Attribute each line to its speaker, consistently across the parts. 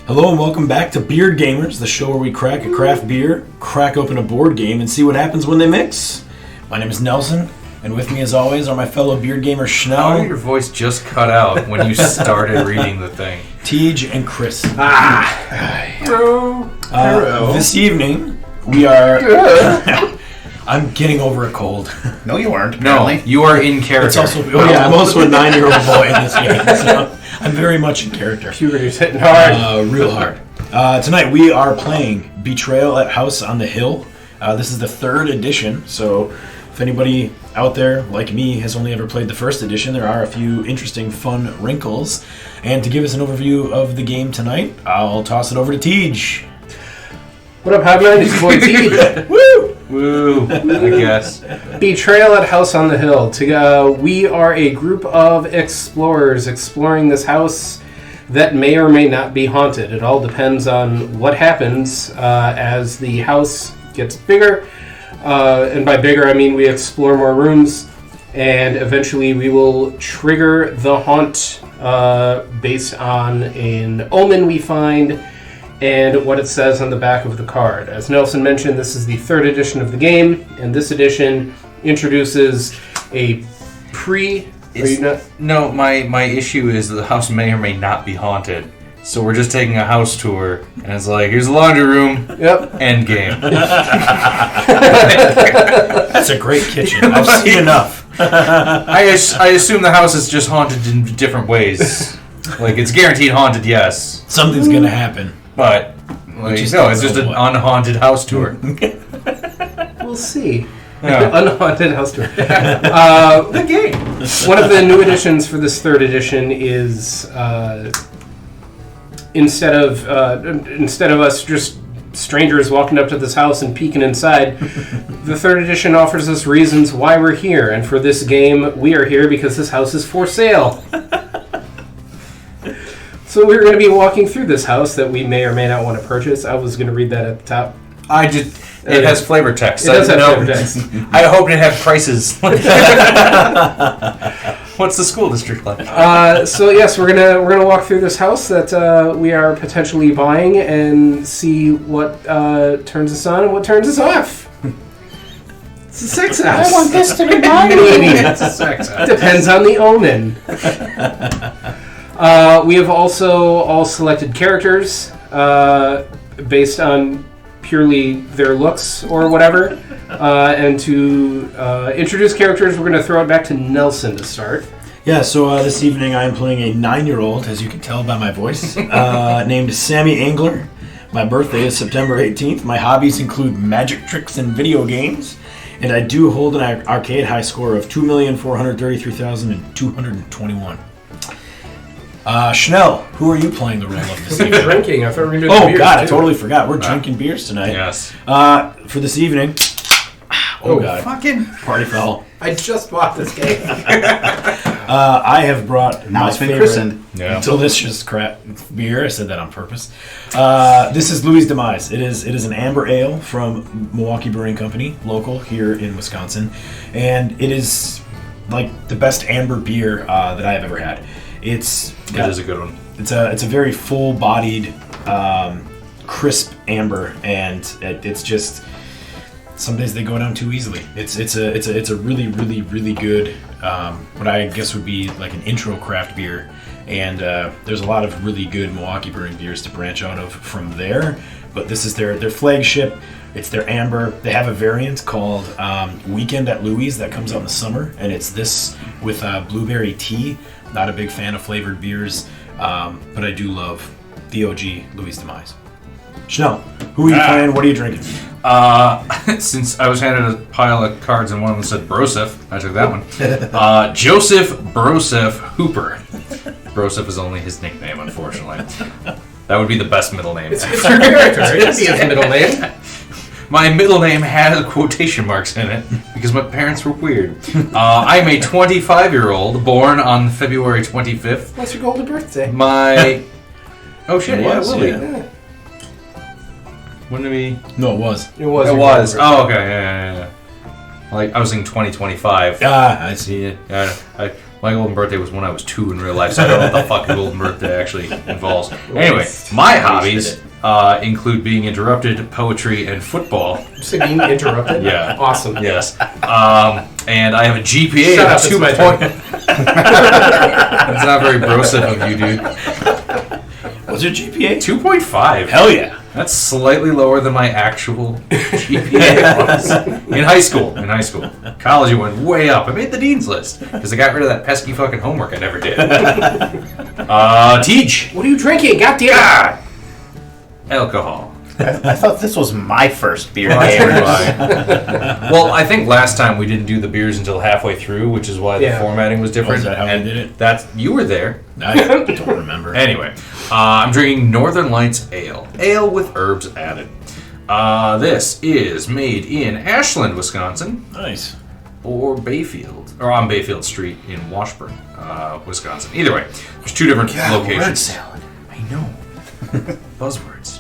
Speaker 1: Hello and welcome back to Beard Gamers, the show where we crack a craft beer, crack open a board game, and see what happens when they mix. My name is Nelson, and with me as always are my fellow Beard Gamer
Speaker 2: How did
Speaker 1: Schnell,
Speaker 2: your voice just cut out when you started reading the thing?
Speaker 1: Tej, and Chris.
Speaker 2: Hello.
Speaker 1: This evening, we are... I'm getting over a cold.
Speaker 3: No, you weren't.
Speaker 2: No,
Speaker 3: Apparently.
Speaker 2: you are in character.
Speaker 1: I'm also a 9-year-old boy in this game, so I'm very much in character.
Speaker 4: Puberty's hitting hard.
Speaker 1: Real hard. Tonight we are playing Betrayal at House on the Hill. This is the 3rd edition, so if anybody out there, like me, has only ever played the 1st edition, there are a few interesting, fun wrinkles. And to give us an overview of the game tonight, I'll toss it over to Tej.
Speaker 4: What up, Hobman? It's your boy T.
Speaker 1: Woo!
Speaker 2: Woo, I guess.
Speaker 4: Betrayal at House on the Hill. We are a group of explorers exploring this house that may or may not be haunted. It all depends on what happens as the house gets bigger. And by bigger, I mean we explore more rooms, and eventually we will trigger the haunt based on an omen we find and what it says on the back of the card. As Nelson mentioned, this is the 3rd edition of the game, and this edition introduces a
Speaker 2: No, my issue is the house may or may not be haunted. So we're just taking a house tour, and it's like, here's the laundry room,
Speaker 4: Yep.
Speaker 2: end game.
Speaker 1: That's a great kitchen. I've seen enough.
Speaker 2: I assume the house is just haunted in different ways. Like, it's guaranteed haunted, yes.
Speaker 1: Something's gonna happen.
Speaker 2: But, like,
Speaker 1: just
Speaker 2: no,
Speaker 1: don't
Speaker 2: it's just
Speaker 1: know
Speaker 2: an
Speaker 1: what.
Speaker 2: unhaunted house tour.
Speaker 4: We'll see.
Speaker 2: Yeah.
Speaker 4: Unhaunted house tour.
Speaker 2: The game.
Speaker 4: One of the new additions for this 3rd edition is instead of us just strangers walking up to this house and peeking inside, the 3rd edition offers us reasons why we're here. And for this game, we are here because this house is for sale. So we're going to be walking through this house that we may or may not want to purchase. I was going to read that at the top.
Speaker 2: It has flavor text.
Speaker 4: It does have
Speaker 2: No.
Speaker 4: flavor text.
Speaker 2: I hope it has prices. What's the school district like?
Speaker 4: So yes, we're gonna walk through this house that we are potentially buying and see what turns us on and what turns us off. It's a sex house.
Speaker 3: I want this to be mine.
Speaker 4: Maybe.
Speaker 2: It's a sex house.
Speaker 4: Depends on the omen. We have also all selected characters based on purely their looks or whatever. And to introduce characters, we're going to throw it back to Nelson to start.
Speaker 1: Yeah, so this evening I am playing a 9-year-old, as you can tell by my voice, named Sammy Angler. My birthday is September 18th. My hobbies include magic tricks and video games, and I do hold an arcade high score of 2,433,221. Schnell, who are you playing the role of this evening?
Speaker 4: Drinking. I thought we were going to do
Speaker 1: Oh
Speaker 4: beers,
Speaker 1: God, I
Speaker 4: too.
Speaker 1: totally forgot. We're drinking beers tonight.
Speaker 2: Yes.
Speaker 1: For this evening. Oh God,
Speaker 2: Fucking.
Speaker 1: party foul.
Speaker 4: I just bought this game.
Speaker 1: I have brought
Speaker 3: Now
Speaker 1: my
Speaker 3: it's been
Speaker 1: favorite
Speaker 3: christened.
Speaker 2: Yeah.
Speaker 1: delicious crap beer. I said that on purpose. This is Louis Demise. It is an amber ale from Milwaukee Brewing Company, local here in Wisconsin, and it is like the best amber beer that I have ever had.
Speaker 2: It is a good one.
Speaker 1: It's a very full-bodied, crisp amber, and it's just some days they go down too easily. It's a really really good what I guess would be like an intro craft beer, and there's a lot of really good Milwaukee Brewing beers to branch out of from there. But this is their flagship. It's their amber. They have a variant called Weekend at Louis that comes out in the summer, and it's this with blueberry tea. Not a big fan of flavored beers, but I do love the OG Louis Demise. Schnell, who are you playing? What are you drinking?
Speaker 2: Since I was handed a pile of cards and one of them said Broseph, I took that one. Joseph Broseph Hooper. Broseph is only his nickname, unfortunately. That would be the best middle name.
Speaker 4: It's your character. It could be his middle name.
Speaker 2: My middle name has quotation marks in it because my parents were weird. I'm a 25-year-old born on February 25th.
Speaker 4: What's your golden birthday?
Speaker 2: My... Oh shit,
Speaker 1: It
Speaker 2: yeah,
Speaker 1: was,
Speaker 2: Lily.
Speaker 1: yeah.
Speaker 2: Wouldn't it be...
Speaker 1: No, it was.
Speaker 4: It was.
Speaker 2: It
Speaker 4: your
Speaker 2: was.
Speaker 4: golden
Speaker 2: Oh, okay, yeah. Like, I was in 2025.
Speaker 1: Ah, I see.
Speaker 2: Yeah, My golden birthday was when I was 2 in real life, so I don't know what the fuck a golden birthday actually involves. Anyway, my hobbies include being interrupted, poetry, and football.
Speaker 4: Just being interrupted?
Speaker 2: Yeah.
Speaker 4: Awesome.
Speaker 2: Yes. And I have a GPA
Speaker 4: Shut
Speaker 2: of
Speaker 4: up,
Speaker 2: 2
Speaker 4: it's my
Speaker 2: point.
Speaker 4: turn.
Speaker 2: That's not very brosive of you, dude.
Speaker 1: What's your GPA?
Speaker 2: 2.5.
Speaker 1: Hell yeah.
Speaker 2: That's slightly lower than my actual GPA was in high school. College, it went way up. I made the dean's list because I got rid of that pesky fucking homework I never did. Teach.
Speaker 4: What are you drinking? God damn it.
Speaker 2: God. Alcohol.
Speaker 3: I thought this was my first beer
Speaker 2: Well,
Speaker 3: game.
Speaker 2: well, I think last time we didn't do the beers until halfway through, which is why the
Speaker 4: Yeah.
Speaker 2: formatting was different.
Speaker 1: Oh, is that how we
Speaker 2: and
Speaker 1: did it?
Speaker 2: That's you were there.
Speaker 1: I don't remember.
Speaker 2: Anyway, I'm drinking Northern Lights Ale. Ale with herbs added. This is made in Ashland, Wisconsin,
Speaker 1: Nice.
Speaker 2: or Bayfield, or on Bayfield Street in Washburn, Wisconsin. Either way, there's 2 different locations.
Speaker 1: salad.
Speaker 2: I know. Buzzwords.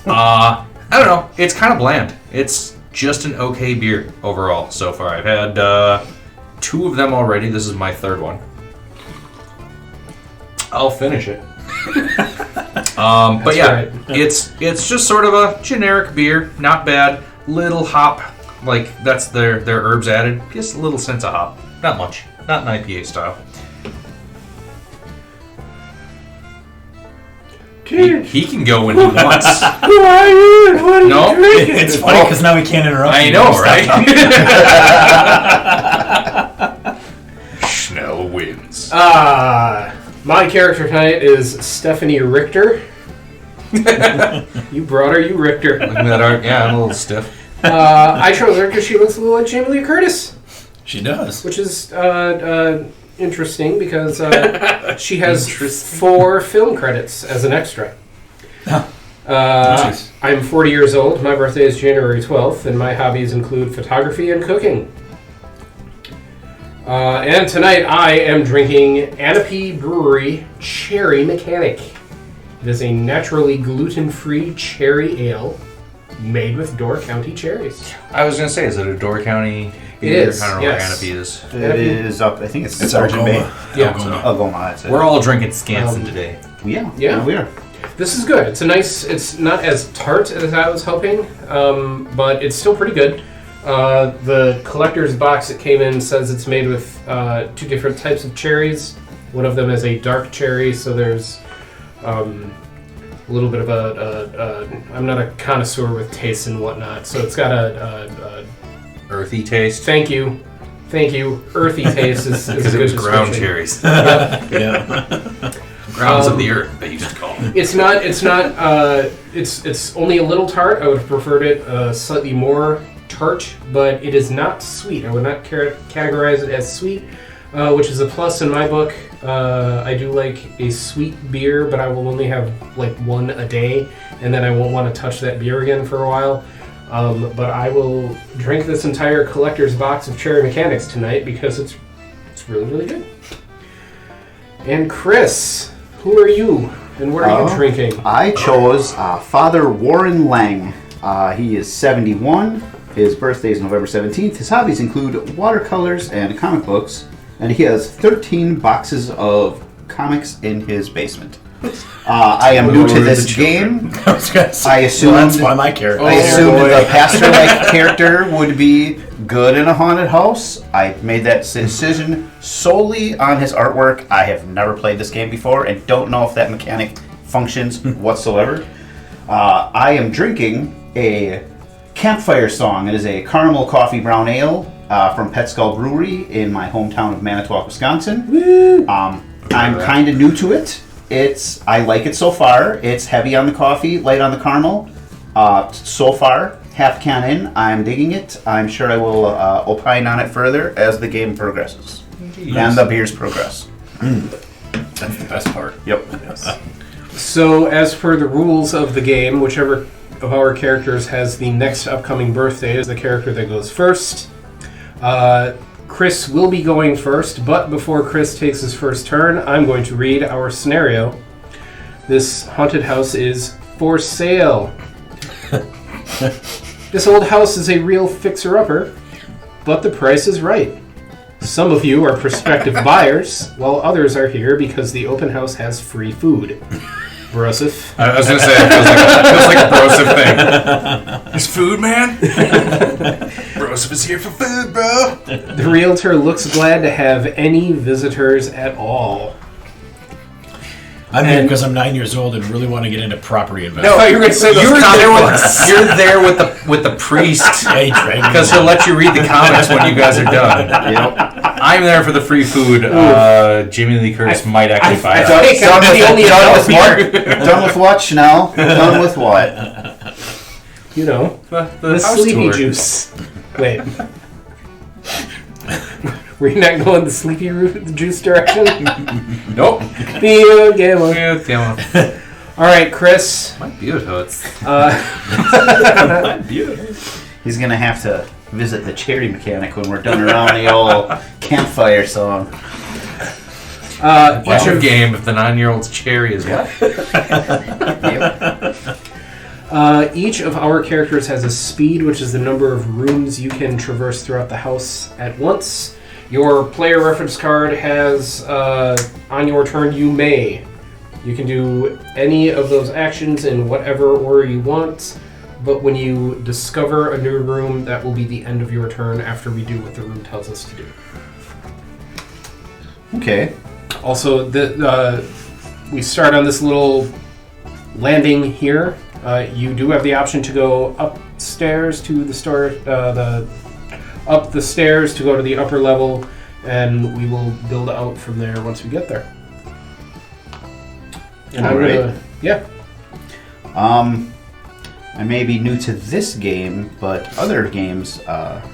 Speaker 2: I don't know. It's kind of bland. It's just an okay beer overall so far. I've had 2 of them already. This is my 3rd one. I'll finish it. But yeah,
Speaker 4: right.
Speaker 2: it's just sort of a generic beer. Not bad. Little hop. Like, that's their herbs added. Just a little sense of hop. Not much. Not an IPA style. He can go when he wants.
Speaker 4: Who are you? What are
Speaker 2: No.
Speaker 4: you drinking?
Speaker 1: It's funny because now we can't interrupt.
Speaker 2: I
Speaker 1: you.
Speaker 2: know,
Speaker 1: Stop
Speaker 2: right? Schnell wins.
Speaker 4: My character tonight is Stephanie Richter. You brought her, you Richter.
Speaker 2: Look at that art. Yeah, I'm a little stiff.
Speaker 4: I chose her because she looks a little like Jamie Lee Curtis,
Speaker 1: She does.
Speaker 4: which is interesting because she has 4 film credits as an extra.
Speaker 1: Nice.
Speaker 4: I'm 40 years old. My birthday is January 12th, and my hobbies include photography and cooking. And tonight I am drinking Anape Brewery Cherry Mechanic. It is a naturally gluten-free cherry ale made with Door County cherries.
Speaker 2: I was going to say, is it a Door County beer?
Speaker 4: It is,
Speaker 2: I don't know
Speaker 4: yes.
Speaker 2: where Anape is.
Speaker 3: It is up. I think it's
Speaker 1: It's
Speaker 3: Sergeant Bay.
Speaker 1: Algoma.
Speaker 4: Yeah.
Speaker 1: Algoma.
Speaker 3: Algoma, that's it.
Speaker 2: We're all drinking Scanson today.
Speaker 3: Yeah.
Speaker 4: Yeah.
Speaker 3: We are.
Speaker 4: This is good. It's a nice. It's not as tart as I was hoping, but it's still pretty good. The collector's box it came in says it's made with 2 different types of cherries. One of them is a dark cherry, so there's a little bit of a. I'm not a connoisseur with tastes and whatnot, so it's got a
Speaker 2: Earthy taste.
Speaker 4: thank you, earthy taste is
Speaker 2: Because
Speaker 4: a
Speaker 2: it
Speaker 4: good
Speaker 2: was ground
Speaker 4: description.
Speaker 2: cherries.
Speaker 1: Yeah.
Speaker 2: Grounds of the earth, they used to call them.
Speaker 4: It's not. It's only a little tart. I would have preferred it slightly more tart, but it is not sweet. I would not categorize it as sweet, which is a plus in my book. I do like a sweet beer, but I will only have like 1 a day, and then I won't want to touch that beer again for a while. But I will drink this entire collector's box of Cherry Mechanics tonight because it's really, really good. And Chris, who are you, and what are you drinking?
Speaker 3: I chose Father Warren Lang. He is 71. His birthday is November 17th. His hobbies include watercolors and comic books, and he has 13 boxes of comics in his basement. I am new to this game.
Speaker 1: I was gonna say,
Speaker 3: I assumed,
Speaker 1: well, that's why my character.
Speaker 3: I assumed the pastor-like character would be good in a haunted house. I made that decision solely on his artwork. I have never played this game before and don't know if that mechanic functions whatsoever. I am drinking a campfire song. It is a caramel coffee brown ale from Pet Skull Brewery in my hometown of Manitowoc, Wisconsin. I'm kind of new to it. I like it so far. It's heavy on the coffee, light on the caramel. So far, half can in, I'm digging it. I'm sure I will opine on it further as the game progresses and the beers progress.
Speaker 1: That's the best part.
Speaker 3: Yep.
Speaker 1: Yes.
Speaker 4: So, as per the rules of the game, whichever of our characters has the next upcoming birthday is the character that goes first. Chris will be going first, but before Chris takes his first turn, I'm going to read our scenario. This haunted house is for sale. This old house is a real fixer-upper, but the price is right. Some of you are prospective buyers, while others are here because the open house has free food. Broseph.
Speaker 2: I was going to say, it feels like a Broseph thing. There's food, man? Broseph is here for food, bro.
Speaker 4: The realtor looks glad to have any visitors at all.
Speaker 1: I'm here because I'm 9 years old and really want to get into property
Speaker 4: I
Speaker 1: investment.
Speaker 4: thought you were going to say those
Speaker 2: You're there with the priest
Speaker 1: Hey, Drake.
Speaker 2: because he'll let you read the comics when you guys are done.
Speaker 3: Yep.
Speaker 2: I'm there for the free food. Jamie Lee Curtis might actually buy
Speaker 4: thought
Speaker 2: that.
Speaker 4: it could be the only
Speaker 3: Done with
Speaker 4: beer.
Speaker 3: what? Done with what, Chanel? Done with what?
Speaker 4: You know,
Speaker 2: The
Speaker 4: the
Speaker 2: house
Speaker 4: sleepy
Speaker 2: tour.
Speaker 4: juice. Wait. Were you not going the sleepy juice direction?
Speaker 2: Nope.
Speaker 4: Beer, game on.
Speaker 2: Yeah, damn it.
Speaker 4: All right, Chris.
Speaker 2: Might be a hood.
Speaker 3: He's gonna have to visit the cherry mechanic when we're done around the old campfire song.
Speaker 2: What's your game if the 9-year-old's cherry is what?
Speaker 3: Yep.
Speaker 4: Each of our characters has a speed, which is the number of rooms you can traverse throughout the house at once. Your player reference card has, on your turn, you may. You can do any of those actions in whatever order you want, but when you discover a new room, that will be the end of your turn after we do what the room tells us to do.
Speaker 3: Okay.
Speaker 4: Also, we start on this little landing here. You do have the option to go upstairs to the store, up the stairs to go to the upper level, and we will build out from there once we get there. And
Speaker 3: All right.
Speaker 4: Yeah.
Speaker 3: I may be new to this game, but other games have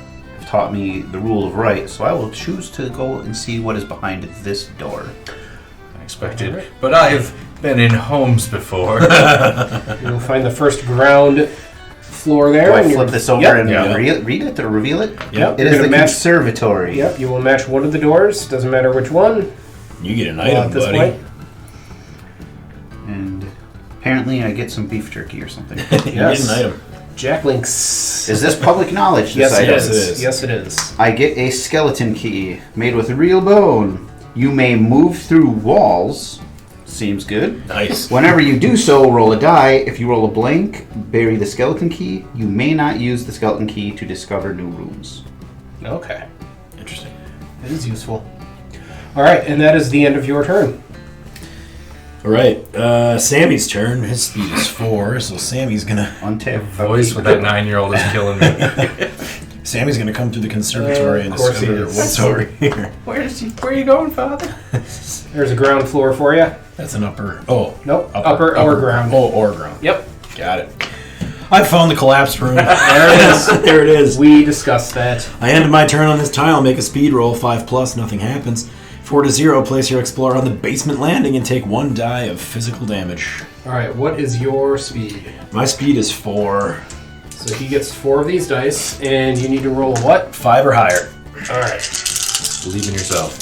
Speaker 3: taught me the rule of right, so I will choose to go and see what is behind this door.
Speaker 2: Unexpected.
Speaker 4: Alright.
Speaker 2: But I've been in homes before.
Speaker 4: You'll find the first ground floor there.
Speaker 3: Do I
Speaker 4: and
Speaker 3: flip
Speaker 4: you're-
Speaker 3: this over
Speaker 4: Yep.
Speaker 3: and
Speaker 1: Yeah.
Speaker 3: read it or reveal it?
Speaker 1: Yep.
Speaker 3: It
Speaker 4: You're
Speaker 3: is the
Speaker 4: gonna match-
Speaker 3: conservatory.
Speaker 4: Yep. You will match one of the doors. Doesn't matter which one.
Speaker 1: You get an
Speaker 4: At
Speaker 1: item,
Speaker 4: this
Speaker 1: buddy.
Speaker 4: point.
Speaker 3: And apparently I get some beef jerky or something.
Speaker 1: You
Speaker 4: Yes.
Speaker 1: get an item.
Speaker 4: Jack Links.
Speaker 3: Is this public knowledge?
Speaker 4: Yes,
Speaker 3: This
Speaker 4: it
Speaker 3: item?
Speaker 1: Yes,
Speaker 4: is.
Speaker 1: it is.
Speaker 4: Yes, it is.
Speaker 3: I get a skeleton key made with real bone. You may move through walls. Seems good.
Speaker 1: Nice.
Speaker 3: Whenever you do so, roll a die. If you roll a blank, bury the skeleton key. You may not use the skeleton key to discover new rooms.
Speaker 4: Okay.
Speaker 1: Interesting.
Speaker 4: That is useful. All right, and that is the end of your turn.
Speaker 1: All right. Sammy's turn. His speed is 4, so Sammy's gonna
Speaker 3: Untap.
Speaker 2: Voice with that 9-year-old is killing me.
Speaker 1: Sammy's gonna come through the conservatory and
Speaker 4: Of course he
Speaker 1: discover
Speaker 4: is.
Speaker 1: what's over here.
Speaker 2: Where are you going, Father?
Speaker 4: There's a ground floor for you.
Speaker 1: That's an upper. Oh.
Speaker 4: Nope. Upper or ground.
Speaker 1: Oh, or ground.
Speaker 4: Yep.
Speaker 1: Got it. I found the collapse room.
Speaker 4: There it is.
Speaker 1: There it is.
Speaker 4: We discussed that.
Speaker 1: I end my turn on this tile. Make a speed roll. 5+. Nothing happens. 4 to 0. Place your explorer on the basement landing and take 1 die of physical damage.
Speaker 4: All right, what is your speed?
Speaker 1: My speed is 4.
Speaker 4: So he gets 4 of these dice, and you need to roll a what?
Speaker 1: 5 or higher.
Speaker 4: All right.
Speaker 2: Believe in yourself.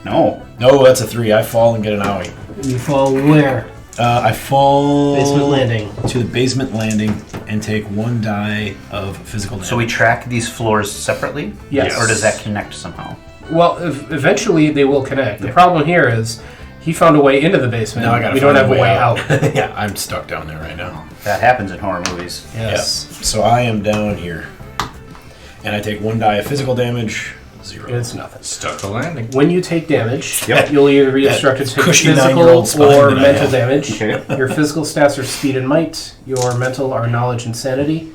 Speaker 3: No.
Speaker 1: No, that's a 3. I fall and get an owie.
Speaker 4: You fall where?
Speaker 1: I fall
Speaker 4: Basement landing.
Speaker 1: to the basement landing and take 1 die of physical damage.
Speaker 3: So we track these floors separately?
Speaker 4: Yes.
Speaker 3: Or does that connect somehow?
Speaker 4: Well, eventually they will connect. The problem here is he found a way into the basement.
Speaker 1: Now I gotta
Speaker 4: we don't
Speaker 1: find
Speaker 4: have a way out.
Speaker 1: Yeah, I'm stuck down there right now.
Speaker 3: That happens in horror movies.
Speaker 4: Yes.
Speaker 1: Yeah. So I am down here. And I take 1 die of physical damage. 0.
Speaker 4: It's nothing.
Speaker 2: Stuck the landing.
Speaker 4: When you take damage,
Speaker 1: Yep.
Speaker 4: you'll either be instructed to take
Speaker 1: cushy
Speaker 4: physical
Speaker 1: 9-year-old spine
Speaker 4: or
Speaker 1: that I
Speaker 4: mental
Speaker 1: have.
Speaker 4: damage.
Speaker 3: Okay.
Speaker 4: Your physical stats are speed and might. Your mental are knowledge and sanity.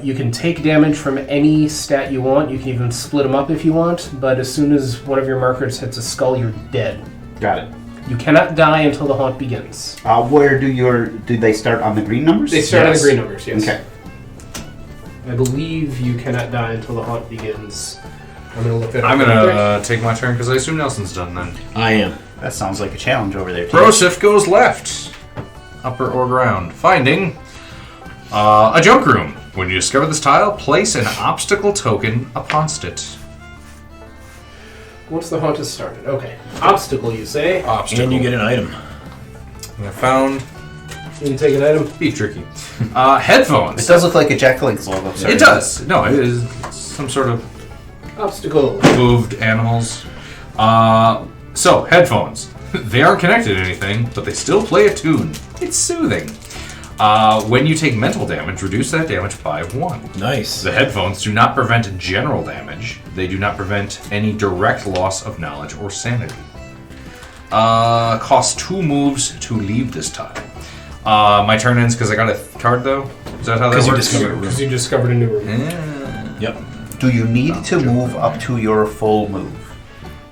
Speaker 4: You can take damage from any stat you want. You can even split them up if you want. But as soon as one of your markers hits a skull, you're dead.
Speaker 3: Got it.
Speaker 4: You cannot die until the haunt begins.
Speaker 3: Where do they start on the green numbers?
Speaker 4: They start on
Speaker 1: Yes.
Speaker 4: the green numbers, yes.
Speaker 3: Okay.
Speaker 4: I believe you cannot die until the haunt begins. I'm going to look that up.
Speaker 2: I'm gonna take my turn because I assume Nelson's done then.
Speaker 1: I am.
Speaker 3: That sounds like a challenge over there, too.
Speaker 2: Broseph goes left. Upper or ground. Finding a junk room. When you discover this tile, place an obstacle token upon it.
Speaker 4: Once the haunt has started. Okay. Obstacle, you say?
Speaker 2: Obstacle.
Speaker 1: And you get an item.
Speaker 2: I found
Speaker 4: You can take an item.
Speaker 2: beef jerky.
Speaker 3: It
Speaker 2: Headphones.
Speaker 3: does look like a Jack Link's logo. Sorry.
Speaker 2: It does. No, it is some sort of
Speaker 4: Obstacle.
Speaker 2: moved animals. So, headphones. They aren't connected to anything, but they still play a tune. It's soothing. When you take mental damage, reduce that damage by 1.
Speaker 1: Nice.
Speaker 2: The headphones do not prevent general damage. They do not prevent any direct loss of knowledge or sanity. Cost 2 moves to leave this tile. My turn ends because I got a card, though? Is that how that works?
Speaker 4: Because you discovered a new room.
Speaker 1: Yep.
Speaker 3: Do you need to move up to your full move?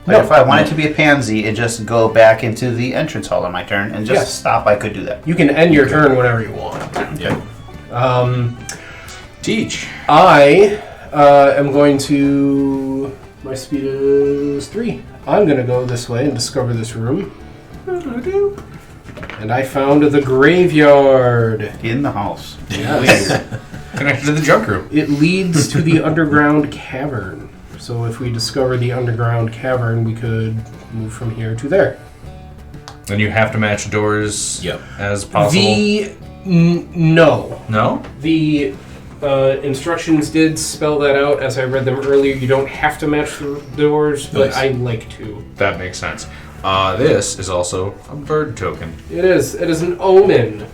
Speaker 3: Like if I wanted to be a pansy and just go back into the entrance hall on my turn and just stop, I could do that.
Speaker 4: You can end your turn whenever you want.
Speaker 1: Yep.
Speaker 2: Teach.
Speaker 4: I am going to... My speed is 3. I'm going to go this way and discover this room. And I found the graveyard.
Speaker 3: In the house.
Speaker 4: Yes.
Speaker 2: Connected to the junk room.
Speaker 4: It leads to the underground cavern. So if we discover the underground cavern, we could move from here to there.
Speaker 2: And you have to match doors as possible.
Speaker 4: No.
Speaker 2: No?
Speaker 4: The instructions did spell that out as I read them earlier. You don't have to match the doors, but
Speaker 1: Nice.
Speaker 4: I like to.
Speaker 2: That makes sense. This is also a bird token.
Speaker 4: It is. It is an omen.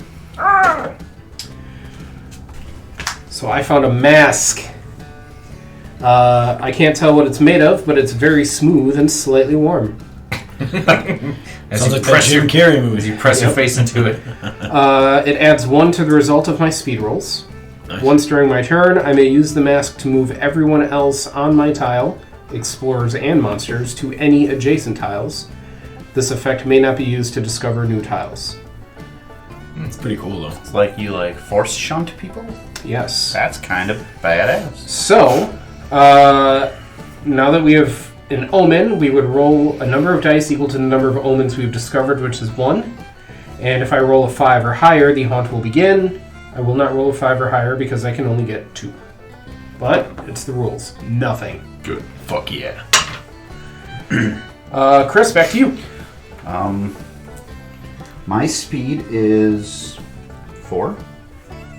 Speaker 4: So I found a mask. I can't tell what it's made of, but it's very smooth and slightly warm.
Speaker 2: As
Speaker 1: Sounds
Speaker 2: you
Speaker 1: like that
Speaker 2: press
Speaker 1: Jim
Speaker 2: your
Speaker 1: Carrey
Speaker 2: as
Speaker 1: movie.
Speaker 2: you press your face into it.
Speaker 4: It adds 1 to the result of my speed rolls.
Speaker 1: Nice.
Speaker 4: Once during my turn, I may use the mask to move everyone else on my tile, explorers and monsters, to any adjacent tiles. This effect may not be used to discover new tiles.
Speaker 1: It's pretty cool, though.
Speaker 3: It's like you force shunt people?
Speaker 4: Yes.
Speaker 3: That's kind of badass.
Speaker 4: So, now that we have an omen, we would roll a number of dice equal to the number of omens we've discovered, which is 1. And if I roll a 5 or higher, the haunt will begin. I will not roll a 5 or higher because I can only get 2. But it's the rules. Nothing.
Speaker 1: Good. Fuck yeah.
Speaker 4: Chris, back to you.
Speaker 3: My speed is 4,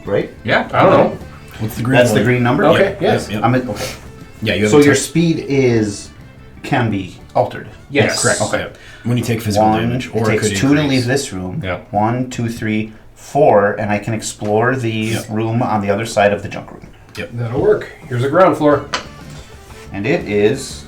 Speaker 3: right?
Speaker 2: Yeah,
Speaker 4: I don't know.
Speaker 1: What's the green
Speaker 3: That's
Speaker 1: one?
Speaker 3: the green number?
Speaker 4: Okay,
Speaker 1: Yep,
Speaker 4: yes.
Speaker 1: yep.
Speaker 3: Okay.
Speaker 1: Yeah, you have
Speaker 3: So
Speaker 1: a
Speaker 3: your
Speaker 1: touch-
Speaker 3: speed can be altered.
Speaker 4: Yes.
Speaker 1: correct.
Speaker 3: Okay.
Speaker 1: Yep. When you take physical
Speaker 3: 1,
Speaker 1: damage,
Speaker 3: it
Speaker 1: or
Speaker 3: takes
Speaker 1: could
Speaker 3: 2 to
Speaker 1: increase.
Speaker 3: leave this room.
Speaker 2: Yeah.
Speaker 3: 1, 2, 3, 4, and I can explore the room on the other side of the junk room.
Speaker 4: That'll work. Here's a ground floor.
Speaker 3: And it is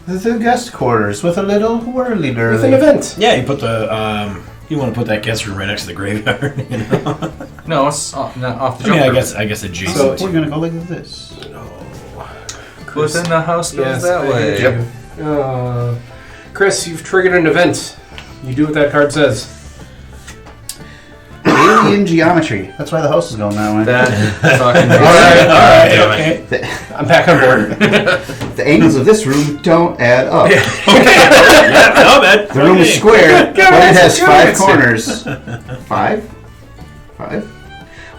Speaker 3: the guest quarters with a little whirly
Speaker 4: With an
Speaker 3: dirly.
Speaker 4: event.
Speaker 1: Yeah, you put the you want to put that guest room right next to the graveyard. You know?
Speaker 2: No, it's off the
Speaker 1: I
Speaker 2: junk
Speaker 1: mean,
Speaker 2: room.
Speaker 1: I guess adjacent.
Speaker 4: So-
Speaker 1: to.
Speaker 3: We're gonna go like this.
Speaker 2: Within the house goes
Speaker 4: Yes,
Speaker 2: that
Speaker 4: I
Speaker 2: way.
Speaker 4: hear you. Chris, you've triggered an event. You do what that card says.
Speaker 3: Alien geometry. That's why the house is going that way.
Speaker 2: That fucking
Speaker 1: Alright, okay.
Speaker 4: I'm back on board.
Speaker 3: The angles of this room don't add up.
Speaker 1: Yeah, no, man.
Speaker 3: The room is square, but it has 5 corners. 5? 5?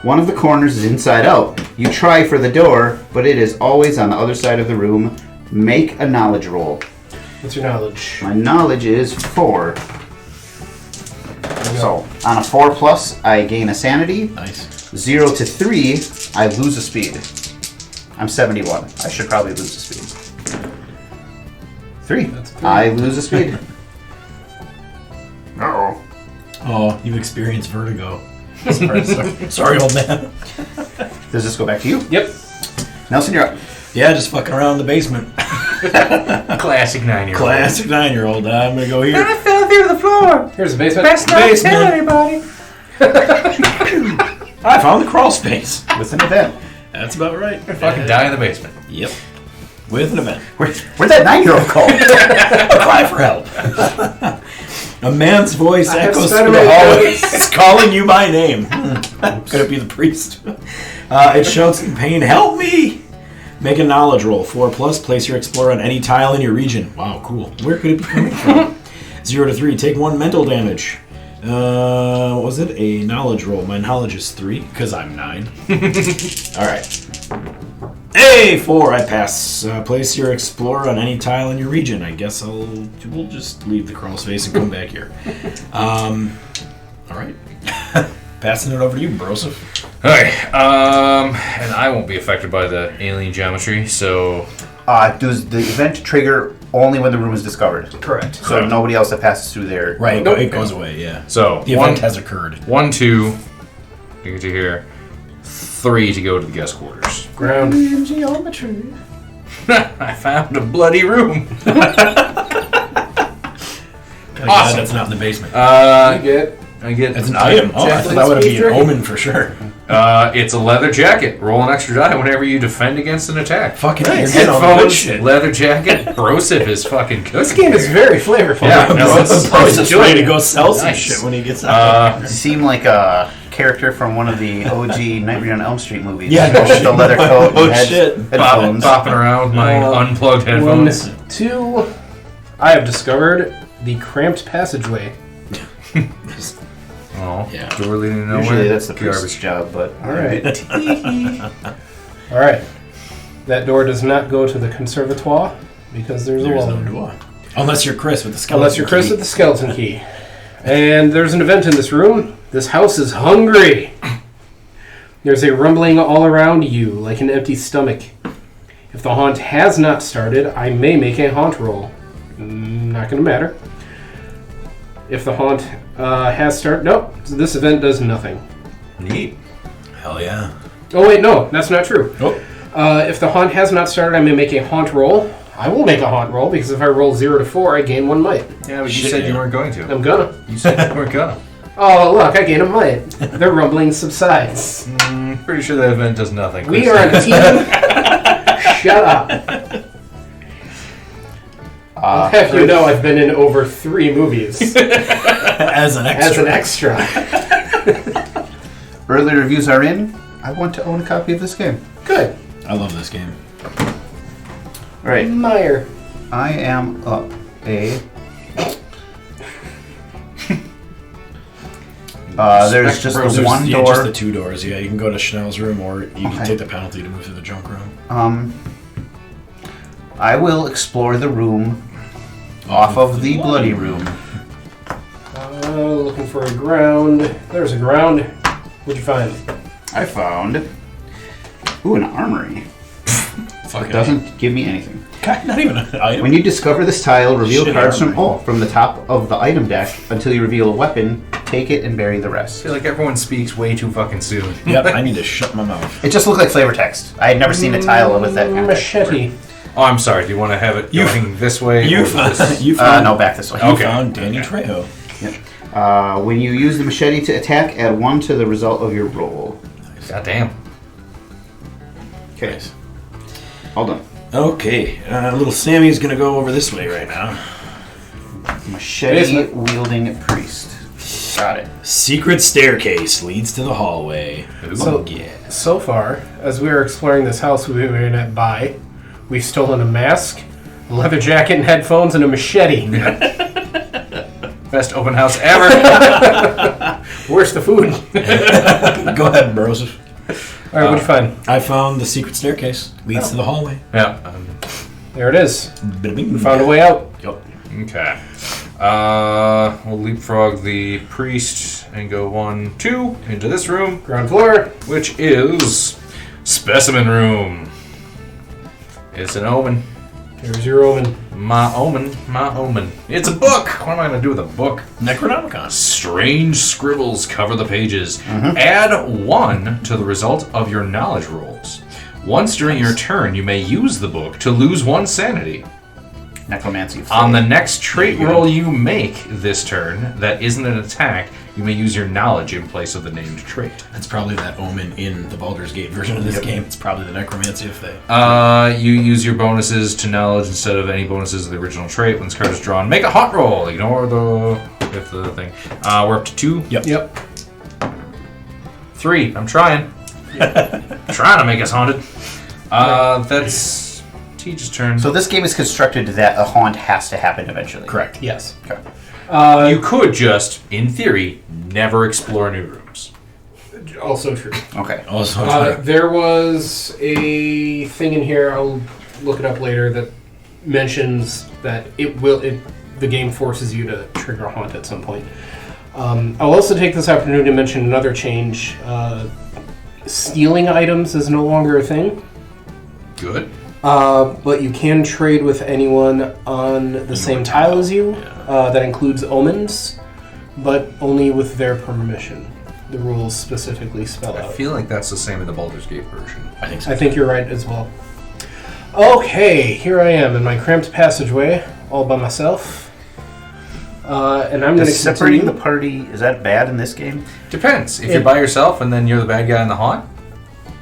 Speaker 3: One of the corners is inside out. You try for the door, but it is always on the other side of the room. Make a knowledge roll.
Speaker 4: What's your knowledge?
Speaker 3: My knowledge is 4. So, on a 4 plus, I gain a sanity.
Speaker 1: Nice.
Speaker 3: 0 to 3, I lose a speed. I'm 71. I should probably lose a speed. 3.
Speaker 4: That's a 3.
Speaker 3: I lose a speed. Uh-oh.
Speaker 1: Oh, you experienced vertigo. Sorry, old man.
Speaker 3: Does this go back to you?
Speaker 4: Yep.
Speaker 3: Nelson, you're up.
Speaker 1: Yeah, just fucking around the basement.
Speaker 2: classic 9-year-old.
Speaker 1: Classic 9-year-old. I'm gonna go here.
Speaker 2: I fell through the floor.
Speaker 4: Here's the basement.
Speaker 2: Best not to tell anybody.
Speaker 1: I found the crawl space.
Speaker 3: With an event.
Speaker 1: That's about right.
Speaker 2: Fucking die in the basement.
Speaker 1: Yep. With an event.
Speaker 3: Where'd that 9-year-old call?
Speaker 1: A cry for help. A man's voice
Speaker 4: I have
Speaker 1: echoes
Speaker 4: spent
Speaker 1: through the
Speaker 4: my
Speaker 1: hallway.
Speaker 4: days.
Speaker 1: It's calling you by name. Could it be the priest? It shouts in pain, "Help me!" Make a knowledge roll. 4 plus. Place your explorer on any tile in your region. Wow, cool. Where could it be coming from? 0 to 3. Take 1 mental damage. What was it? A knowledge roll. My knowledge is 3 because I'm 9. All right. Hey, 4. I pass. Place your explorer on any tile in your region. I guess we'll just leave the crawl space and come back here. All right. Passing it over to you, Broseph.
Speaker 2: Alright, and I won't be affected by the alien geometry, so
Speaker 3: Does the event trigger only when the room is discovered?
Speaker 4: Correct.
Speaker 3: So nobody else that passes through there.
Speaker 1: Right,
Speaker 4: Nope.
Speaker 1: it goes away, yeah.
Speaker 2: So,
Speaker 1: The event has occurred.
Speaker 2: 1, 2, you get to here. 3 to go to the guest quarters.
Speaker 4: Ground.
Speaker 2: I found a bloody room.
Speaker 1: Thank God that's not in the basement.
Speaker 4: You get.
Speaker 2: I get
Speaker 1: It's an item. Oh, I thought that would be an
Speaker 4: Jacket.
Speaker 1: omen for sure.
Speaker 2: It's a leather jacket. Roll an extra die whenever you defend against an attack.
Speaker 1: Fucking
Speaker 4: Nice.
Speaker 1: you're getting all the good
Speaker 2: Headphones,
Speaker 1: shit.
Speaker 2: leather jacket. Brosif is fucking cooking.
Speaker 4: This game is
Speaker 2: here.
Speaker 4: very flavorful.
Speaker 2: Yeah, no,
Speaker 1: Bro's
Speaker 2: it's
Speaker 1: ready to go sell some
Speaker 2: Nice.
Speaker 1: shit when he gets out.
Speaker 3: You seem like a character from one of the OG Nightmare on Elm Street movies.
Speaker 1: Yeah, no
Speaker 3: With
Speaker 1: shit.
Speaker 3: the leather coat
Speaker 1: Oh,
Speaker 3: and
Speaker 1: shit.
Speaker 3: headphones.
Speaker 2: Bopping around with my unplugged headphones.
Speaker 4: 1, 2. I have discovered the cramped passageway.
Speaker 2: Oh,
Speaker 1: Yeah.
Speaker 2: door leading to nowhere.
Speaker 3: Usually that's the
Speaker 2: Garbage.
Speaker 3: priest's job, but
Speaker 4: All right. All right. That door does not go to the conservatoire because there's a
Speaker 1: There's
Speaker 4: wall.
Speaker 1: no door. Unless you're Chris with the skeleton.
Speaker 4: Unless you're Chris
Speaker 1: key.
Speaker 4: with the skeleton key. And there's an event in this room. This house is hungry. There's a rumbling all around you, like an empty stomach. If the haunt has not started, I may make a haunt roll. Not going to matter. If the haunt has started... Nope. So this event does nothing.
Speaker 2: Neat.
Speaker 1: Hell yeah.
Speaker 4: Oh, wait, no. That's not true.
Speaker 1: Oh.
Speaker 4: If the haunt has not started, I may make a haunt roll. I will make a haunt roll, because if I roll 0 to 4, I gain 1 might.
Speaker 2: Yeah, but you
Speaker 1: Shit,
Speaker 2: said you
Speaker 1: yeah.
Speaker 2: weren't going to.
Speaker 4: I'm gonna.
Speaker 2: You said you weren't gonna.
Speaker 4: Oh, look, I gain a might. The rumbling subsides.
Speaker 2: Pretty sure that event does nothing.
Speaker 4: We are on a team. Shut up. I'll have you know I've been in over 3 movies
Speaker 1: As an extra.
Speaker 4: as an extra.
Speaker 3: early reviews are in. I want to own a copy of this game.
Speaker 4: Good.
Speaker 1: I love this game.
Speaker 3: All right,
Speaker 4: Meyer.
Speaker 3: I am up a. There's just
Speaker 2: Bros,
Speaker 3: the one
Speaker 1: Yeah,
Speaker 3: door.
Speaker 1: just the 2 doors. Yeah, you can go to Schnell's room or you can
Speaker 3: Okay.
Speaker 1: take the penalty to move to the junk room.
Speaker 3: I will explore the room off of the bloody room.
Speaker 4: Looking for a ground. There's a ground. What'd you find?
Speaker 3: I found. Ooh, an armory.
Speaker 1: Fuck
Speaker 3: It doesn't give me anything.
Speaker 1: God, not even an item.
Speaker 3: When you discover this tile, reveal
Speaker 1: Shit,
Speaker 3: cards
Speaker 1: armory.
Speaker 3: from the top of the item deck until you reveal a weapon. Take it and bury the
Speaker 2: I
Speaker 3: rest.
Speaker 2: feel like everyone speaks way too fucking soon.
Speaker 1: Yep, I need to shut my mouth.
Speaker 3: It just looked like flavor text. I had never seen a tile with that kind of text before.
Speaker 4: Machete.
Speaker 2: Oh, I'm sorry. Do you want to have it going this way?
Speaker 1: You
Speaker 2: or
Speaker 1: found,
Speaker 2: this?
Speaker 1: you found,
Speaker 3: No, back this way.
Speaker 1: you
Speaker 2: Okay.
Speaker 1: found Danny
Speaker 2: Okay.
Speaker 1: Trejo.
Speaker 3: When you use the machete to attack, add 1 to the result of your roll.
Speaker 2: God damn.
Speaker 3: Okay. Hold on.
Speaker 1: Okay, little Sammy's gonna go over this way right now.
Speaker 3: Machete
Speaker 4: Basement.
Speaker 3: wielding priest. Got it.
Speaker 1: Secret staircase leads to the hallway.
Speaker 4: So-
Speaker 1: yeah.
Speaker 4: So far, as we are exploring this house we were not by, we've stolen a mask, a leather jacket and headphones, and a machete.
Speaker 2: Best open house ever.
Speaker 4: Where's the food?
Speaker 1: Go ahead, bros.
Speaker 4: All right, what'd you find?
Speaker 1: I found the secret staircase leads to the hallway.
Speaker 2: Yeah.
Speaker 4: There it is.
Speaker 1: We
Speaker 4: We found a way out.
Speaker 1: Yep.
Speaker 2: Okay. We'll leapfrog the priest and go 1, 2 into this room,
Speaker 4: Ground floor.
Speaker 2: which is specimen room. It's an omen.
Speaker 4: Here's your omen.
Speaker 2: My omen. My omen. It's a book. What am I going to do with a book?
Speaker 1: Necronomicon.
Speaker 2: Strange scribbles cover the pages. Add 1 to the result of your knowledge rolls. Once during your turn, you may use the book to lose 1 sanity.
Speaker 3: Necromancy.
Speaker 2: On the next trait roll you make this turn that isn't an attack, you may use your knowledge in place of the named trait.
Speaker 1: That's probably that omen in the Baldur's Gate version of this game. It's probably the necromancy if they.
Speaker 2: You use your bonuses to knowledge instead of any bonuses of the original trait. When this card is drawn, make a hot roll. Ignore the thing. We're up to 2.
Speaker 4: Yep.
Speaker 2: 3. I'm trying. Trying to make us haunted. That's Teach's turn.
Speaker 3: So this game is constructed that a haunt has to happen eventually.
Speaker 1: Correct.
Speaker 4: Yes.
Speaker 3: Okay.
Speaker 2: You could just, in theory, never explore new rooms.
Speaker 4: Also true.
Speaker 3: Okay.
Speaker 1: Also,
Speaker 4: There was a thing in here, I'll look it up later, that mentions that the game forces you to trigger a haunt at some point. I'll also take this opportunity to mention another change. Stealing items is no longer a thing.
Speaker 2: Good.
Speaker 4: But you can trade with anyone on the same tile as you. That includes omens, but only with their permission. The rules specifically spell
Speaker 2: I
Speaker 4: out.
Speaker 2: feel like that's the same in the Baldur's Gate version.
Speaker 1: I think so.
Speaker 4: I think you're right as well. Okay, here I am in my cramped passageway, all by myself. And I'm going to
Speaker 3: Separating the party, is that bad in this game?
Speaker 2: Depends. If you're by yourself and then you're the bad guy in the haunt,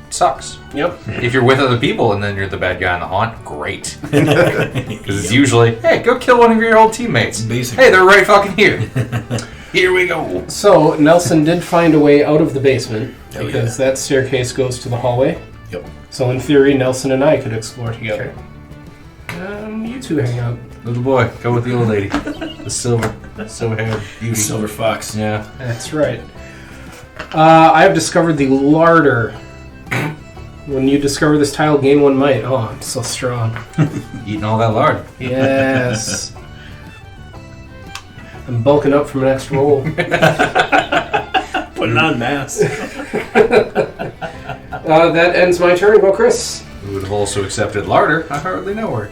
Speaker 2: it sucks.
Speaker 4: Yep.
Speaker 2: If you're with other people and then you're the bad guy in the haunt, great. Because it's usually, hey, go kill one of your old teammates.
Speaker 1: Basically.
Speaker 2: Hey, they're right fucking here. Here we go.
Speaker 4: So, Nelson did find a way out of the basement,
Speaker 1: Hell
Speaker 4: because that staircase goes to the hallway.
Speaker 1: Yep.
Speaker 4: So, in theory, Nelson and I could explore together. You two hang out.
Speaker 2: Little boy, go with the old lady. The silver-haired beauty.
Speaker 1: Silver Fox.
Speaker 2: Yeah.
Speaker 4: That's right. I have discovered the larder. When you discover this tile, gain 1 might. Oh, I'm so strong.
Speaker 2: Eating all that lard.
Speaker 4: Yes. I'm bulking up from an extra roll.
Speaker 1: Putting on mass.
Speaker 4: That ends my turn. Go, Chris.
Speaker 2: Who would have also accepted larder? I hardly know her.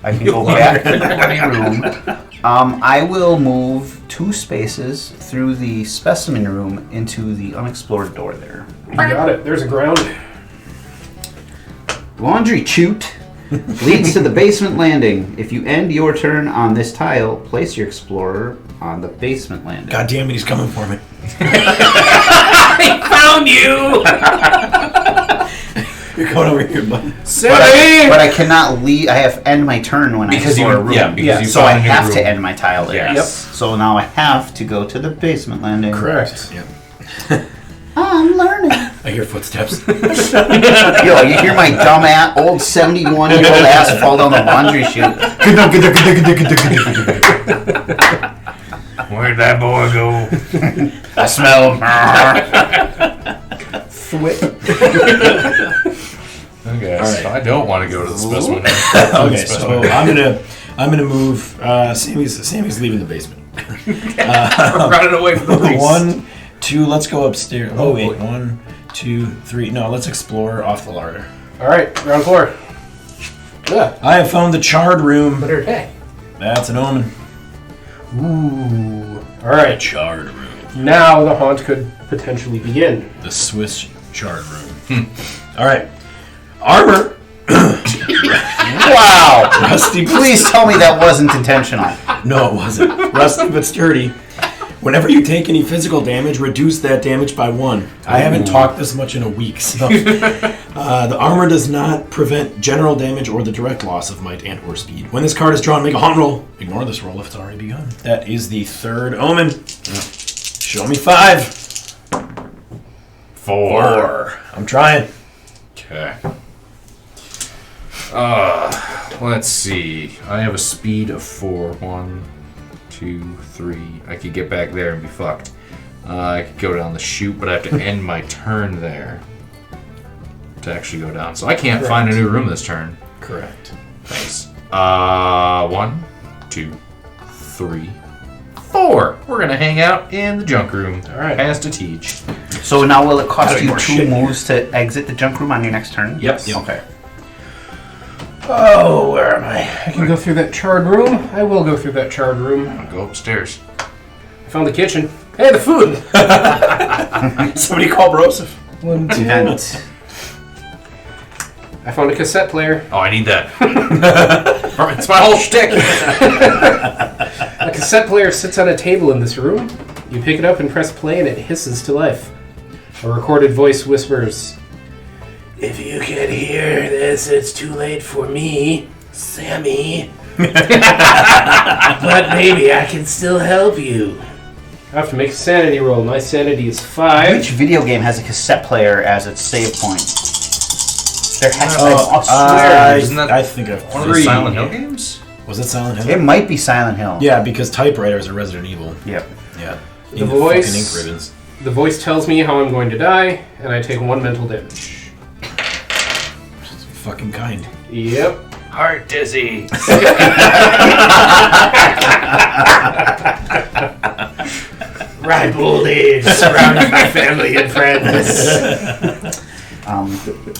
Speaker 3: I can go back to my room. I will move 2 spaces through the specimen room into the unexplored door there.
Speaker 4: You got it. There's a ground.
Speaker 3: Laundry chute leads to the basement landing. If you end your turn on this tile, place your explorer on the basement landing.
Speaker 1: God damn it, he's coming for me.
Speaker 2: Found you!
Speaker 1: You're going over here, bud.
Speaker 3: But I cannot leave. I have to end my turn when
Speaker 2: Because
Speaker 3: I
Speaker 2: you
Speaker 3: explore a room.
Speaker 2: because you
Speaker 3: So I
Speaker 2: found a new
Speaker 3: have
Speaker 2: room.
Speaker 3: to end my tile there.
Speaker 2: Yes.
Speaker 4: Yep.
Speaker 3: So now I have to go to the basement landing.
Speaker 4: Correct.
Speaker 1: Yep.
Speaker 3: I'm learning.
Speaker 1: I hear footsteps.
Speaker 3: Yo, you hear my dumb ass, old 71-year-old ass fall down the laundry chute.
Speaker 2: Where'd that boy go?
Speaker 3: I smell.
Speaker 2: Okay,
Speaker 1: All
Speaker 2: so
Speaker 1: right.
Speaker 2: I don't want to go to the specimen.
Speaker 1: Okay, so I'm gonna move. Sammy's leaving the basement.
Speaker 2: Running away from the police.
Speaker 1: 1, 2. Let's go upstairs. Oh wait,
Speaker 2: boy.
Speaker 1: 1, 2, 3. No, let's explore off the larder.
Speaker 4: All right, ground floor. Yeah.
Speaker 1: I have found the charred room.
Speaker 4: Hey.
Speaker 1: That's an omen.
Speaker 4: Ooh. All right.
Speaker 1: Charred room.
Speaker 4: Now the haunt could potentially begin.
Speaker 1: The Swiss charred room. All right. Armor.
Speaker 3: Wow.
Speaker 1: Rusty.
Speaker 3: Please tell me that wasn't intentional.
Speaker 1: No, it wasn't. Rusty but sturdy. Whenever you take any physical damage, reduce that damage by 1. I haven't talked this much in a week, so the armor does not prevent general damage or the direct loss of might and or speed. When this card is drawn, make a haunt roll. Ignore this roll if it's already begun. That is the 3rd omen. Show me 5. 4. I'm trying.
Speaker 2: Okay. Let's see. I have a speed of 4. 1, 2, 3. I could get back there and be fucked. I could go down the chute, but I have to end my turn there to actually go down. So I can't find a new room this turn.
Speaker 1: Correct.
Speaker 2: Thanks. 1, 2, 3, 4. We're gonna hang out in the junk room.
Speaker 4: All right.
Speaker 2: Has to teach.
Speaker 3: So now will it cost you
Speaker 1: more
Speaker 3: 2
Speaker 1: shit
Speaker 3: moves to exit the junk room on your next turn?
Speaker 2: Yep.
Speaker 3: Okay.
Speaker 1: Oh, where am I?
Speaker 4: I can go through that charred room. I will go through that charred room.
Speaker 2: I'll go upstairs.
Speaker 4: I found the kitchen. Hey, the food!
Speaker 1: Somebody call Broseph.
Speaker 4: 1, 2.
Speaker 3: Event.
Speaker 4: I found a cassette player.
Speaker 2: Oh, I need that. It's my whole shtick.
Speaker 4: A cassette player sits on a table in this room. You pick it up and press play and it hisses to life. A recorded voice whispers, "If you can hear this, it's too late for me, Sammy. But maybe I can still help you." I have to make a sanity roll. My sanity is 5.
Speaker 3: Which video game has a cassette player as its save point? There has
Speaker 1: Oh,
Speaker 3: I swear.
Speaker 2: Isn't that
Speaker 1: I think I've
Speaker 2: one of the
Speaker 1: 3.
Speaker 2: Silent Hill games?
Speaker 1: Was it Silent Hill?
Speaker 3: It might be Silent Hill.
Speaker 1: Yeah, because typewriters are Resident Evil.
Speaker 3: Yep.
Speaker 1: Yeah.
Speaker 4: The voice-
Speaker 1: Fucking ink ribbons.
Speaker 4: The voice tells me how I'm going to die, and I take 1 mental damage.
Speaker 1: Fucking kind.
Speaker 4: Yep.
Speaker 2: Heart dizzy.
Speaker 4: Ripe old age, surrounded by family and friends.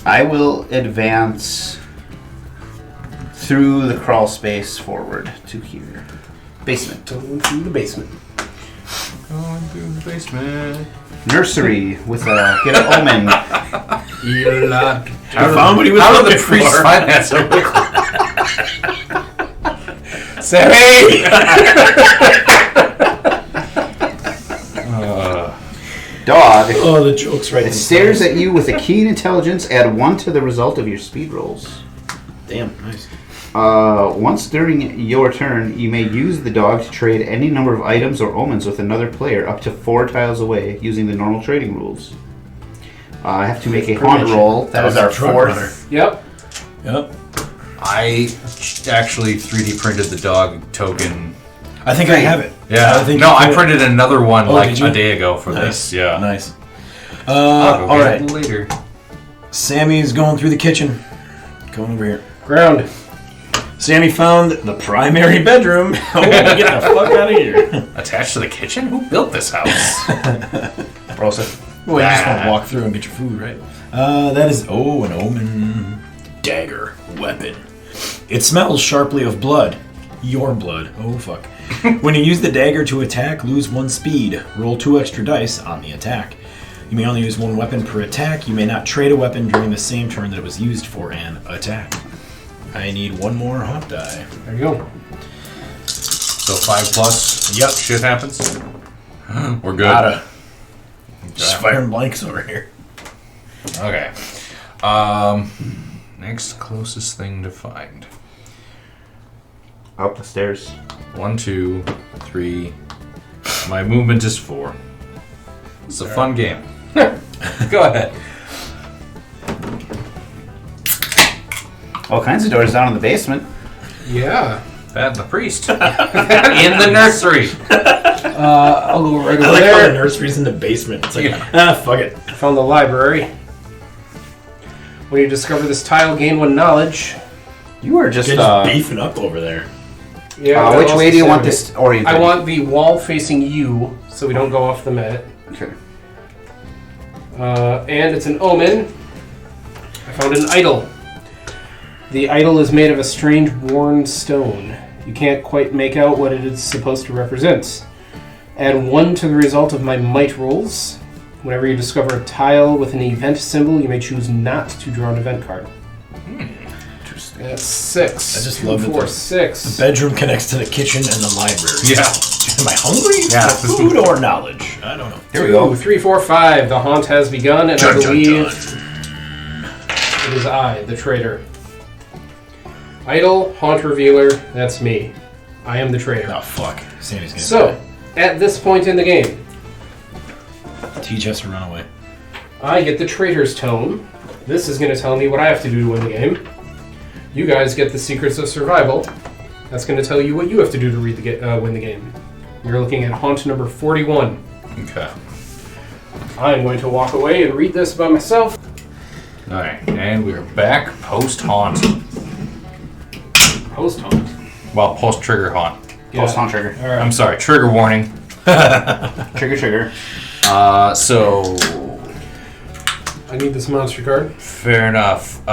Speaker 3: I will advance through the crawl space forward to here. Basement.
Speaker 4: Going through the basement.
Speaker 2: Going through the basement.
Speaker 3: Nursery with a get an omen.
Speaker 1: Found what he was
Speaker 2: How did
Speaker 1: looking
Speaker 2: the priest
Speaker 1: for.
Speaker 2: find that so quickly?
Speaker 4: Sammy!
Speaker 3: Dog.
Speaker 1: Oh, the joke's right.
Speaker 3: It stares at you with a keen intelligence. Add 1 to the result of your speed rolls.
Speaker 1: Damn, nice.
Speaker 3: Once during your turn, you may use the dog to trade any number of items or omens with another player up to 4 tiles away using the normal trading rules. I have to make a haunt roll. That is our
Speaker 1: Truck
Speaker 3: 4th.
Speaker 1: runner.
Speaker 4: Yep.
Speaker 1: Yep.
Speaker 2: I actually 3D printed the dog token.
Speaker 1: I think I have it.
Speaker 2: Yeah.
Speaker 1: I think
Speaker 2: No,
Speaker 1: you
Speaker 2: I
Speaker 1: did.
Speaker 2: printed another one
Speaker 1: Oh,
Speaker 2: like
Speaker 1: did you?
Speaker 2: a day ago for
Speaker 1: Nice.
Speaker 2: this. Yeah.
Speaker 1: Nice.
Speaker 2: I'll go
Speaker 1: All
Speaker 2: get
Speaker 1: right.
Speaker 2: it later.
Speaker 1: Sammy's going through the kitchen. Coming over here.
Speaker 4: Ground.
Speaker 1: Sammy found the primary bedroom. Oh, get the fuck out of here.
Speaker 2: Attached to the kitchen? Who built this house?
Speaker 3: Broseph.
Speaker 1: Well, you just want to walk through and get your food, right? That is, an omen. Dagger. Weapon. It smells sharply of blood. Your blood. Oh, fuck. When you use the dagger to attack, lose 1 speed. Roll 2 extra dice on the attack. You may only use 1 weapon per attack. You may not trade a weapon during the same turn that it was used for an attack. I need 1 more haunt die.
Speaker 4: There you go.
Speaker 2: So 5 plus.
Speaker 1: Yep.
Speaker 2: Shit happens. We're good.
Speaker 1: Gotta. Just firing blanks over here.
Speaker 2: Okay. Next closest thing to find.
Speaker 3: Up the stairs.
Speaker 2: 1, 2, 3. My movement is 4. It's a fun game. Go ahead.
Speaker 3: All kinds of doors down in the basement.
Speaker 4: Yeah.
Speaker 2: That and the priest. In the nursery.
Speaker 4: I'll go right
Speaker 1: I
Speaker 4: over
Speaker 1: like how the
Speaker 4: there.
Speaker 1: nursery's in the basement. It's like,
Speaker 2: Yeah.
Speaker 1: fuck it.
Speaker 4: Found the library. When you discover this tile, gain 1 knowledge.
Speaker 3: You are just.
Speaker 1: You're just beefing up over there.
Speaker 4: Yeah.
Speaker 3: which way do you want
Speaker 4: Sammy.
Speaker 3: this oriented?
Speaker 4: I want the wall facing you, so we don't go off the mat.
Speaker 3: Okay.
Speaker 4: And it's an omen. I found an idol. The idol is made of a strange worn stone. You can't quite make out what it is supposed to represent. Add 1 to the result of my might rolls. Whenever you discover a tile with an event symbol, you may choose not to draw an event card.
Speaker 3: Interesting.
Speaker 4: That's 6.
Speaker 1: I just
Speaker 4: 2,
Speaker 1: love that
Speaker 4: 4,
Speaker 1: the
Speaker 4: 6.
Speaker 1: Bedroom connects to the kitchen and the library.
Speaker 2: Yeah.
Speaker 1: Am I hungry?
Speaker 2: Yeah.
Speaker 1: For food or knowledge? I don't know.
Speaker 3: Here we go.
Speaker 4: 2, 3, 4, 5. The haunt has begun, and I believe it is I, the traitor. Idol, haunt revealer, that's me. I am the traitor.
Speaker 1: Oh, fuck. Sammy's gonna
Speaker 4: So, at this point in the game,
Speaker 1: teach us to run away.
Speaker 4: I get the traitor's tome. This is going to tell me what I have to do to win the game. You guys get the secrets of survival. That's going to tell you what you have to do to win the game. You're looking at haunt number 41.
Speaker 2: Okay.
Speaker 4: I'm going to walk away and read this by myself.
Speaker 2: Alright, and we're back post-haunt.
Speaker 4: Post haunt.
Speaker 2: Well, post-trigger haunt.
Speaker 3: Post haunt trigger.
Speaker 4: All right.
Speaker 2: I'm sorry, trigger warning.
Speaker 3: Trigger.
Speaker 2: So...
Speaker 4: I need this monster card.
Speaker 2: Fair enough.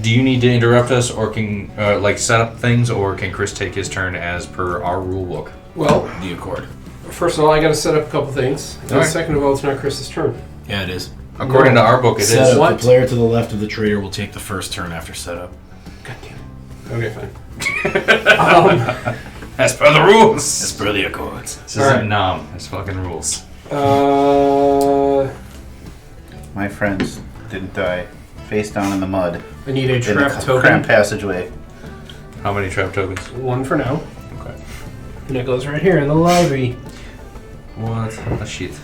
Speaker 2: Do you need to interrupt us, or can set up things, or can Chris take his turn as per our rule book?
Speaker 4: Well,
Speaker 1: The Accord.
Speaker 4: first of all, I got to set up a couple things. And
Speaker 2: Alright.
Speaker 4: second of all, it's not Chris's turn.
Speaker 1: Yeah, it is.
Speaker 2: According to our book, it is.
Speaker 1: Setup.
Speaker 4: What?
Speaker 1: The player to the left of the traitor will take the first turn after setup.
Speaker 4: God damn it. Okay, fine.
Speaker 2: As per the rules.
Speaker 1: As per the Accords.
Speaker 2: This
Speaker 4: Alright.
Speaker 2: isn't Nom. It's fucking rules.
Speaker 3: My friends didn't die. Face down in the mud.
Speaker 4: I need a
Speaker 3: In the
Speaker 4: trap token.
Speaker 3: cramped passageway.
Speaker 2: How many trap tokens?
Speaker 4: 1 for now.
Speaker 2: Okay.
Speaker 4: And it goes right here in the library.
Speaker 2: What a shit.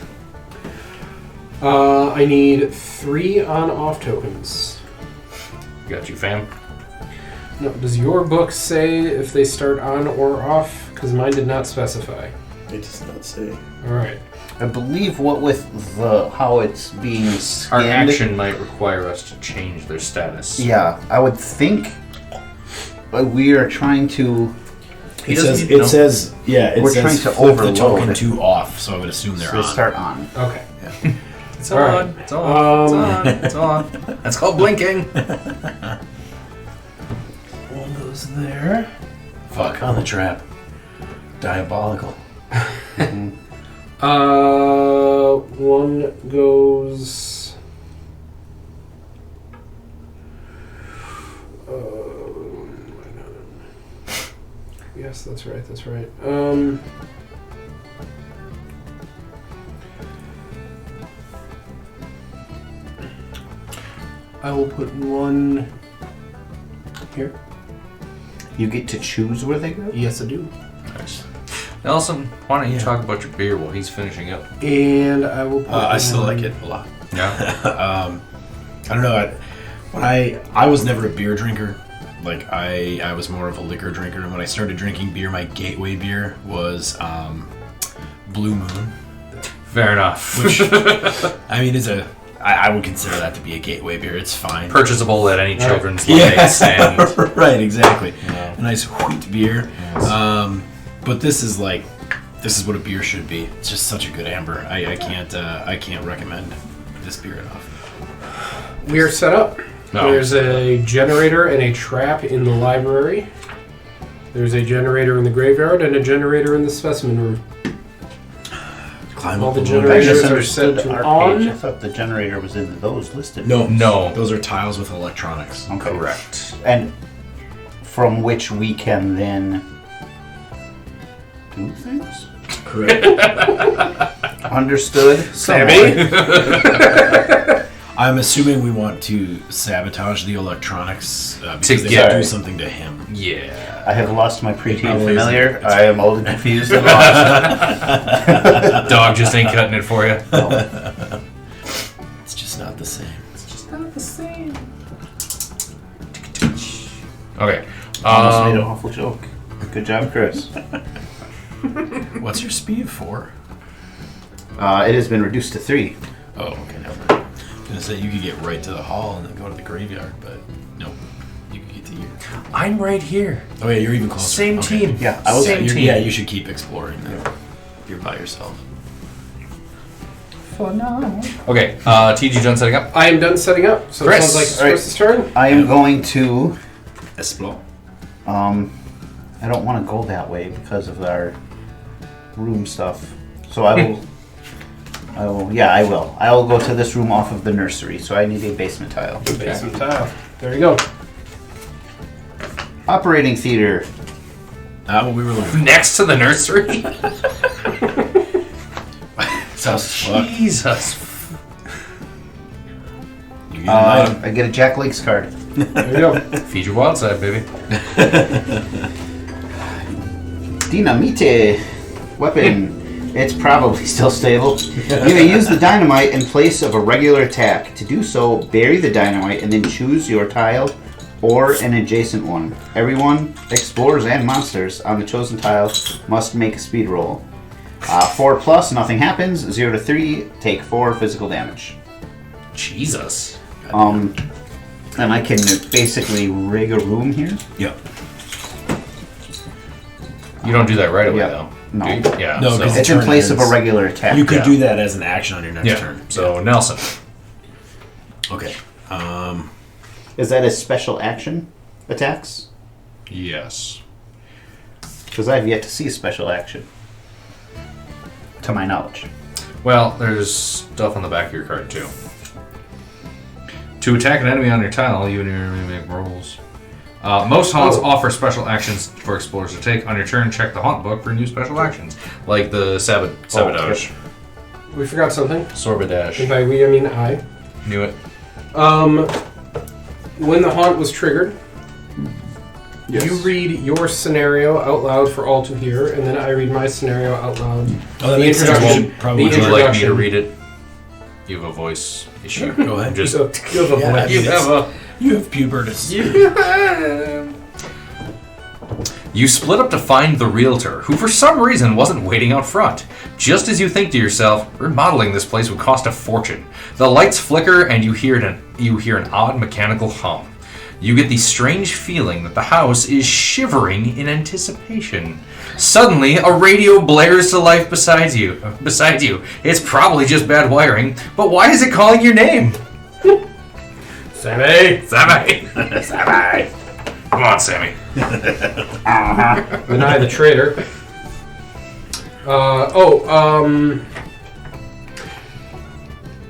Speaker 4: I need 3 on-off tokens.
Speaker 2: Got you, fam.
Speaker 4: No, does your book say if they start on or off? Because mine did not specify.
Speaker 1: It does not say.
Speaker 4: Alright.
Speaker 3: I believe what with how it's being
Speaker 2: Our
Speaker 3: skinned.
Speaker 2: action might require us to change their status.
Speaker 3: Yeah, I would think we are trying to.
Speaker 2: He
Speaker 1: It
Speaker 2: doesn't
Speaker 1: says,
Speaker 2: need to know.
Speaker 1: it says, yeah, it
Speaker 3: We're
Speaker 1: says
Speaker 3: trying to
Speaker 1: flip the
Speaker 3: overload
Speaker 1: token
Speaker 3: it.
Speaker 1: to off, so I would assume they're
Speaker 3: They
Speaker 1: on.
Speaker 3: start on.
Speaker 4: Okay.
Speaker 2: It's
Speaker 4: All
Speaker 2: on.
Speaker 4: right.
Speaker 2: It's on. It's on. It's on. That's called blinking.
Speaker 5: One goes there. Fuck, on the trap. Diabolical.
Speaker 4: One goes. Yes, that's right. That's right. I will put one here.
Speaker 3: You get to choose where they go?
Speaker 4: Yes, I do.
Speaker 2: Nice. Nelson, why don't you talk about your beer while he's finishing up?
Speaker 4: And I will put
Speaker 1: I still
Speaker 4: one-
Speaker 1: like it a lot.
Speaker 2: Yeah.
Speaker 1: I don't know. When I was never a beer drinker. Like I was more of a liquor drinker, and when I started drinking beer, my gateway beer was Blue Moon,
Speaker 2: Fair enough.
Speaker 1: which I mean I would consider that to be a gateway beer. It's fine.
Speaker 2: Purchasable at any children's
Speaker 1: Yeah,
Speaker 2: place. And
Speaker 1: right, exactly. A nice wheat beer. But this is what a beer should be. It's just such a good amber. I can't recommend this beer enough.
Speaker 4: We are set up.
Speaker 2: No.
Speaker 4: There's a generator and a trap in the library. There's a generator in the graveyard and a generator in the specimen room.
Speaker 1: Climb
Speaker 4: All
Speaker 1: up
Speaker 4: the
Speaker 1: the
Speaker 3: I
Speaker 4: generators are
Speaker 3: misunderstood
Speaker 4: set to
Speaker 3: our
Speaker 4: on.
Speaker 3: page. I thought the generator was in those listed.
Speaker 2: No.
Speaker 1: Those are tiles with electronics.
Speaker 3: Okay.
Speaker 2: Correct.
Speaker 3: And from which we can then do things?
Speaker 1: Correct.
Speaker 3: Understood.
Speaker 4: Sammy?
Speaker 1: I'm assuming we want to sabotage the electronics because
Speaker 2: To
Speaker 1: they
Speaker 2: get-
Speaker 1: do something to him.
Speaker 2: Yeah.
Speaker 3: I have lost my preteen
Speaker 1: Probably
Speaker 3: familiar.
Speaker 1: isn't.
Speaker 3: I am old and confused and lost.
Speaker 2: Dog just ain't cutting it for you.
Speaker 1: It's just not the same.
Speaker 2: Okay.
Speaker 3: Almost made an awful joke. Good job, Chris.
Speaker 1: What's your speed for?
Speaker 3: It has been reduced to 3.
Speaker 1: Oh, okay, never mind. I was gonna say you could get right to the hall and then go to the graveyard, but nope. You could get to here.
Speaker 2: I'm right here.
Speaker 1: Oh yeah, you're even closer.
Speaker 2: Same
Speaker 1: Okay.
Speaker 2: team.
Speaker 3: Yeah, I was.
Speaker 2: Same team.
Speaker 1: Yeah, you should keep exploring then. You're by yourself.
Speaker 3: For now.
Speaker 2: Okay. TG done setting up.
Speaker 4: I am done setting up. So
Speaker 2: Chris.
Speaker 4: it sounds like it's
Speaker 3: All right.
Speaker 4: Chris's turn.
Speaker 3: I am going to.
Speaker 1: Explore.
Speaker 3: I don't want to go that way because of our room stuff. So I will. I will. I will go to this room off of the nursery. So I need a basement tile.
Speaker 4: Basement tile. There you go.
Speaker 3: Operating theater.
Speaker 1: Not what we were looking
Speaker 2: Next to the nursery.
Speaker 1: for. Sounds fuck.
Speaker 2: Jesus.
Speaker 1: You get an item.
Speaker 3: I get a Jack Lakes card.
Speaker 4: There you go.
Speaker 2: Feed your wild side, baby.
Speaker 3: Dynamite weapon. It's probably still stable. You may use the dynamite in place of a regular attack. To do so, bury the dynamite and then choose your tile or an adjacent one. Everyone, explorers and monsters on the chosen tile must make a speed roll. 4 plus, nothing happens. 0 to 3, take 4 physical damage.
Speaker 2: Jesus.
Speaker 3: And I can basically rig a room here.
Speaker 1: Yep.
Speaker 2: You don't do that right away,
Speaker 3: Yeah.
Speaker 2: though.
Speaker 3: No.
Speaker 2: Do you? Yeah.
Speaker 1: No,
Speaker 2: so-
Speaker 1: 'cause
Speaker 3: It's in
Speaker 1: turn
Speaker 3: place of a
Speaker 1: ends.
Speaker 3: regular attack.
Speaker 1: You could
Speaker 2: Yeah.
Speaker 1: do that as an action on your next
Speaker 2: yeah.
Speaker 1: turn.
Speaker 2: So Nelson.
Speaker 1: Okay.
Speaker 3: Is that a special action attacks?
Speaker 2: Yes.
Speaker 3: Because I've yet to see a special action. To my knowledge.
Speaker 2: Well, there's stuff on the back of your card too. To attack an enemy on your tile, you and your enemy make rolls. Most haunts offer special actions for explorers to take. On your turn, check the haunt book for new special actions, like the sabotage,
Speaker 4: We forgot something.
Speaker 2: sorbidash.
Speaker 4: And by we, I mean I.
Speaker 2: Knew it.
Speaker 4: When the haunt was triggered, you read your scenario out loud for all to hear, and then I read my scenario out loud.
Speaker 1: Oh, that
Speaker 4: The
Speaker 1: makes sense. We
Speaker 4: introduction-
Speaker 1: should probably
Speaker 2: Would
Speaker 4: the
Speaker 2: you like me to
Speaker 4: introduction.
Speaker 2: read it? You have a voice issue.
Speaker 1: Go ahead.
Speaker 2: Just
Speaker 4: So, you have a
Speaker 1: Yeah,
Speaker 4: voice.
Speaker 1: you
Speaker 2: have a.
Speaker 1: You have pubertus.
Speaker 2: You split up to find the realtor, who for some reason wasn't waiting out front. Just as you think to yourself, remodeling this place would cost a fortune. The lights flicker and you hear an odd mechanical hum. You get the strange feeling that the house is shivering in anticipation. Suddenly, a radio blares to life beside you. It's probably just bad wiring, but why is it calling your name?
Speaker 4: Sammy!
Speaker 2: Sammy! Sammy! Come on, Sammy.
Speaker 4: Deny the traitor.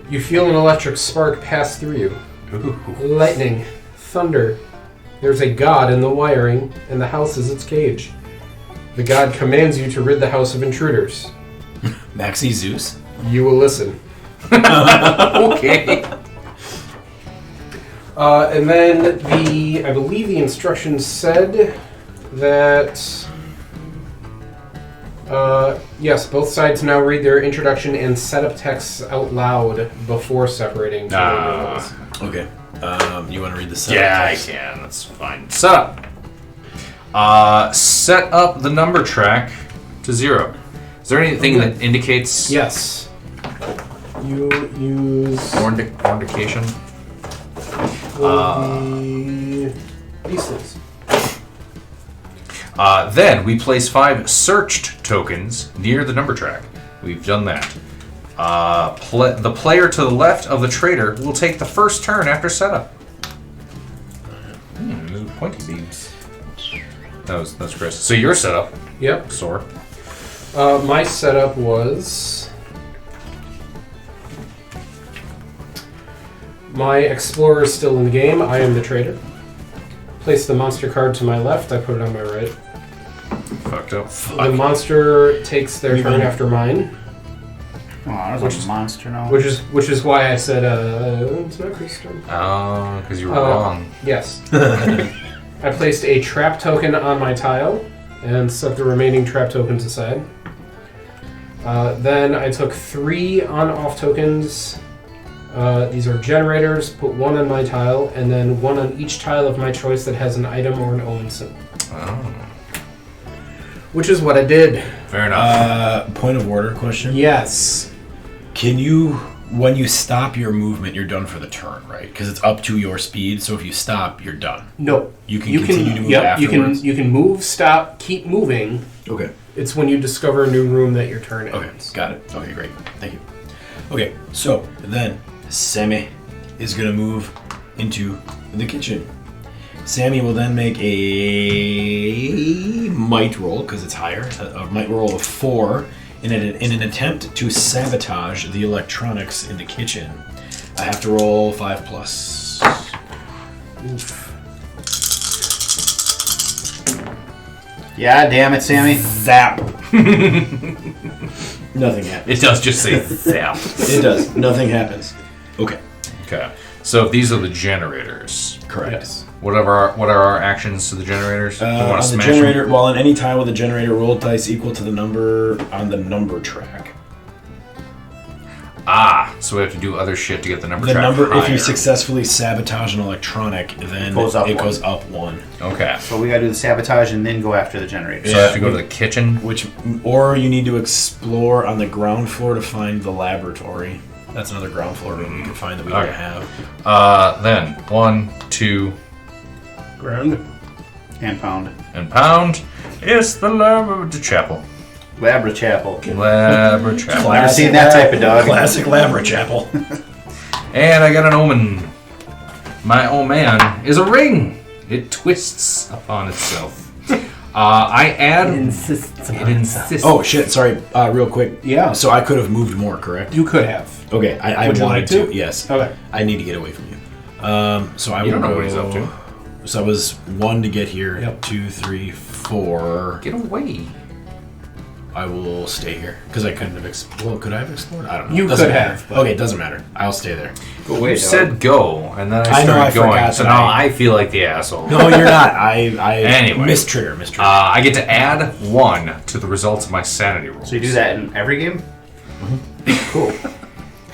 Speaker 4: You feel an electric spark pass through you.
Speaker 2: Ooh.
Speaker 4: Lightning, thunder. There's a god in the wiring, and the house is its cage. The god commands you to rid the house of intruders.
Speaker 1: Maxi Zeus.
Speaker 4: You will listen.
Speaker 2: Okay.
Speaker 4: And then I believe the instructions said that, yes, both sides now read their introduction and setup texts out loud before separating.
Speaker 1: Okay. You want to read the setup?
Speaker 2: Yeah, I can. That's fine. Set up. Set up the number track to 0. Is there anything that indicates
Speaker 4: Yes. You use
Speaker 2: or indication?
Speaker 4: the pieces.
Speaker 2: Then we place 5 searched tokens near the number track. We've done that. The player to the left of the trader will take the first turn after setup. Pointy beams. That's Chris. So your setup,
Speaker 4: Yep.
Speaker 2: Sore.
Speaker 4: My setup was my explorer is still in the game. I am the trader. Place the monster card to my left. I put it on my right.
Speaker 2: Fucked up.
Speaker 4: The monster takes their turn after mine,
Speaker 3: Oh, there's a monster now.
Speaker 4: which is why I said it's not Chris' turn.
Speaker 2: Oh, because you were wrong.
Speaker 4: Yes. I placed a trap token on my tile and set the remaining trap tokens aside. Then I took 3 on-off tokens. These are generators. Put 1 on my tile, and then 1 on each tile of my choice that has an item or an omen symbol.
Speaker 2: Oh.
Speaker 4: Which is what I did.
Speaker 2: Fair enough.
Speaker 1: Point of order question.
Speaker 4: Yes.
Speaker 1: Can you, when you stop your movement, you're done for the turn, right? Because it's up to your speed. So if you stop, you're done.
Speaker 4: No.
Speaker 1: You can continue to move afterwards.
Speaker 4: You can move, stop, keep moving.
Speaker 1: Okay.
Speaker 4: It's when you discover a new room that your turn
Speaker 1: Okay.
Speaker 4: ends.
Speaker 1: Got it. Okay. Great. Thank you. Okay. So then, Sammy is gonna move into the kitchen. Sammy will then make a might roll, because it's higher, a might roll of 4 in an attempt to sabotage the electronics in the kitchen. I have to roll 5+.
Speaker 4: Oof.
Speaker 3: Yeah, damn it, Sammy.
Speaker 1: Zap. Nothing happens.
Speaker 2: It does just say zap.
Speaker 1: It does. Nothing happens. Okay.
Speaker 2: Okay. So if these are the generators,
Speaker 1: Correct.
Speaker 4: Yes.
Speaker 2: what are our actions to the generators? We wanna
Speaker 1: On the
Speaker 2: smash
Speaker 1: generator,
Speaker 2: them?
Speaker 1: well, on any tile with a generator, roll dice equal to the number on the number track.
Speaker 2: So we have to do other shit to get the number
Speaker 1: The
Speaker 2: track
Speaker 1: number, if
Speaker 2: higher.
Speaker 1: you successfully sabotage an electronic, then it goes up 1.
Speaker 2: Okay.
Speaker 3: So we gotta do the sabotage and then go after the generator.
Speaker 2: So I have to go to the kitchen.
Speaker 1: Or you need to explore on the ground floor to find the laboratory. That's another ground floor room you can find that we don't
Speaker 2: Okay.
Speaker 1: have.
Speaker 2: Then 1, 2,
Speaker 4: Ground.
Speaker 3: And pound.
Speaker 2: and pound. It's the Labra Chapel.
Speaker 3: Labra Chapel.
Speaker 2: Labra Chapel.
Speaker 3: Never seen that type of dog.
Speaker 1: Classic Labra Chapel.
Speaker 2: And I got an omen. My omen is a ring. It twists upon itself. I add. It insists.
Speaker 1: Oh shit! Sorry. Real quick.
Speaker 4: Yeah.
Speaker 1: So I could have moved more, correct?
Speaker 4: You could have.
Speaker 1: Okay. I
Speaker 4: Would you
Speaker 1: wanted
Speaker 4: like to?
Speaker 1: to. Yes.
Speaker 4: Okay.
Speaker 1: I need to get away from you. So I
Speaker 2: You
Speaker 1: will
Speaker 2: don't know
Speaker 1: go,
Speaker 2: what he's up to.
Speaker 1: So I was 1 to get here.
Speaker 4: Yep.
Speaker 1: 2, 3, 4.
Speaker 2: Get away.
Speaker 1: I will stay here because I couldn't have explored. Well, could I have explored? I don't know.
Speaker 4: You
Speaker 1: Doesn't
Speaker 4: could
Speaker 1: matter.
Speaker 4: have, but-
Speaker 1: Okay, it doesn't matter. I'll stay there.
Speaker 3: Go away,
Speaker 2: You
Speaker 3: dog.
Speaker 2: said go, and then I
Speaker 1: I know,
Speaker 2: started
Speaker 1: I
Speaker 2: going.
Speaker 1: forgot
Speaker 2: So
Speaker 1: that
Speaker 2: now
Speaker 1: I-
Speaker 2: I feel like the asshole.
Speaker 1: No, you're not. I
Speaker 2: Anyway.
Speaker 1: mistrigger.
Speaker 2: I get to add 1 to the results of my sanity rolls.
Speaker 3: So you do that in every game? Cool.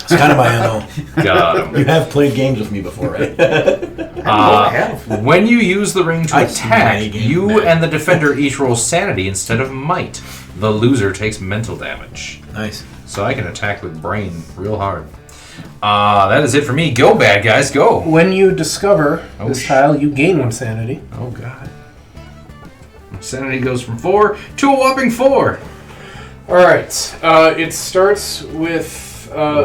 Speaker 1: It's kind of my MO.
Speaker 2: Got him.
Speaker 1: You have played games with me before, right?
Speaker 3: I have.
Speaker 2: When you use the ring to
Speaker 1: I
Speaker 2: attack,
Speaker 1: see many
Speaker 2: you
Speaker 1: games, man.
Speaker 2: and the defender each roll sanity instead of might. The loser takes mental damage.
Speaker 1: Nice.
Speaker 2: So I can attack with brain real hard. That is it for me. Go, bad guys, go.
Speaker 4: When you discover this
Speaker 2: shit.
Speaker 4: tile, you gain 1 sanity.
Speaker 2: Oh, God. Sanity goes from 4 to a whopping 4.
Speaker 4: All right. It starts with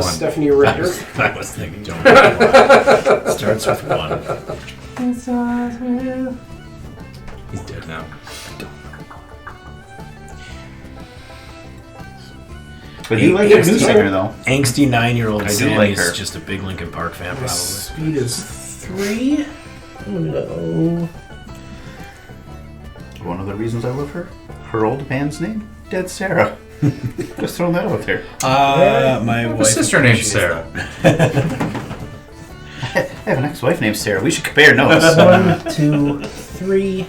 Speaker 4: Stephanie Richter.
Speaker 1: I was thinking, don't starts with 1.
Speaker 2: He's dead now.
Speaker 3: But you like your new singer, though.
Speaker 1: Angsty 9-year-old
Speaker 3: I do
Speaker 1: Sammy's
Speaker 3: like her.
Speaker 1: just a big Linkin Park fan,
Speaker 4: My
Speaker 1: probably.
Speaker 4: speed is 3. No.
Speaker 3: One of the reasons I love her, her old band's name, Dead Sarah. Just throwing that out there.
Speaker 1: My
Speaker 2: I have a
Speaker 1: wife
Speaker 2: sister named
Speaker 1: appreciates
Speaker 2: Sarah.
Speaker 3: I have an ex-wife named Sarah. We should compare notes.
Speaker 4: 1, 2, 3.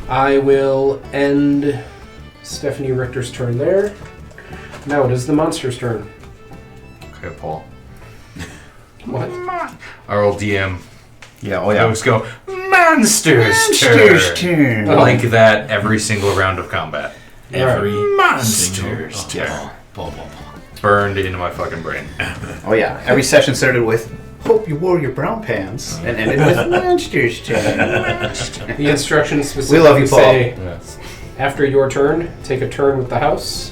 Speaker 4: I will end Stephanie Richter's turn there. Now it is the monster's turn.
Speaker 2: Okay, Paul.
Speaker 4: What?
Speaker 2: Our old DM.
Speaker 3: Yeah, oh
Speaker 2: I
Speaker 3: yeah.
Speaker 2: always go, Monster's turn. Like that every single round of combat.
Speaker 1: every
Speaker 2: Monsters
Speaker 1: single-
Speaker 2: turn.
Speaker 1: Blah, blah, blah.
Speaker 2: Burned into my fucking brain.
Speaker 3: Oh yeah. Every session started with, hope you wore your brown pants, and ended with Monsters Turn.
Speaker 4: The instructions
Speaker 3: We
Speaker 4: specifically
Speaker 3: love you, Paul.
Speaker 4: say,
Speaker 2: Yes.
Speaker 4: after your turn, take a turn with the house.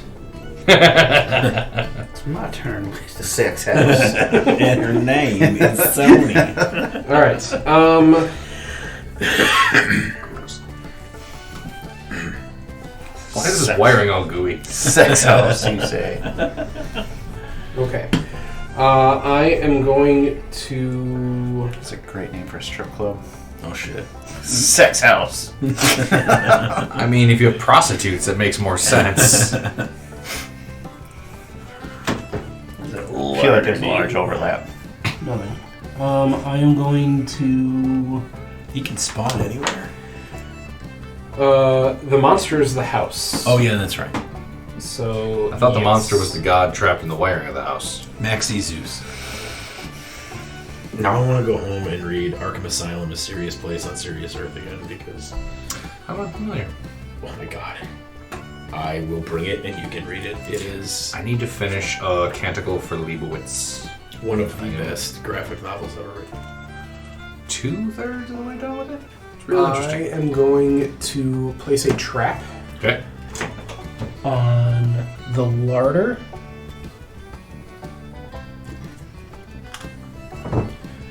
Speaker 3: It's my turn with the sex house.
Speaker 1: And her name is Sony.
Speaker 4: All right.
Speaker 2: Why is this wiring all gooey?
Speaker 3: Sex house, you say.
Speaker 4: Okay. I am going to.
Speaker 3: That's a great name for a strip club.
Speaker 1: Oh shit.
Speaker 3: Sex house.
Speaker 2: I mean, if you have prostitutes, it makes more sense.
Speaker 3: I feel like there's a large overlap.
Speaker 4: Nothing. I am going to.
Speaker 1: He can spawn anywhere.
Speaker 4: The monster is the house.
Speaker 1: Oh yeah, that's right.
Speaker 4: So.
Speaker 2: I thought the
Speaker 4: yes.
Speaker 2: monster was the god trapped in the wiring of the house.
Speaker 1: Maxi Zeus. Now I want to go home and read Arkham Asylum, A Serious Place on Serious Earth again because,
Speaker 2: I'm not familiar.
Speaker 1: oh my god. I will bring it and you can read it. It is
Speaker 2: I need to finish Canticle for Leibowitz.
Speaker 1: one of the best graphic novels ever written.
Speaker 2: 2/3 of the way done with it? It's really
Speaker 4: I
Speaker 2: interesting.
Speaker 4: am going to place a trap
Speaker 2: Okay.
Speaker 4: on the larder.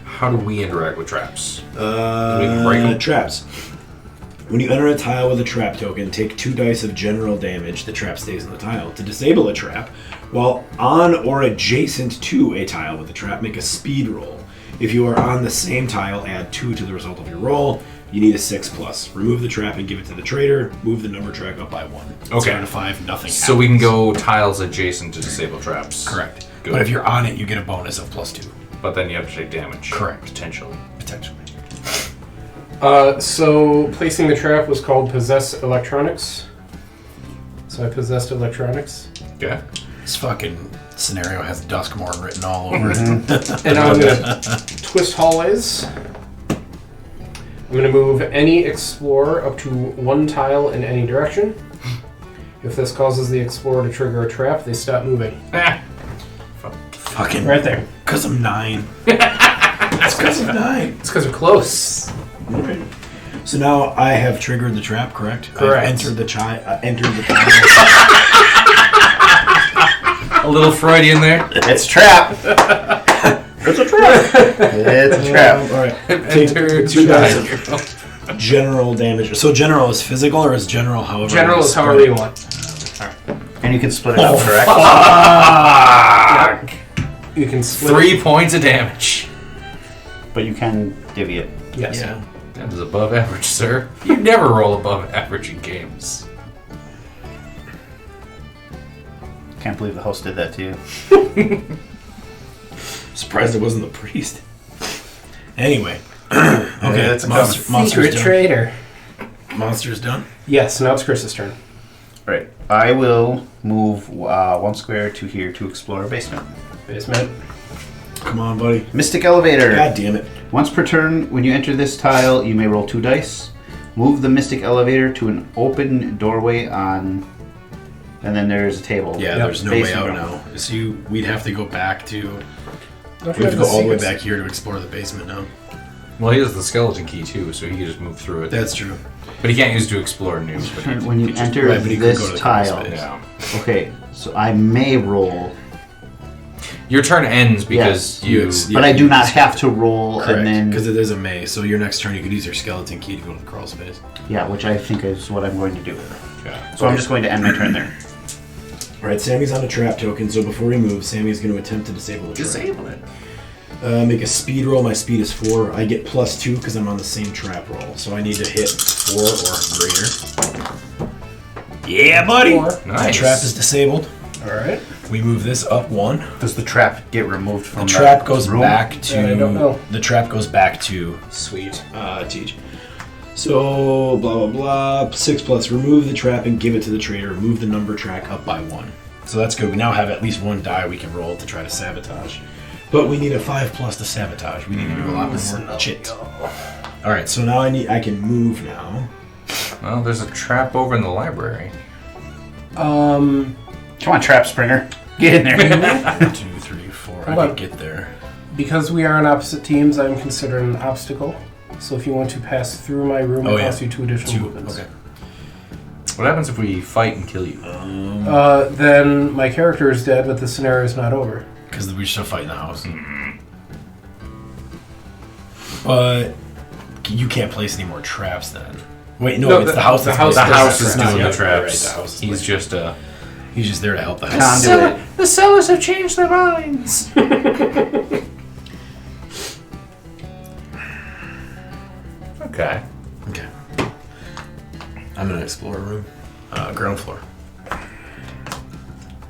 Speaker 2: How do we interact with traps? we can break 'em?
Speaker 1: Traps. When you enter a tile with a trap token, take 2 dice of general damage. The trap stays in the tile. To disable a trap, while on or adjacent to a tile with a trap, make a speed roll. If you are on the same tile, add 2 to the result of your roll. You need a 6+. Remove the trap and give it to the trader. Move the number track up by 1.
Speaker 2: Okay.
Speaker 1: 0 to 5, nothing
Speaker 2: So we can
Speaker 1: happens.
Speaker 2: go tiles adjacent to disable traps.
Speaker 1: Correct.
Speaker 2: Good.
Speaker 1: But if you're on it, you get a bonus of +2.
Speaker 2: But then you have to take damage.
Speaker 1: Correct.
Speaker 2: Potentially.
Speaker 1: Potentially.
Speaker 4: So placing the trap was called possess electronics. So I possessed electronics.
Speaker 2: Okay.
Speaker 1: This fucking scenario has Duskmore written all over it.
Speaker 4: And now I'm going to twist hallways. I'm going to move any explorer up to 1 tile in any direction. If this causes the explorer to trigger a trap, they stop moving.
Speaker 1: Fucking
Speaker 4: Right there.
Speaker 1: Because I'm 9. It's because I'm 9.
Speaker 4: It's because we're close.
Speaker 1: Okay. So now I have triggered the trap, correct?
Speaker 4: Correct.
Speaker 1: I've entered the tile.
Speaker 2: A little Freudian there.
Speaker 3: It's a trap. It's a trap. It's a trap.
Speaker 1: All right.
Speaker 2: Enter
Speaker 1: 2 dice
Speaker 2: child.
Speaker 1: of general damage. So general is physical, or is general however?
Speaker 4: General is however you want.
Speaker 3: And you can split it up, correct?
Speaker 4: You can split
Speaker 2: 3 points of damage.
Speaker 3: But you can divvy it.
Speaker 4: it. Yes.
Speaker 1: Yeah.
Speaker 2: That is above average, sir. You never roll above average in games.
Speaker 3: Can't believe the host did that to you.
Speaker 1: Surprised it wasn't the priest. Anyway. Okay,
Speaker 3: that's a
Speaker 1: monster's
Speaker 4: Secret
Speaker 1: done.
Speaker 4: trader.
Speaker 1: Monster's done.
Speaker 4: Yes, now it's Chris's turn.
Speaker 3: Right. I will move 1 square to here to explore a basement.
Speaker 4: Basement.
Speaker 1: Come on, buddy.
Speaker 3: Mystic Elevator.
Speaker 1: God damn it.
Speaker 3: Once per turn, when you enter this tile, you may roll 2 dice. Move the Mystic Elevator to an open doorway on And then there's a table.
Speaker 1: Yeah,
Speaker 4: Yep.
Speaker 1: there's no way
Speaker 3: Basement
Speaker 1: out
Speaker 3: room.
Speaker 1: now. So we'd have to go back to.
Speaker 4: Don't
Speaker 1: We have to go all the way
Speaker 4: secrets?
Speaker 1: back here to explore the basement now.
Speaker 2: Well, he has the skeleton key too, so he can just move through it.
Speaker 1: That's true.
Speaker 2: But he can't use to explore new. But he,
Speaker 3: When you
Speaker 2: he just-
Speaker 3: enter
Speaker 1: right, but he could go to
Speaker 3: this
Speaker 1: the crawl
Speaker 3: tile.
Speaker 1: space.
Speaker 2: yeah.
Speaker 3: Okay, so I may roll,
Speaker 2: Your turn ends because
Speaker 3: Yes.
Speaker 2: you.
Speaker 3: but I do not have to roll,
Speaker 1: Correct,
Speaker 3: and then
Speaker 1: because it is a maze. So your next turn, you could use your skeleton key to go to the crawl space.
Speaker 3: yeah, which I think is what I'm going to do.
Speaker 2: Yeah.
Speaker 3: So I'm just going to end my turn there.
Speaker 1: All right, Sammy's on a trap token. So before he moves, Sammy's going to attempt to disable the trap.
Speaker 2: Disable it.
Speaker 1: Make a speed roll. My speed is 4. I get +2 because I'm on the same trap roll. So I need to hit 4 or greater. Yeah, buddy.
Speaker 4: 4.
Speaker 1: That
Speaker 2: Nice.
Speaker 1: trap is disabled.
Speaker 4: All right.
Speaker 1: We move this up 1.
Speaker 3: Does the trap get removed from
Speaker 1: The trap goes
Speaker 3: room?
Speaker 1: back to.
Speaker 4: I don't know.
Speaker 1: The trap goes back to
Speaker 4: Sweet.
Speaker 1: Teach. So blah blah blah. 6 plus. Remove the trap and give it to the trader. Move the number track up by 1. So that's good. We now have at least 1 die we can roll to try to sabotage. But we need a 5 plus to sabotage. We need to do a lot more shit. All right. So now I can move now.
Speaker 2: Well, there's a trap over in the library.
Speaker 3: Come on, Trap Springer. Get in there.
Speaker 1: 1, 2, 3, 4. I
Speaker 4: Hold on.
Speaker 1: can get there.
Speaker 4: Because we are on opposite teams, I'm considered an obstacle. So if you want to pass through my room,
Speaker 1: Oh,
Speaker 4: it
Speaker 1: yeah.
Speaker 4: costs you 2 additional
Speaker 1: 2.
Speaker 4: movements.
Speaker 1: Okay.
Speaker 2: What happens if we fight and kill you?
Speaker 4: Then my character is dead, but the scenario is not over.
Speaker 1: Because we still fight in the house. But you can't place any more traps then. Wait, no, it's the house.
Speaker 4: the
Speaker 1: that's
Speaker 4: house
Speaker 2: The
Speaker 1: placing
Speaker 2: house
Speaker 1: the
Speaker 2: is
Speaker 1: traps.
Speaker 2: doing
Speaker 1: Yeah,
Speaker 2: the traps.
Speaker 1: Right, the house is
Speaker 2: He's
Speaker 1: placing-
Speaker 2: just a.
Speaker 1: He's just there to help the house.
Speaker 3: Conduit.
Speaker 2: The sellers have changed their minds. Okay.
Speaker 1: Okay. I'm gonna explore a room. Ground floor.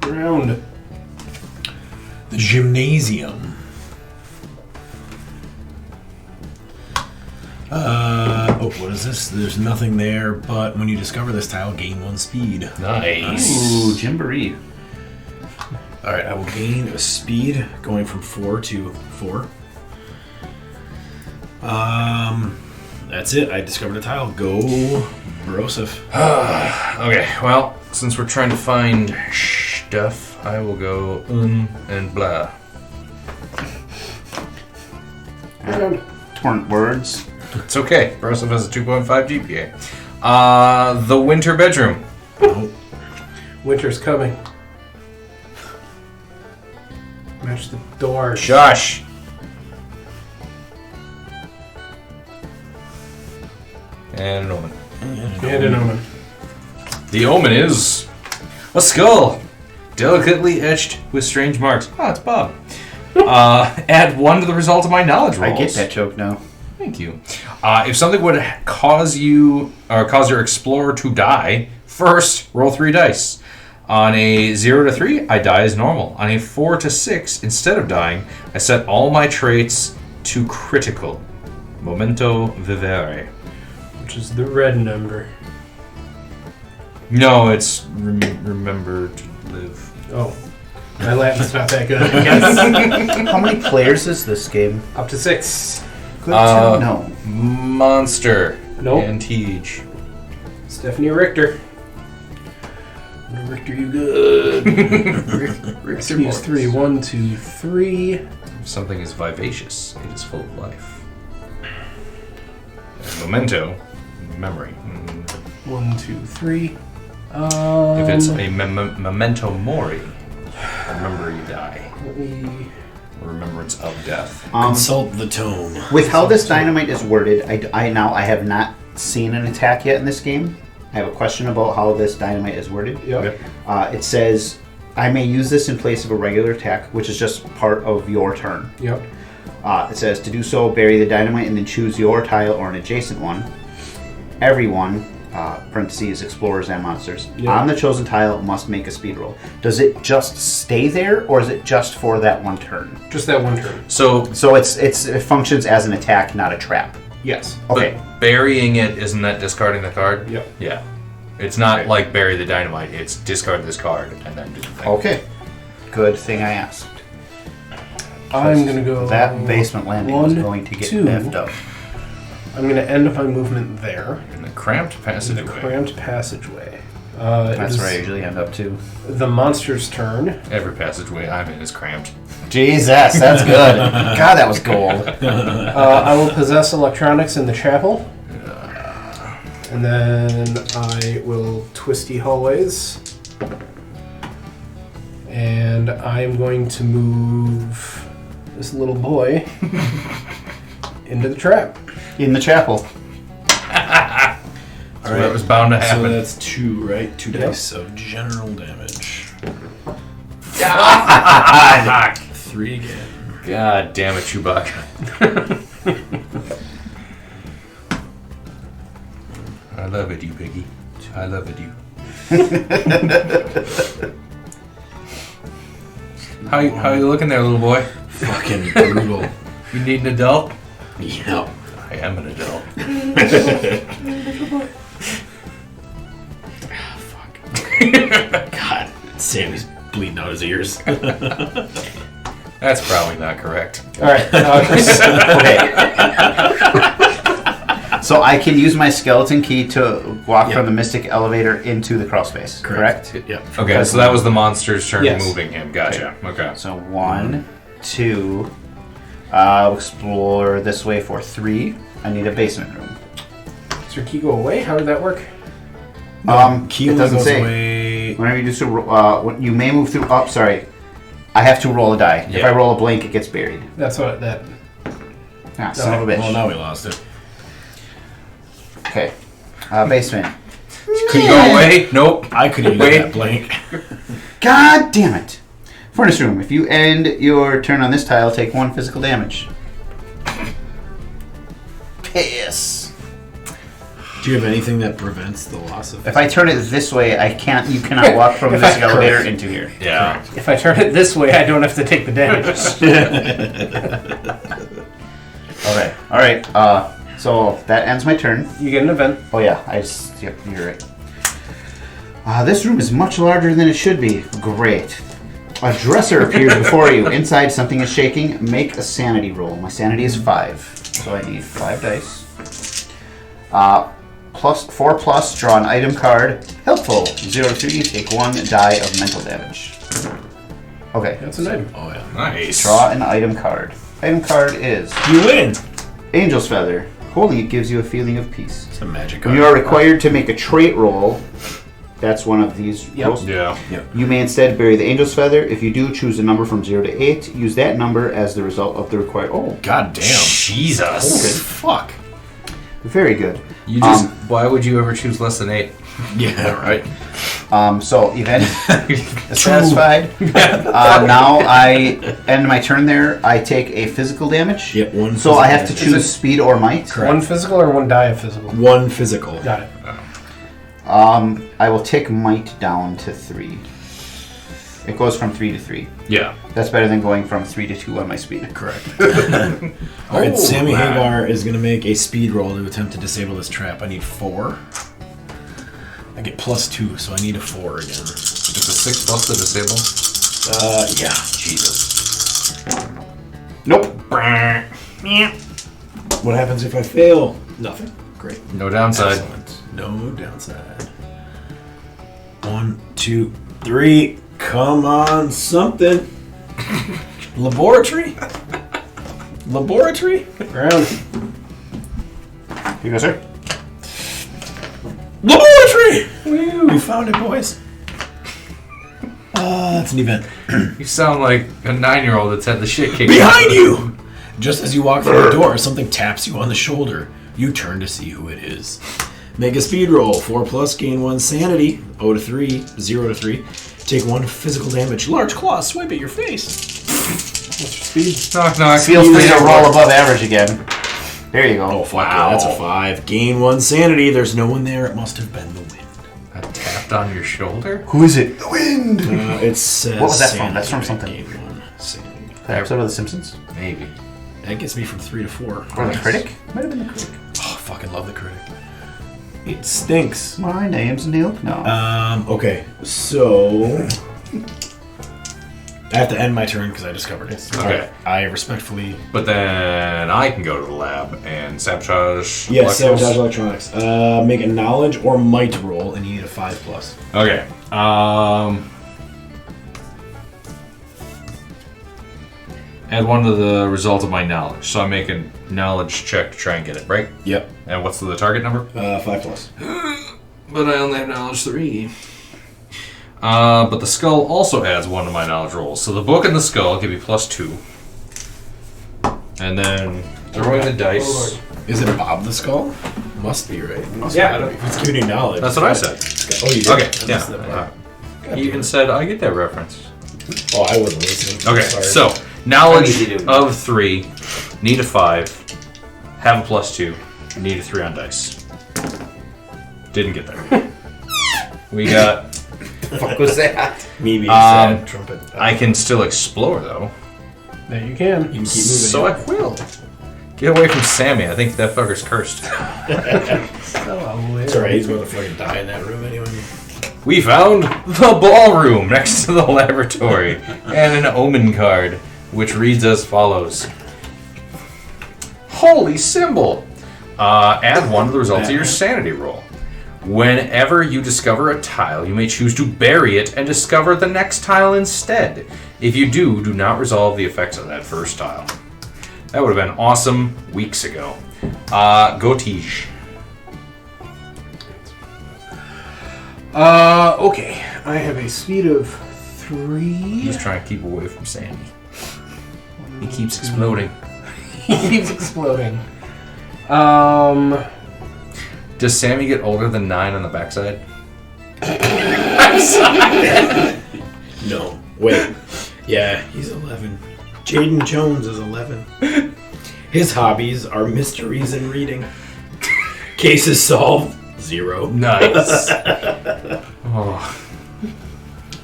Speaker 4: Round.
Speaker 1: The gymnasium. What is this? There's nothing there, but when you discover this tile, gain 1 speed.
Speaker 2: Nice.
Speaker 3: Ooh, Jamboree.
Speaker 1: Alright, I will gain a speed going from 4 to 4. That's it. I discovered a tile. Go, Broseph.
Speaker 2: Okay, well, since we're trying to find stuff, I will go and blah.
Speaker 4: Round.
Speaker 3: Torrent words.
Speaker 2: It's okay. Broseph has a 2.5 GPA. The winter bedroom.
Speaker 1: Oh,
Speaker 4: Winter's coming. Match the door.
Speaker 2: Shush. And an omen.
Speaker 4: And an omen.
Speaker 2: The omen is a skull, delicately etched with strange marks. Ah, it's Bob. Add 1 to the result of my knowledge rolls.
Speaker 3: I get that joke now.
Speaker 2: Thank you. If something would cause you or cause your explorer to die, first roll 3 dice. On a 0 to 3, I die as normal. On a 4 to 6, instead of dying, I set all my traits to critical. Momento vivere.
Speaker 4: Which is the red number.
Speaker 2: No, it's remember to live.
Speaker 4: Oh. My Latin's not that good, I guess.
Speaker 3: How many players is this game?
Speaker 4: Up to 6.
Speaker 3: Good to know.
Speaker 2: Monster.
Speaker 4: Nope.
Speaker 2: And Tej.
Speaker 4: Stephanie Richter. Richter, you good. Rick speeds 3. 1, 2, 3.
Speaker 2: If something is vivacious, it is full of life. And memento, memory.
Speaker 4: 1, 2, 3.
Speaker 2: If it's a memento mori, remember you die.
Speaker 4: Let me...
Speaker 2: Remembrance of death.
Speaker 1: consult the tome.
Speaker 3: With how this dynamite is worded, I have not seen an attack yet in this game. I have a question about how this dynamite is worded.
Speaker 4: Yep.
Speaker 3: It says, I may use this in place of a regular attack, which is just part of your turn.
Speaker 4: Yep.
Speaker 3: It says, to do so, bury the dynamite and then choose your tile or an adjacent one. Everyone, parentheses, explorers and monsters,
Speaker 4: Yeah.
Speaker 3: on the chosen tile must make a speed roll. Does it just stay there, or is it just for that one turn?
Speaker 4: Just that one turn.
Speaker 2: So,
Speaker 3: So it functions as an attack, not a trap.
Speaker 4: Yes.
Speaker 3: Okay.
Speaker 2: but burying it, isn't that discarding the card?
Speaker 4: Yep.
Speaker 2: Yeah. It's not
Speaker 4: Okay.
Speaker 2: like bury the dynamite, it's discard this card and then do the thing.
Speaker 3: Okay. Good thing I asked.
Speaker 4: I'm going to go...
Speaker 3: That basement landing was
Speaker 4: 1,
Speaker 3: going to get
Speaker 4: 2.
Speaker 3: effed up.
Speaker 4: I'm going to end my movement there.
Speaker 2: In the cramped
Speaker 4: In
Speaker 2: passageway.
Speaker 4: the cramped passageway.
Speaker 3: That's where I usually end up too.
Speaker 4: The monster's turn.
Speaker 2: Every passageway I'm in is cramped.
Speaker 3: Jesus, that's good. God, that was gold.
Speaker 4: I will possess electronics in the chapel. And then I will twisty hallways. And I am going to move this little boy into the trap.
Speaker 3: In the chapel.
Speaker 2: So that was bound to
Speaker 1: So
Speaker 2: happen.
Speaker 1: that's 2, right? 2 dice of general damage. 3 again.
Speaker 2: God damn it, Chewbacca. I love it, you piggy. I love it, you. How you looking there, little boy?
Speaker 1: Fucking brutal.
Speaker 2: You need an adult?
Speaker 1: Yep.
Speaker 2: I am an adult.
Speaker 1: God, Sammy's bleeding out his ears.
Speaker 2: That's probably not correct.
Speaker 4: All right.
Speaker 3: Okay. So I can use my skeleton key to walk from the mystic elevator into the crawl space, correct?
Speaker 1: Yep.
Speaker 2: Okay, so that was the monster's turn
Speaker 4: Yes.
Speaker 2: moving him. Gotcha. Okay.
Speaker 3: So 1, 2. I'll explore this way for 3. I need a basement room.
Speaker 4: Does your key go away? How did that work?
Speaker 1: Key
Speaker 3: it
Speaker 1: only
Speaker 3: doesn't
Speaker 1: goes
Speaker 3: say.
Speaker 1: away.
Speaker 3: Whenever you do so, you may move through. Oh, sorry. I have to roll a die. If
Speaker 2: Yeah.
Speaker 3: I roll a blank, it gets buried.
Speaker 4: That's what that.
Speaker 3: Ah, son of a bitch.
Speaker 1: Well, now we lost it.
Speaker 3: Okay. Basement.
Speaker 2: Could you go away? Nope.
Speaker 1: I could have used
Speaker 2: Wait.
Speaker 1: that blank.
Speaker 3: God damn it. Furnace room. If you end your turn on this tile, take 1 physical damage. Piss.
Speaker 1: Do you have anything that prevents the loss of?
Speaker 3: If I turn it this way, you cannot walk from this elevator into here.
Speaker 2: Yeah.
Speaker 4: If I turn it this way, I don't have to take the damage.
Speaker 3: Okay. All right. So that ends my turn.
Speaker 4: You get an event.
Speaker 3: Oh yeah, yep, you're right. This room is much larger than it should be. Great. A dresser appears before you. Inside, something is shaking. Make a sanity roll. My sanity is 5, so I need 5 dice. +4+, draw an item card. Helpful. 0 to 3, take 1 die of mental damage. Okay.
Speaker 4: That's an item.
Speaker 1: Oh yeah.
Speaker 2: Nice.
Speaker 3: Draw an item card. Item card is
Speaker 1: You win.
Speaker 3: Angel's Feather. Holding it gives you a feeling of peace.
Speaker 1: It's a magic
Speaker 3: When
Speaker 1: card.
Speaker 3: you are required to make a trait roll, that's one of these rolls.
Speaker 2: Yeah.
Speaker 3: You may instead bury the Angel's Feather. If you do, choose a number from 0 to 8. Use that number as the result of the required. Oh,
Speaker 1: God damn.
Speaker 2: Jesus.
Speaker 1: Fuck.
Speaker 3: very good.
Speaker 2: You just. Why would you ever choose less than 8?
Speaker 1: Yeah. Right.
Speaker 3: So event is satisfied. Now I end my turn there. I take a physical damage.
Speaker 1: Yep. One.
Speaker 3: So I have to
Speaker 1: physical
Speaker 3: choose speed or might.
Speaker 1: Correct.
Speaker 4: One physical or one die of physical?
Speaker 1: damage. One physical.
Speaker 4: Got it.
Speaker 3: I will take might down to 3. It goes from 3 to 3.
Speaker 2: Yeah.
Speaker 3: That's better than going from 3 to 2 on my speed.
Speaker 1: Correct. All right. Sammy Hagar is going to make a speed roll to attempt to disable this trap. I need 4. I get +2, so I need a 4 again.
Speaker 2: It's a 6 plus the disable.
Speaker 1: Yeah.
Speaker 2: Jesus.
Speaker 3: Nope.
Speaker 1: What happens if I fail? Nothing. Great.
Speaker 2: No downside.
Speaker 1: Excellent. No downside. 1, 2, 3. Come on, something. Laboratory? Laboratory?
Speaker 4: Ground.
Speaker 3: Here you go, sir.
Speaker 1: Laboratory! We found it, boys. That's an event.
Speaker 2: You sound like a 9-year-old that's had the shit kicked
Speaker 1: Behind you! Just as you walk through the door, something taps you on the shoulder. You turn to see who it is. Make a speed roll. 4+, gain 1 sanity. 0 to 3, 0 to 3. Take 1 physical damage. Large claw swipe at your face.
Speaker 4: What's your speed?
Speaker 2: Knock, knock.
Speaker 3: Feel free to roll above average again. There you go.
Speaker 1: Oh, fuck yeah, that's a 5. Gain 1 sanity. There's no one there. It must have been the wind.
Speaker 2: I tapped on your shoulder?
Speaker 3: Who is it? The wind.
Speaker 1: It says
Speaker 3: What was that from?
Speaker 1: sanity,
Speaker 3: That's from
Speaker 1: right?
Speaker 3: something.
Speaker 1: Gain 1 sanity.
Speaker 3: The episode of The Simpsons?
Speaker 2: Maybe.
Speaker 1: That gets me from 3 to 4.
Speaker 3: Or The Critic? Might have been The Critic.
Speaker 1: Oh, fucking love the critic. It stinks.
Speaker 3: My name's Neil. No.
Speaker 1: Okay, so I have to end my turn because I discovered it.
Speaker 2: Okay.
Speaker 1: I respectfully...
Speaker 2: But then I can go to the lab and sabotage.
Speaker 1: Yes,
Speaker 2: electricals.
Speaker 1: sabotage electronics. Make a knowledge or might roll, and you need a 5+.
Speaker 2: Okay. Add one to the result of my knowledge. So I make a knowledge check to try and get it, right?
Speaker 1: Yep.
Speaker 2: And what's the target number?
Speaker 1: 5+.
Speaker 2: But I only have knowledge 3. But the skull also adds 1 to my knowledge rolls. So the book and the skull give me +2. And then throwing the dice.
Speaker 1: Is it Bob the Skull? Must be, right?
Speaker 2: Yeah.
Speaker 1: If it's giving you knowledge.
Speaker 2: That's what I said.
Speaker 1: Oh, you did?
Speaker 2: Okay,
Speaker 1: I
Speaker 2: yeah.
Speaker 1: missed that part. God
Speaker 2: He
Speaker 1: damn
Speaker 2: even
Speaker 1: it.
Speaker 2: said I get that reference.
Speaker 1: Oh, I wasn't listening.
Speaker 2: Okay,
Speaker 1: Sorry.
Speaker 2: so knowledge
Speaker 3: I need to do-
Speaker 2: of 3, need a 5, have a +2, need a 3 on dice. Didn't get there. We got.
Speaker 3: What was that?
Speaker 1: Me being sad trumpet.
Speaker 2: I can still explore though,
Speaker 4: There you can.
Speaker 1: You can keep moving.
Speaker 2: so I will. Get away from Sammy. I think that fucker's cursed.
Speaker 1: It's alright, he's going to fucking die in that room anyway.
Speaker 2: We found the ballroom next to the laboratory and an omen card, which reads as follows: Holy symbol! Add 1 to the result of your sanity roll. Whenever you discover a tile, you may choose to bury it and discover the next tile instead. If you do not resolve the effects of that first tile. That would have been awesome weeks ago. Go Tish.
Speaker 4: Okay. I have a speed of 3.
Speaker 2: He's trying to keep away from Sandy. He keeps exploding.
Speaker 4: He keeps exploding.
Speaker 2: Does Sammy get older than 9 on the backside?
Speaker 1: No. Wait. Yeah, he's 11. Jaden Jones is 11. His hobbies are mysteries and reading. Cases solved, 0.
Speaker 2: Nice. Oh,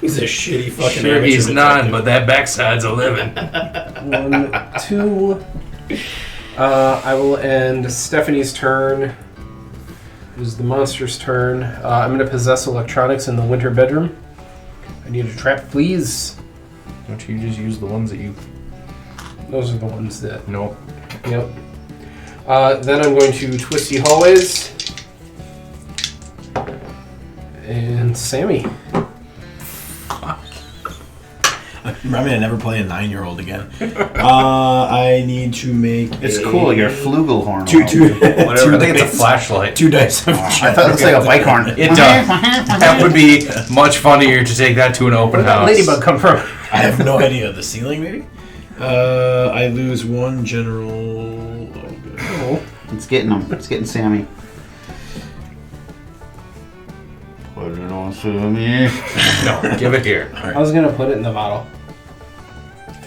Speaker 1: He's a shitty fucking
Speaker 2: sure
Speaker 1: amateur
Speaker 2: he's 9,
Speaker 1: detective.
Speaker 2: but that backside's 11.
Speaker 4: 1, 2. I will end Stephanie's turn. It is the monster's turn. I'm going to possess electronics in the winter bedroom. I need a trap, please.
Speaker 2: Don't you just use the ones that you...
Speaker 4: Those are the ones that...
Speaker 2: Nope.
Speaker 4: Yep. Then I'm going to Twisty Hallways. And Sammy.
Speaker 1: Remind me to never play a 9-year-old again. I need to make.
Speaker 3: It's cool. Your flugelhorn.
Speaker 2: Whatever. I think it's a flashlight.
Speaker 1: 2 dice.
Speaker 3: I thought it was like a bike horn.
Speaker 2: It does. That would be much funnier to take that to an open
Speaker 4: Where did that
Speaker 2: house.
Speaker 4: ladybug come from?
Speaker 1: I have no idea. The ceiling, maybe. I lose 1 general. Oh, good.
Speaker 4: Oh.
Speaker 3: It's getting him. It's getting Sammy. Put it on Sammy.
Speaker 2: No, give it here.
Speaker 4: I was going to put it in the bottle.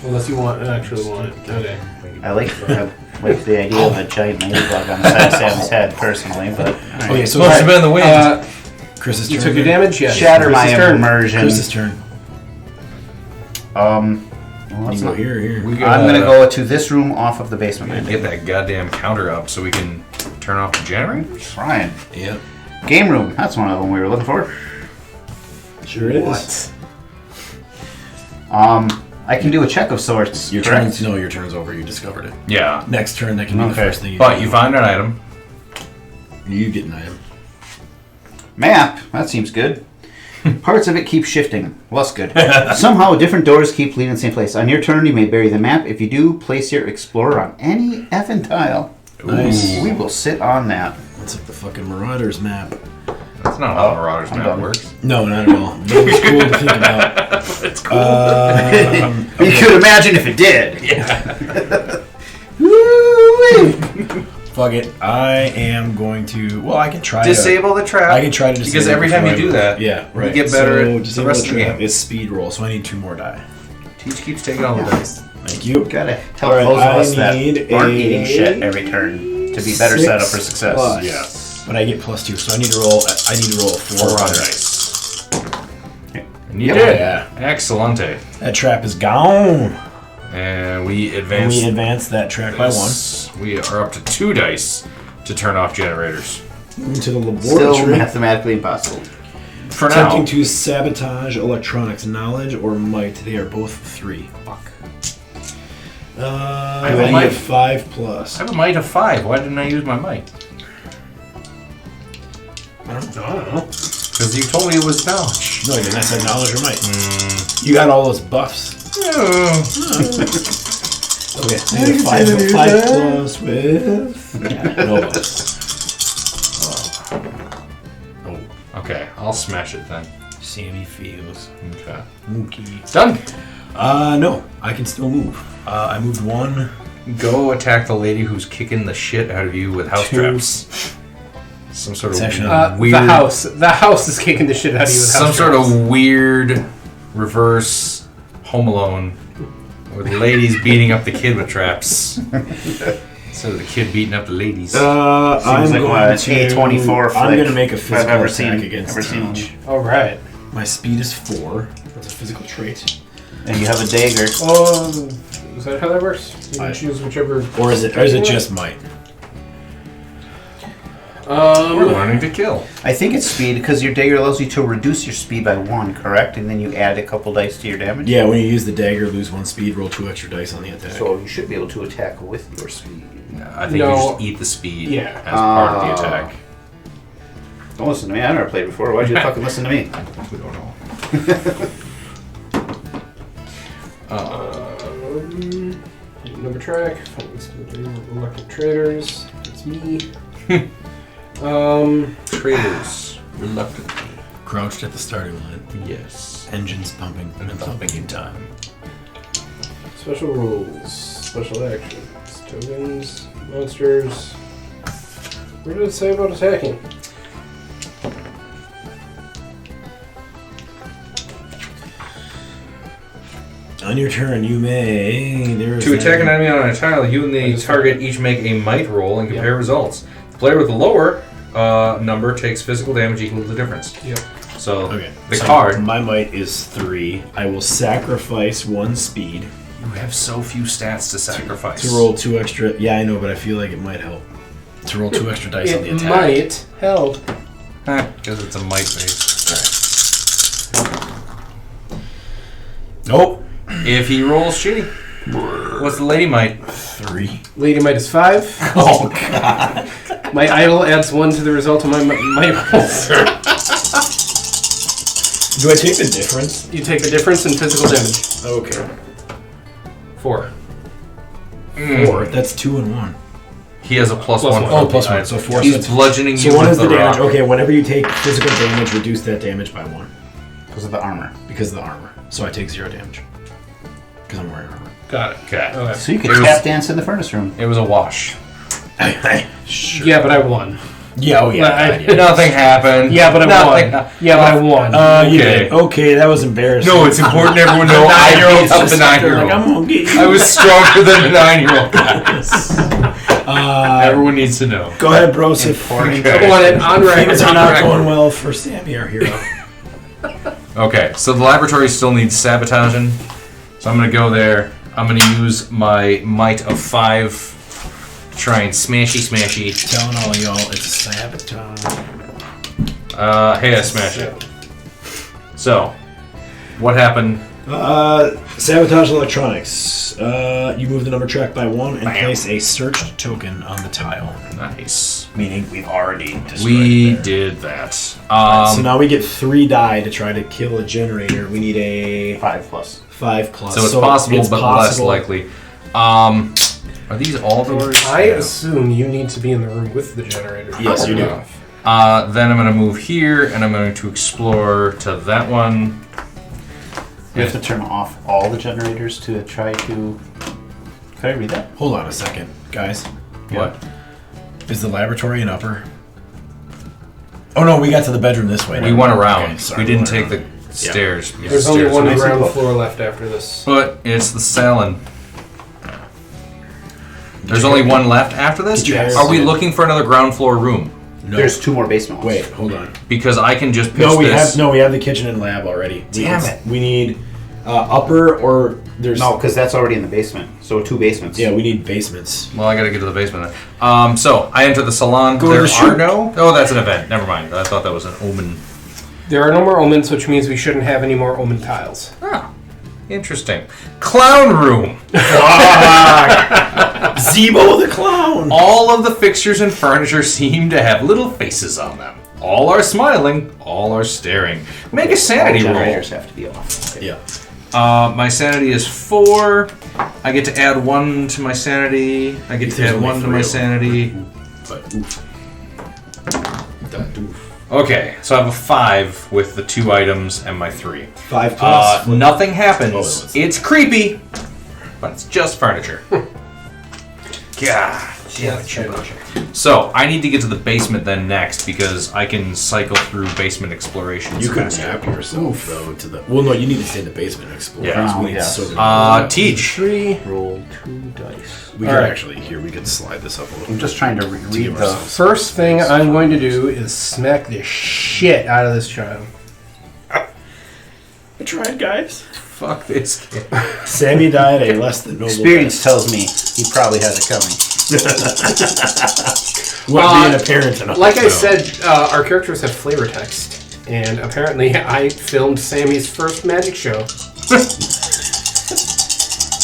Speaker 4: Unless you actually want it. Okay.
Speaker 3: I like the idea of a giant ladybug on the side of Sammy's head, personally, but...
Speaker 1: Okay, so
Speaker 2: Must have been the wind.
Speaker 1: Chris's turn.
Speaker 4: You took your damage? Yes.
Speaker 3: Shatter my
Speaker 4: Chris's turn.
Speaker 3: immersion.
Speaker 1: Chris's turn.
Speaker 3: Well,
Speaker 1: You
Speaker 3: let's
Speaker 1: go
Speaker 3: not-
Speaker 1: here.
Speaker 2: We
Speaker 3: I'm going to go to this room off of the basement
Speaker 2: Get
Speaker 3: landing.
Speaker 2: that goddamn counter up so we can turn off the generator.
Speaker 3: Ryan.
Speaker 1: Yep.
Speaker 3: Game room. That's one of them we were looking for.
Speaker 1: Sure is.
Speaker 3: I can do a check of sorts.
Speaker 1: Your
Speaker 3: correct?
Speaker 1: turn's no. Your turn's over. You discovered it.
Speaker 2: Yeah.
Speaker 1: Next turn, that can be the
Speaker 3: Okay.
Speaker 1: first thing.
Speaker 2: But you find an item.
Speaker 1: You get an item.
Speaker 3: Map. That seems good. Parts of it keep shifting. Well, that's good. Somehow, different doors keep leading to the same place. On your turn, you may bury the map. If you do, place your explorer on any effing tile.
Speaker 1: Nice.
Speaker 3: We will sit on that.
Speaker 1: It's like the fucking Marauders map.
Speaker 2: That's not how Marauders
Speaker 3: I'm
Speaker 2: map
Speaker 3: done.
Speaker 2: works.
Speaker 1: No, not at all. But it was cool to think about.
Speaker 2: It's cool.
Speaker 3: You could imagine if it did.
Speaker 1: Fuck it. I am going to. Well, I can try.
Speaker 2: Disable the trap.
Speaker 1: I can try to disable
Speaker 2: Because every
Speaker 1: it
Speaker 2: time you
Speaker 1: before I-
Speaker 2: do that,
Speaker 1: yeah, right.
Speaker 2: you get better
Speaker 1: So
Speaker 2: at the
Speaker 1: disable
Speaker 2: rest of the
Speaker 1: trap
Speaker 2: game.
Speaker 1: is speed roll, so I need 2 more die.
Speaker 2: Teach keeps taking all the dice.
Speaker 1: Thank you.
Speaker 3: Gotta help
Speaker 1: Alright,
Speaker 3: those of us
Speaker 1: I
Speaker 3: that
Speaker 1: need
Speaker 3: aren't
Speaker 1: a
Speaker 3: eating shit every turn to be better set up for
Speaker 1: 6
Speaker 3: success.
Speaker 1: plus.
Speaker 2: Yes.
Speaker 1: But I get +2, so I need to roll. I need to roll 4
Speaker 2: 4 on
Speaker 1: on
Speaker 2: dice. And you
Speaker 3: Yep.
Speaker 2: did.
Speaker 1: Yeah.
Speaker 2: Excellente.
Speaker 1: That trap is gone.
Speaker 2: And we
Speaker 1: And
Speaker 2: advance.
Speaker 1: we advance that track by 1
Speaker 2: this. We are up to 2 dice to turn off generators.
Speaker 1: into the
Speaker 3: Still
Speaker 1: laboratory.
Speaker 3: mathematically impossible.
Speaker 2: For
Speaker 1: Attempting
Speaker 2: now.
Speaker 1: to sabotage electronics knowledge or might. They are both 3.
Speaker 4: Fuck.
Speaker 1: I
Speaker 2: have a
Speaker 1: need
Speaker 2: might.
Speaker 1: a 5+.
Speaker 2: I have a might of 5. Why didn't I use my might?
Speaker 4: I don't know.
Speaker 2: Because you told me it was knowledge.
Speaker 1: No, you didn't. I said knowledge or might. You got all those buffs. Okay, I need a 5+ with no buffs.
Speaker 2: Okay, I'll smash it then.
Speaker 1: Sammy feels.
Speaker 2: Okay.
Speaker 1: Okay.
Speaker 2: Done.
Speaker 1: No, I can still move. I moved 1.
Speaker 2: Go attack the lady who's kicking the shit out of you with house
Speaker 1: 2.
Speaker 2: traps. Some sort of
Speaker 1: Section
Speaker 2: weird.
Speaker 4: The house is kicking the shit out of you with
Speaker 2: Some
Speaker 4: house
Speaker 2: sort
Speaker 4: traps.
Speaker 2: of weird reverse Home Alone with ladies beating up the kid with traps. Instead of the kid beating up the ladies.
Speaker 1: I'm
Speaker 3: Seems like
Speaker 1: going
Speaker 3: an
Speaker 1: to.
Speaker 3: A24
Speaker 1: I'm
Speaker 3: flick
Speaker 1: going to make a
Speaker 3: I've
Speaker 1: physical
Speaker 3: ever
Speaker 1: attack
Speaker 3: seen.
Speaker 1: against
Speaker 3: Ever seen
Speaker 1: Teach.
Speaker 4: All right.
Speaker 1: My speed is 4. That's a physical trait.
Speaker 3: And you have a dagger.
Speaker 4: Is that how that works? You can choose whichever.
Speaker 1: Or is it just might?
Speaker 2: We're learning to kill.
Speaker 3: I think it's speed because your dagger allows you to reduce your speed by 1, correct? And then you add a couple dice to your damage.
Speaker 1: Yeah, when you use the dagger, lose 1 speed, roll 2 extra dice on the attack.
Speaker 3: So you should be able to attack with your speed.
Speaker 2: I think
Speaker 4: No.
Speaker 2: you just eat the speed
Speaker 4: Yeah.
Speaker 2: as part of the attack.
Speaker 3: Don't listen to me. I never played before. Why'd you fucking listen to me?
Speaker 2: We don't know.
Speaker 4: Number track. Electric traders. It's me.
Speaker 2: Traders. Reluctantly.
Speaker 1: Crouched at the starting line.
Speaker 2: Yes.
Speaker 1: Engines pumping.
Speaker 2: And it's pumping in time.
Speaker 4: Special rules. Special actions. Tokens. Monsters. What did it say about attacking?
Speaker 1: On your turn, you may.
Speaker 2: To attack an enemy on a tile, you and the target each make a might roll and compare results. The player with the lower number takes physical damage equal to the difference.
Speaker 4: Yep.
Speaker 2: So
Speaker 1: Okay.
Speaker 2: the
Speaker 1: so
Speaker 2: card.
Speaker 1: My might is 3. I will sacrifice 1 speed
Speaker 2: You have so few stats to sacrifice.
Speaker 1: to roll 2 extra. Yeah, I know, but I feel like it might help. To roll 2 extra dice on the
Speaker 4: It
Speaker 1: attack.
Speaker 4: might help.
Speaker 2: Because it's a might base.
Speaker 1: Nope.
Speaker 2: If he rolls shitty, what's the lady might?
Speaker 1: 3.
Speaker 4: Lady might is 5.
Speaker 1: Oh, God.
Speaker 4: My idol adds 1 to the result of my rolls.
Speaker 1: Do I take the difference?
Speaker 4: You take the difference in physical damage.
Speaker 1: Okay.
Speaker 2: 4.
Speaker 1: 4. That's 2 and 1.
Speaker 2: He has a plus
Speaker 4: Plus
Speaker 2: 1.
Speaker 4: one.
Speaker 2: for
Speaker 1: Oh, plus
Speaker 2: the
Speaker 1: 1.
Speaker 2: eye.
Speaker 1: So 4.
Speaker 2: He's bludgeoning you
Speaker 1: So what
Speaker 2: with
Speaker 1: is the damage?
Speaker 2: rock.
Speaker 1: Okay, whenever you take physical damage, reduce that damage by 1
Speaker 3: Because of the armor.
Speaker 1: because of the armor. So I take 0 damage because I'm wearing armor.
Speaker 4: Got it.
Speaker 2: Okay.
Speaker 3: So you could
Speaker 2: It was-
Speaker 3: tap dance in the furnace room.
Speaker 2: It was a wash.
Speaker 1: Sure.
Speaker 4: Yeah, but I won.
Speaker 1: Yeah. Oh yeah.
Speaker 4: Yeah,
Speaker 2: Nothing happened.
Speaker 4: Yeah, but I
Speaker 2: Nothing.
Speaker 4: won. Yeah, but I won.
Speaker 1: You
Speaker 2: Okay.
Speaker 1: did. Okay, that was embarrassing.
Speaker 2: No, it's important everyone know I beat up the
Speaker 1: Like,
Speaker 2: 9-year-old.
Speaker 1: I'm gonna get you.
Speaker 2: I was stronger than the 9-year-old guys. Everyone needs to know.
Speaker 1: Go ahead, bros. If
Speaker 3: Important.
Speaker 2: Okay.
Speaker 4: I won it on
Speaker 1: things
Speaker 4: record.
Speaker 1: are not going well for Sammy, our hero.
Speaker 2: Okay, so the laboratory still needs sabotaging. So I'm going to go there. I'm going to use my might of 5 to try and smashy.
Speaker 1: Telling all y'all, it's sabotage.
Speaker 2: Hey, I smashed it. So, what happened?
Speaker 1: Sabotage electronics. You move the number track by 1 and
Speaker 2: Bam.
Speaker 1: place a searched token on the tile.
Speaker 2: Nice.
Speaker 1: Meaning we've already destroyed
Speaker 2: We
Speaker 1: it there.
Speaker 2: did that.
Speaker 1: So now we get 3 die to try to kill a generator. We need a
Speaker 3: 5+.
Speaker 1: 5+.
Speaker 2: So it's possible,
Speaker 1: it's
Speaker 2: but
Speaker 1: possible.
Speaker 2: less likely. Are these all doors?
Speaker 4: I
Speaker 2: Yeah.
Speaker 4: assume you need to be in the room with the generator.
Speaker 1: Yes, you do.
Speaker 2: Then I'm going to move here, and I'm going to explore to that one.
Speaker 3: You have to turn off all the generators to try to... Can I read that?
Speaker 1: Hold on a second, guys.
Speaker 2: What?
Speaker 1: Is the laboratory an upper? Oh no, we got to the bedroom this way.
Speaker 2: We went around.
Speaker 1: Okay, sorry,
Speaker 2: we didn't
Speaker 1: went
Speaker 2: take
Speaker 1: around.
Speaker 2: the stairs. because
Speaker 4: There's
Speaker 2: the
Speaker 4: only
Speaker 2: stairs
Speaker 4: one
Speaker 2: are-
Speaker 4: ground floor left after this.
Speaker 2: But it's the salon. There's only one left after this?
Speaker 1: Get your
Speaker 2: Are we
Speaker 1: hands-
Speaker 2: looking for another ground floor room?
Speaker 1: No.
Speaker 3: There's 2 more basement ones.
Speaker 1: Wait, hold on.
Speaker 2: Because I can just pitch
Speaker 1: No, we
Speaker 2: this.
Speaker 1: have the kitchen and lab already.
Speaker 2: Damn it.
Speaker 1: We need upper or there's
Speaker 3: No, because that's already in the basement. So 2 basements.
Speaker 1: Yeah, we need basements.
Speaker 2: Well, I gotta get to the basement then. So I enter the salon.
Speaker 1: Go to
Speaker 2: there
Speaker 1: the
Speaker 2: are
Speaker 1: chute.
Speaker 2: no. Oh, that's an event. Never mind. I thought that was an omen.
Speaker 4: There are no more omens, which means we shouldn't have any more omen tiles.
Speaker 2: Oh, interesting. Clown room.
Speaker 1: Zebo the clown.
Speaker 2: All of the fixtures and furniture seem to have little faces on them. All are smiling. All are staring. Make a sanity roll.
Speaker 3: Generators have to be off. Okay.
Speaker 1: Yeah.
Speaker 2: My sanity is 4. I get to add 1 to my sanity. I get to
Speaker 1: There's
Speaker 2: add
Speaker 1: only
Speaker 2: 1 to
Speaker 1: 3
Speaker 2: my
Speaker 1: of them.
Speaker 2: sanity.
Speaker 1: But oof. That oof.
Speaker 2: Okay, so I have a 5 with the 2 items and my 3.
Speaker 1: 5 plus.
Speaker 2: Nothing happens.
Speaker 1: Oh,
Speaker 2: It's creepy, but it's just furniture. God damn it, Chuba. So, I need to get to the basement then next because I can cycle through basement exploration.
Speaker 1: You could map yourself though to the. Well, no, you need to stay in the basement and explore.
Speaker 2: Yeah.
Speaker 1: because we need
Speaker 3: Yes.
Speaker 1: so many-
Speaker 2: Teach.
Speaker 4: 3.
Speaker 3: Roll 2 dice.
Speaker 1: we
Speaker 4: All
Speaker 1: could
Speaker 4: right.
Speaker 1: actually here. We could slide this up a little.
Speaker 3: I'm just trying to read the.
Speaker 4: First thing I'm going to do is smack the shit out of this child.
Speaker 1: I tried, guys.
Speaker 2: Fuck this kid.
Speaker 1: Sammy died a less than noble
Speaker 3: Experience
Speaker 1: death.
Speaker 3: tells me he probably has it coming.
Speaker 1: What being a parent and all.
Speaker 4: Like I said, our characters have flavor text, and apparently I filmed Sammy's first magic show.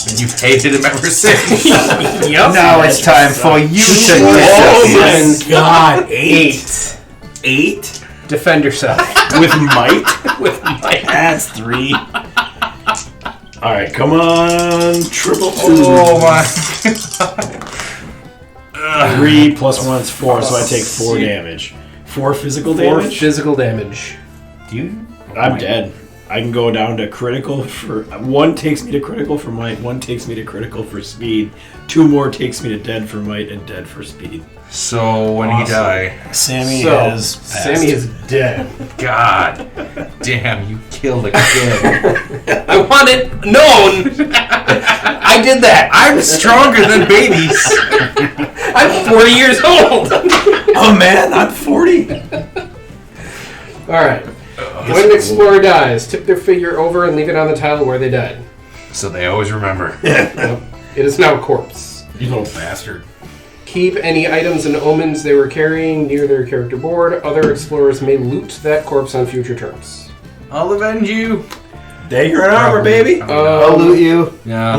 Speaker 2: And you've hated him ever since.
Speaker 4: Yep.
Speaker 3: Now it's time for you to
Speaker 1: Oh
Speaker 3: disappear.
Speaker 1: my god! 8. 8
Speaker 4: Defend yourself.
Speaker 1: with might.
Speaker 4: With my
Speaker 1: That's 3. All right, come on, triple 2.
Speaker 2: Oh my.
Speaker 1: 3 plus 1 is 4, so I take 4 damage. 4 physical
Speaker 4: 4
Speaker 1: damage.
Speaker 4: physical damage.
Speaker 3: Do you?
Speaker 1: I'm dead. I can go down to critical for 1 takes me to critical for might, 1 takes me to critical for speed, 2 more takes me to dead for might and dead for speed.
Speaker 2: So when he die,
Speaker 1: Sammy
Speaker 4: So,
Speaker 1: has passed.
Speaker 4: Sammy is dead.
Speaker 2: God damn, you killed a kid.
Speaker 4: I want it known. I did that.
Speaker 2: I'm stronger than babies.
Speaker 4: I'm 40 years old.
Speaker 1: Oh man, I'm 40.
Speaker 4: All right. When an explorer dies, tip their figure over and leave it on the tile where they died.
Speaker 2: So they always remember.
Speaker 4: It is now a corpse.
Speaker 1: You little bastard.
Speaker 4: Keep any items and omens they were carrying near their character board. Other explorers may loot that corpse on future turns.
Speaker 2: I'll avenge you.
Speaker 1: Dagger and armor, baby.
Speaker 3: I'll loot you.
Speaker 2: Yeah.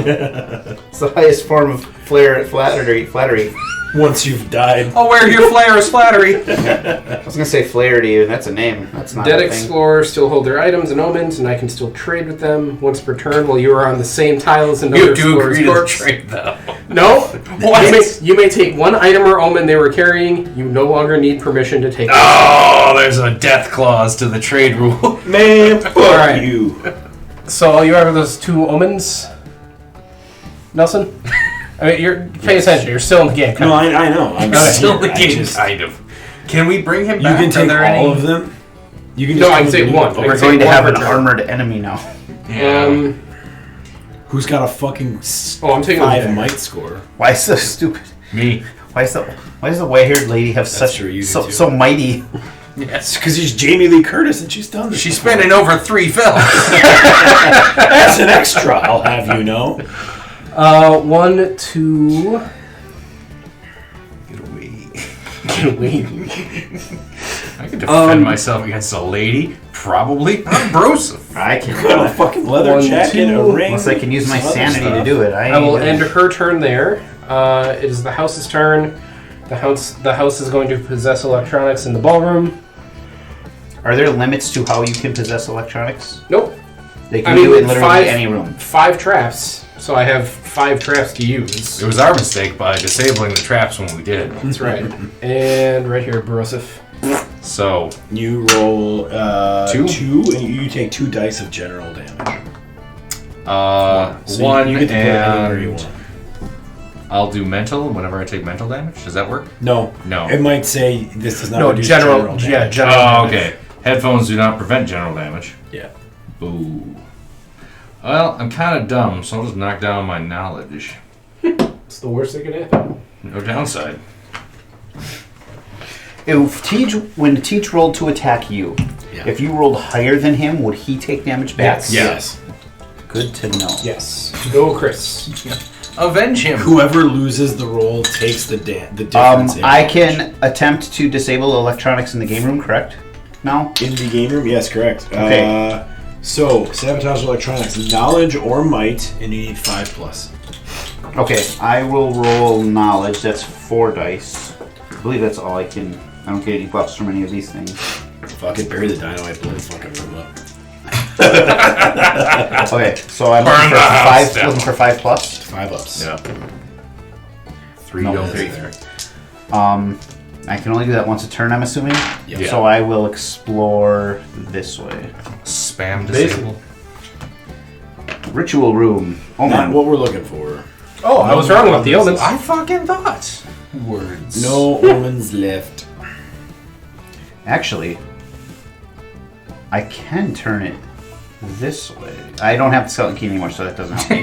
Speaker 3: It's the highest form of flattery.
Speaker 1: Once you've died.
Speaker 2: I'll wear your flare as flattery.
Speaker 3: I was gonna say Flaherty, and that's a name. That's not
Speaker 4: Dead
Speaker 3: a thing.
Speaker 4: explorers still hold their items and omens, and I can still trade with them once per turn while you are on the same tile as another
Speaker 2: You do
Speaker 4: explorer's
Speaker 2: agree to
Speaker 4: corpse.
Speaker 2: trade though.
Speaker 4: No.
Speaker 2: What?
Speaker 4: You may take one item or omen they were carrying. You no longer need permission to take it.
Speaker 2: Oh, there's a death clause to the trade rule.
Speaker 1: Man, fuck
Speaker 4: Alright.
Speaker 1: you.
Speaker 4: So all you have are those 2 omens, Nelson? I mean, you're pay attention. You're still in the game.
Speaker 1: No, I know. I'm
Speaker 2: Still the
Speaker 1: I
Speaker 2: game,
Speaker 1: just-
Speaker 2: kind of. Can we bring him
Speaker 1: You
Speaker 2: back?
Speaker 1: can
Speaker 2: Are
Speaker 1: take
Speaker 2: there
Speaker 1: all
Speaker 2: any-
Speaker 1: of them. You can
Speaker 4: No,
Speaker 1: just
Speaker 4: I
Speaker 1: come
Speaker 4: can take
Speaker 1: and
Speaker 4: one.
Speaker 1: do it.
Speaker 4: I
Speaker 3: We're
Speaker 4: can
Speaker 3: going to
Speaker 4: take
Speaker 3: have
Speaker 4: one
Speaker 3: an
Speaker 4: per turn.
Speaker 3: armored enemy now.
Speaker 2: Yeah.
Speaker 1: Who's got a fucking
Speaker 4: I'm taking
Speaker 1: 5
Speaker 4: the
Speaker 1: might score?
Speaker 3: Why so stupid?
Speaker 2: Me.
Speaker 3: Why does the white-haired lady have such
Speaker 1: true, you do
Speaker 3: so
Speaker 1: too.
Speaker 3: so mighty?
Speaker 2: Yes.
Speaker 1: Because she's Jamie Lee Curtis and she's done this.
Speaker 2: She's
Speaker 1: before.
Speaker 2: spending over 3 films.
Speaker 1: That's an extra, I'll have you know.
Speaker 4: 1, 2.
Speaker 2: Get away.
Speaker 4: Get away.
Speaker 2: I can defend myself against a lady. Probably not Broseph.
Speaker 3: I can.
Speaker 1: Got a fucking leather
Speaker 4: 1,
Speaker 1: jacket,
Speaker 4: 2.
Speaker 1: a ring.
Speaker 3: Unless I can use my
Speaker 1: some other
Speaker 3: sanity to
Speaker 1: stuff.
Speaker 3: do it.
Speaker 4: I will end her turn there. It is the house's turn. The house is going to possess electronics in the ballroom.
Speaker 3: Are there limits to how you can possess electronics?
Speaker 4: Nope.
Speaker 3: They can
Speaker 4: I mean,
Speaker 3: do it in literally
Speaker 4: 5
Speaker 3: any room.
Speaker 4: 5 traps. So I have 5 traps to use.
Speaker 2: It was our mistake by disabling the traps when we did.
Speaker 4: That's right. And right here, Broseph.
Speaker 2: So,
Speaker 1: You roll
Speaker 2: 2?
Speaker 1: 2, and you take 2 dice of general damage. So
Speaker 2: 1
Speaker 1: you get to put it anywhere you
Speaker 2: and
Speaker 1: want.
Speaker 2: I'll do mental whenever I take mental damage. Does that work?
Speaker 1: No.
Speaker 2: No.
Speaker 1: It might say this does not
Speaker 4: No,
Speaker 1: reduce
Speaker 4: general.
Speaker 1: damage.
Speaker 4: Yeah, general.
Speaker 2: Oh,
Speaker 4: damage.
Speaker 2: okay. Headphones do not prevent general damage.
Speaker 1: Yeah.
Speaker 2: Boo. Well, I'm kind of dumb, so I'll just knock down my knowledge.
Speaker 4: It's the worst that can happen.
Speaker 2: No downside.
Speaker 3: When Teach rolled to attack you,
Speaker 1: Yeah.
Speaker 3: if you rolled higher than him, would he take damage back?
Speaker 4: Yes.
Speaker 1: Yes.
Speaker 3: Good to know.
Speaker 4: Yes. Go, Chris.
Speaker 2: Avenge him.
Speaker 1: Whoever loses the roll takes the difference. in
Speaker 3: I
Speaker 1: damage.
Speaker 3: can attempt to disable electronics in the game room, correct? now?
Speaker 1: In the game room? Yes, correct.
Speaker 3: Okay.
Speaker 1: So, sabotage electronics, knowledge or might, and you need 5+.
Speaker 3: Okay, I will roll knowledge. That's 4 dice. I believe that's all I can. I don't get any buffs from any of these things.
Speaker 1: Fucking bury the dynamite, blow the fucking room up.
Speaker 3: Okay, so I'm
Speaker 2: Burn the house down.
Speaker 3: looking for 5+.
Speaker 1: 5 ups.
Speaker 2: Yeah. 3
Speaker 3: No,
Speaker 2: don't
Speaker 3: three.
Speaker 2: be there.
Speaker 3: I can only do that once a turn, I'm assuming.
Speaker 1: Yeah.
Speaker 3: So I will explore this way.
Speaker 2: Spam
Speaker 4: Basically.
Speaker 2: disable.
Speaker 3: Ritual room. Oh
Speaker 1: Not
Speaker 3: man.
Speaker 1: what we're looking for.
Speaker 4: Oh, I was wrong about the omens.
Speaker 2: I fucking thought. Words.
Speaker 1: No omens left.
Speaker 3: Actually, I can turn it this way. I don't have the skeleton key anymore, so that doesn't help me.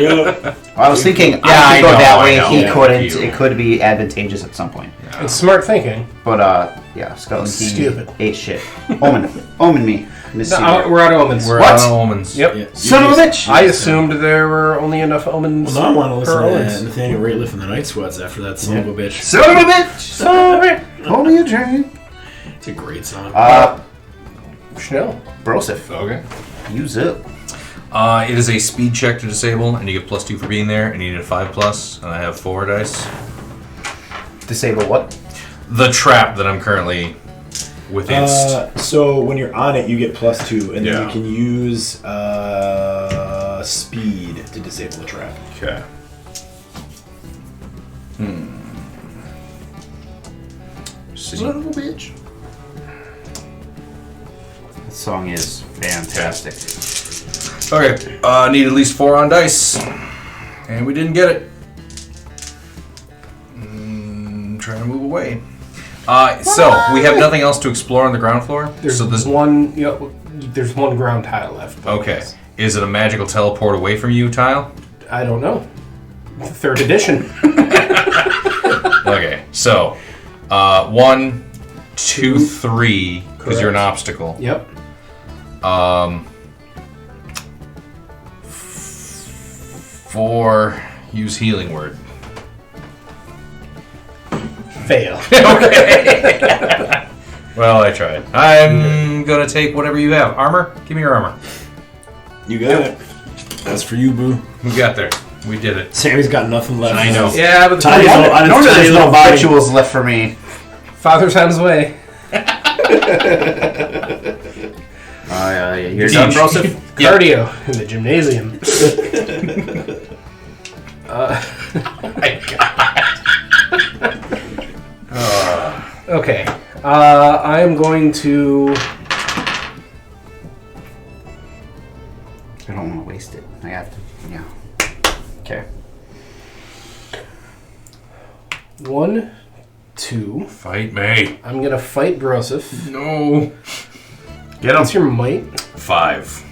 Speaker 1: Yep.
Speaker 3: I was thinking
Speaker 2: I
Speaker 3: I could go
Speaker 2: know,
Speaker 3: that
Speaker 2: I
Speaker 3: way.
Speaker 2: know.
Speaker 3: He
Speaker 2: Yeah,
Speaker 3: couldn't.
Speaker 2: you.
Speaker 3: It could be advantageous at some point.
Speaker 4: It's smart thinking.
Speaker 3: But yeah, skeleton key.
Speaker 4: Stupid.
Speaker 3: Ate shit. Omen me. Miss
Speaker 4: No,
Speaker 3: Seaver.
Speaker 4: we're out of omens.
Speaker 2: We're
Speaker 3: What?
Speaker 2: out of omens.
Speaker 4: Yep.
Speaker 1: Yeah.
Speaker 3: Son of a bitch!
Speaker 4: I assumed there were only enough omens
Speaker 1: Well, now I want to listen
Speaker 4: per
Speaker 1: to
Speaker 4: omens.
Speaker 1: Nathaniel Rateliff and the Night Sweats after that son of a bitch.
Speaker 3: Son of a bitch! Son of a bitch! Hold me a drink.
Speaker 1: It's a great song.
Speaker 4: Schnell.
Speaker 3: Broseph.
Speaker 2: Okay.
Speaker 3: Use it.
Speaker 2: It is a speed check to disable, and you get +2 for being there, and you need a 5+, and I have 4 dice.
Speaker 3: Disable what?
Speaker 2: The trap that I'm currently within.
Speaker 1: So when you're on it, you get +2, and then
Speaker 2: Yeah.
Speaker 1: you can use speed to disable the trap.
Speaker 2: Okay.
Speaker 3: Son of a bitch. This song is fantastic.
Speaker 2: Okay. Need at least 4 on dice, and we didn't get it. Trying to move away. So we have nothing else to explore on the ground floor.
Speaker 4: There's
Speaker 2: so there's
Speaker 4: one. You know, there's one ground tile left.
Speaker 2: Okay. Is it a magical teleport away from you tile?
Speaker 4: I don't know. 3rd edition.
Speaker 2: Okay. So, 1, 2, 3, because you're an obstacle.
Speaker 4: Yep.
Speaker 2: 4, use healing word.
Speaker 4: Fail.
Speaker 2: Well, I tried. I'm gonna take whatever you have. Armor? Give me your armor.
Speaker 1: You got it. That's for you, boo.
Speaker 2: We got there. We did it.
Speaker 1: Sammy's got nothing left.
Speaker 2: I know.
Speaker 4: Yeah, but the
Speaker 1: Tiny's
Speaker 4: father's,
Speaker 1: on his
Speaker 3: Normally
Speaker 1: tiny
Speaker 3: there's
Speaker 1: little
Speaker 3: no
Speaker 1: body.
Speaker 3: rituals left for me.
Speaker 4: father's on his way.
Speaker 3: You're done, Broseph?
Speaker 4: Cardio in the gymnasium.
Speaker 2: Oh my god.
Speaker 4: Okay. I am going to.
Speaker 3: I don't want to waste it. I have to. Yeah. Okay.
Speaker 4: 1, 2.
Speaker 2: Fight me.
Speaker 4: I'm gonna fight Broseph.
Speaker 2: No.
Speaker 3: Get
Speaker 4: What's your might?
Speaker 2: 5.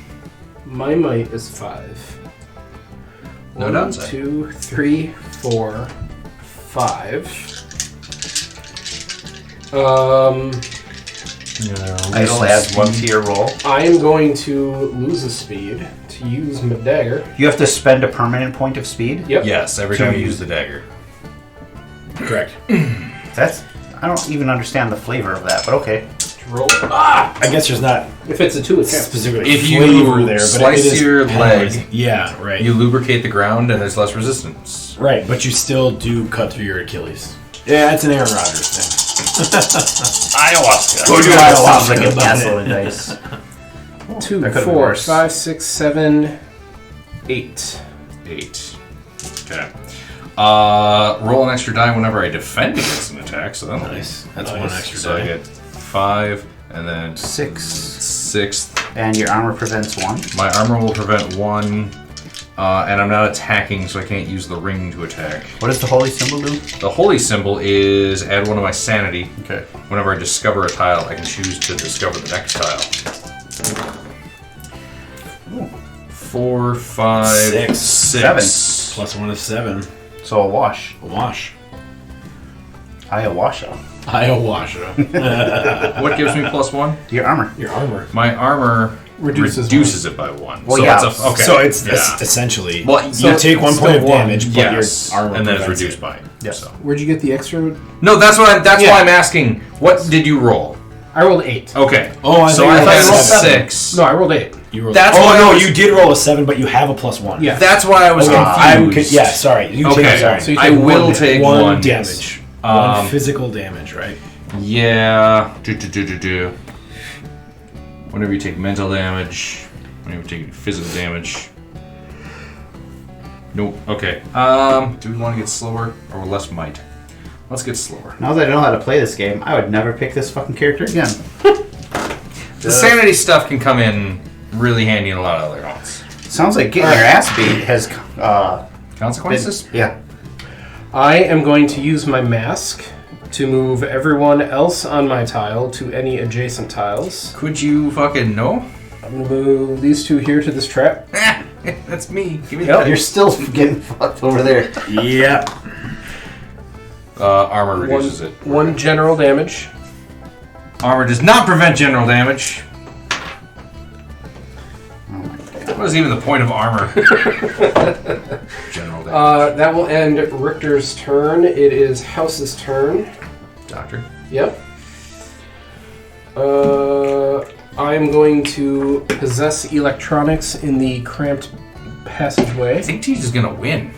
Speaker 4: My might is 5.
Speaker 2: No
Speaker 4: 1,
Speaker 2: downside.
Speaker 4: 2, 3, 4, 5.
Speaker 3: I still have 1 to your roll.
Speaker 4: I am going to lose a speed to use my dagger.
Speaker 3: You have to spend a permanent point of speed?
Speaker 4: Yep.
Speaker 2: Yes, every
Speaker 3: So
Speaker 2: time you
Speaker 3: you-
Speaker 2: use the dagger.
Speaker 1: Correct.
Speaker 3: That's. I don't even understand the flavor of that, but okay.
Speaker 4: Roll.
Speaker 1: I guess there's not
Speaker 4: If it's a 2, it counts.
Speaker 1: specifically
Speaker 2: If you
Speaker 1: flavor there, but
Speaker 2: slice
Speaker 1: it is
Speaker 2: your
Speaker 1: penalizing.
Speaker 2: leg,
Speaker 1: Yeah, right.
Speaker 2: You lubricate the ground and there's less resistance.
Speaker 1: Right, but you still do cut through your Achilles. Yeah, it's an Aaron Rodgers thing.
Speaker 2: Ayahuasca.
Speaker 3: Go do
Speaker 1: ayahuasca
Speaker 3: Sounds like a
Speaker 1: about
Speaker 3: castle
Speaker 1: it.
Speaker 3: and dice.
Speaker 4: 2,
Speaker 3: That could've been
Speaker 4: 4,
Speaker 3: worse.
Speaker 4: 5, 6, 7, 8.
Speaker 2: 8. Okay. Roll an extra die whenever I defend against an attack, so that's
Speaker 1: Nice. That's
Speaker 2: nice.
Speaker 1: one extra
Speaker 2: So I
Speaker 1: die.
Speaker 2: get 5, and then
Speaker 3: 6.
Speaker 2: 6th.
Speaker 3: And your armor prevents 1.
Speaker 2: My armor will prevent 1, and I'm not attacking, so I can't use the ring to attack.
Speaker 3: What does the holy symbol do?
Speaker 2: The holy symbol is add 1 to my sanity.
Speaker 3: Okay.
Speaker 2: Whenever I discover a tile, I can choose to discover the next tile. 4, 5,
Speaker 1: 6.
Speaker 2: 6.
Speaker 1: +1 is 7.
Speaker 3: So a wash.
Speaker 1: A wash.
Speaker 3: Ayahuasca.
Speaker 1: Ayahuasca.
Speaker 2: What gives me +1?
Speaker 3: Your armor.
Speaker 1: Your armor.
Speaker 2: My armor
Speaker 4: Reduces
Speaker 2: it by 1.
Speaker 3: Well,
Speaker 2: so
Speaker 3: yeah.
Speaker 2: it's okay.
Speaker 1: So it's
Speaker 2: yeah.
Speaker 1: essentially
Speaker 2: Well,
Speaker 1: you take 1 point of
Speaker 4: still 1.
Speaker 1: damage, but
Speaker 2: Yes,
Speaker 1: your armor
Speaker 2: and then it's
Speaker 1: prevents
Speaker 2: reduced
Speaker 1: it.
Speaker 2: by.
Speaker 3: Yes.
Speaker 2: So.
Speaker 4: Where'd you get the extra?
Speaker 2: No, that's
Speaker 1: Yeah.
Speaker 2: why I'm asking. What did you roll?
Speaker 4: I rolled 8.
Speaker 2: Okay.
Speaker 1: Oh,
Speaker 2: so
Speaker 1: I
Speaker 2: I
Speaker 1: thought
Speaker 2: had
Speaker 1: you rolled
Speaker 2: 6.
Speaker 4: No, I rolled 8.
Speaker 1: You rolled.
Speaker 2: That's
Speaker 1: oh
Speaker 2: why
Speaker 1: no,
Speaker 2: I was-
Speaker 1: you did roll a 7, but you have a +1.
Speaker 4: Yeah.
Speaker 2: That's why I was
Speaker 1: I'm
Speaker 2: confused.
Speaker 1: yeah, sorry. You
Speaker 2: Okay.
Speaker 1: take sorry.
Speaker 4: So you
Speaker 2: I
Speaker 4: take
Speaker 2: will
Speaker 4: one
Speaker 2: take
Speaker 1: one
Speaker 2: one
Speaker 1: damage. One physical damage, right?
Speaker 2: Yeah. Whenever you take mental damage, whenever you take physical damage. Nope. Okay. Do we want to get slower or less might? Let's get slower.
Speaker 3: Now that I know how to play this game, I would never pick this fucking character again.
Speaker 2: The sanity stuff can come in really handy in a lot of other rounds.
Speaker 3: Sounds like getting your ass beat has
Speaker 2: Consequences?
Speaker 3: yeah.
Speaker 4: I am going to use my mask to move everyone else on my tile to any adjacent tiles.
Speaker 2: Could you fucking know?
Speaker 4: I'm going to move these 2 here to this trap.
Speaker 2: That's me. Give me
Speaker 4: Yep.
Speaker 2: that.
Speaker 3: You're still getting fucked over there.
Speaker 1: Yeah.
Speaker 2: Armor reduces it.
Speaker 4: 1 general damage.
Speaker 2: Armor does not prevent general damage. What is even the point of armor? General damage.
Speaker 4: That will end Richter's turn. It is House's turn.
Speaker 2: Doctor.
Speaker 4: Yep. I am going to possess electronics in the cramped passageway.
Speaker 2: I think Teach is gonna win.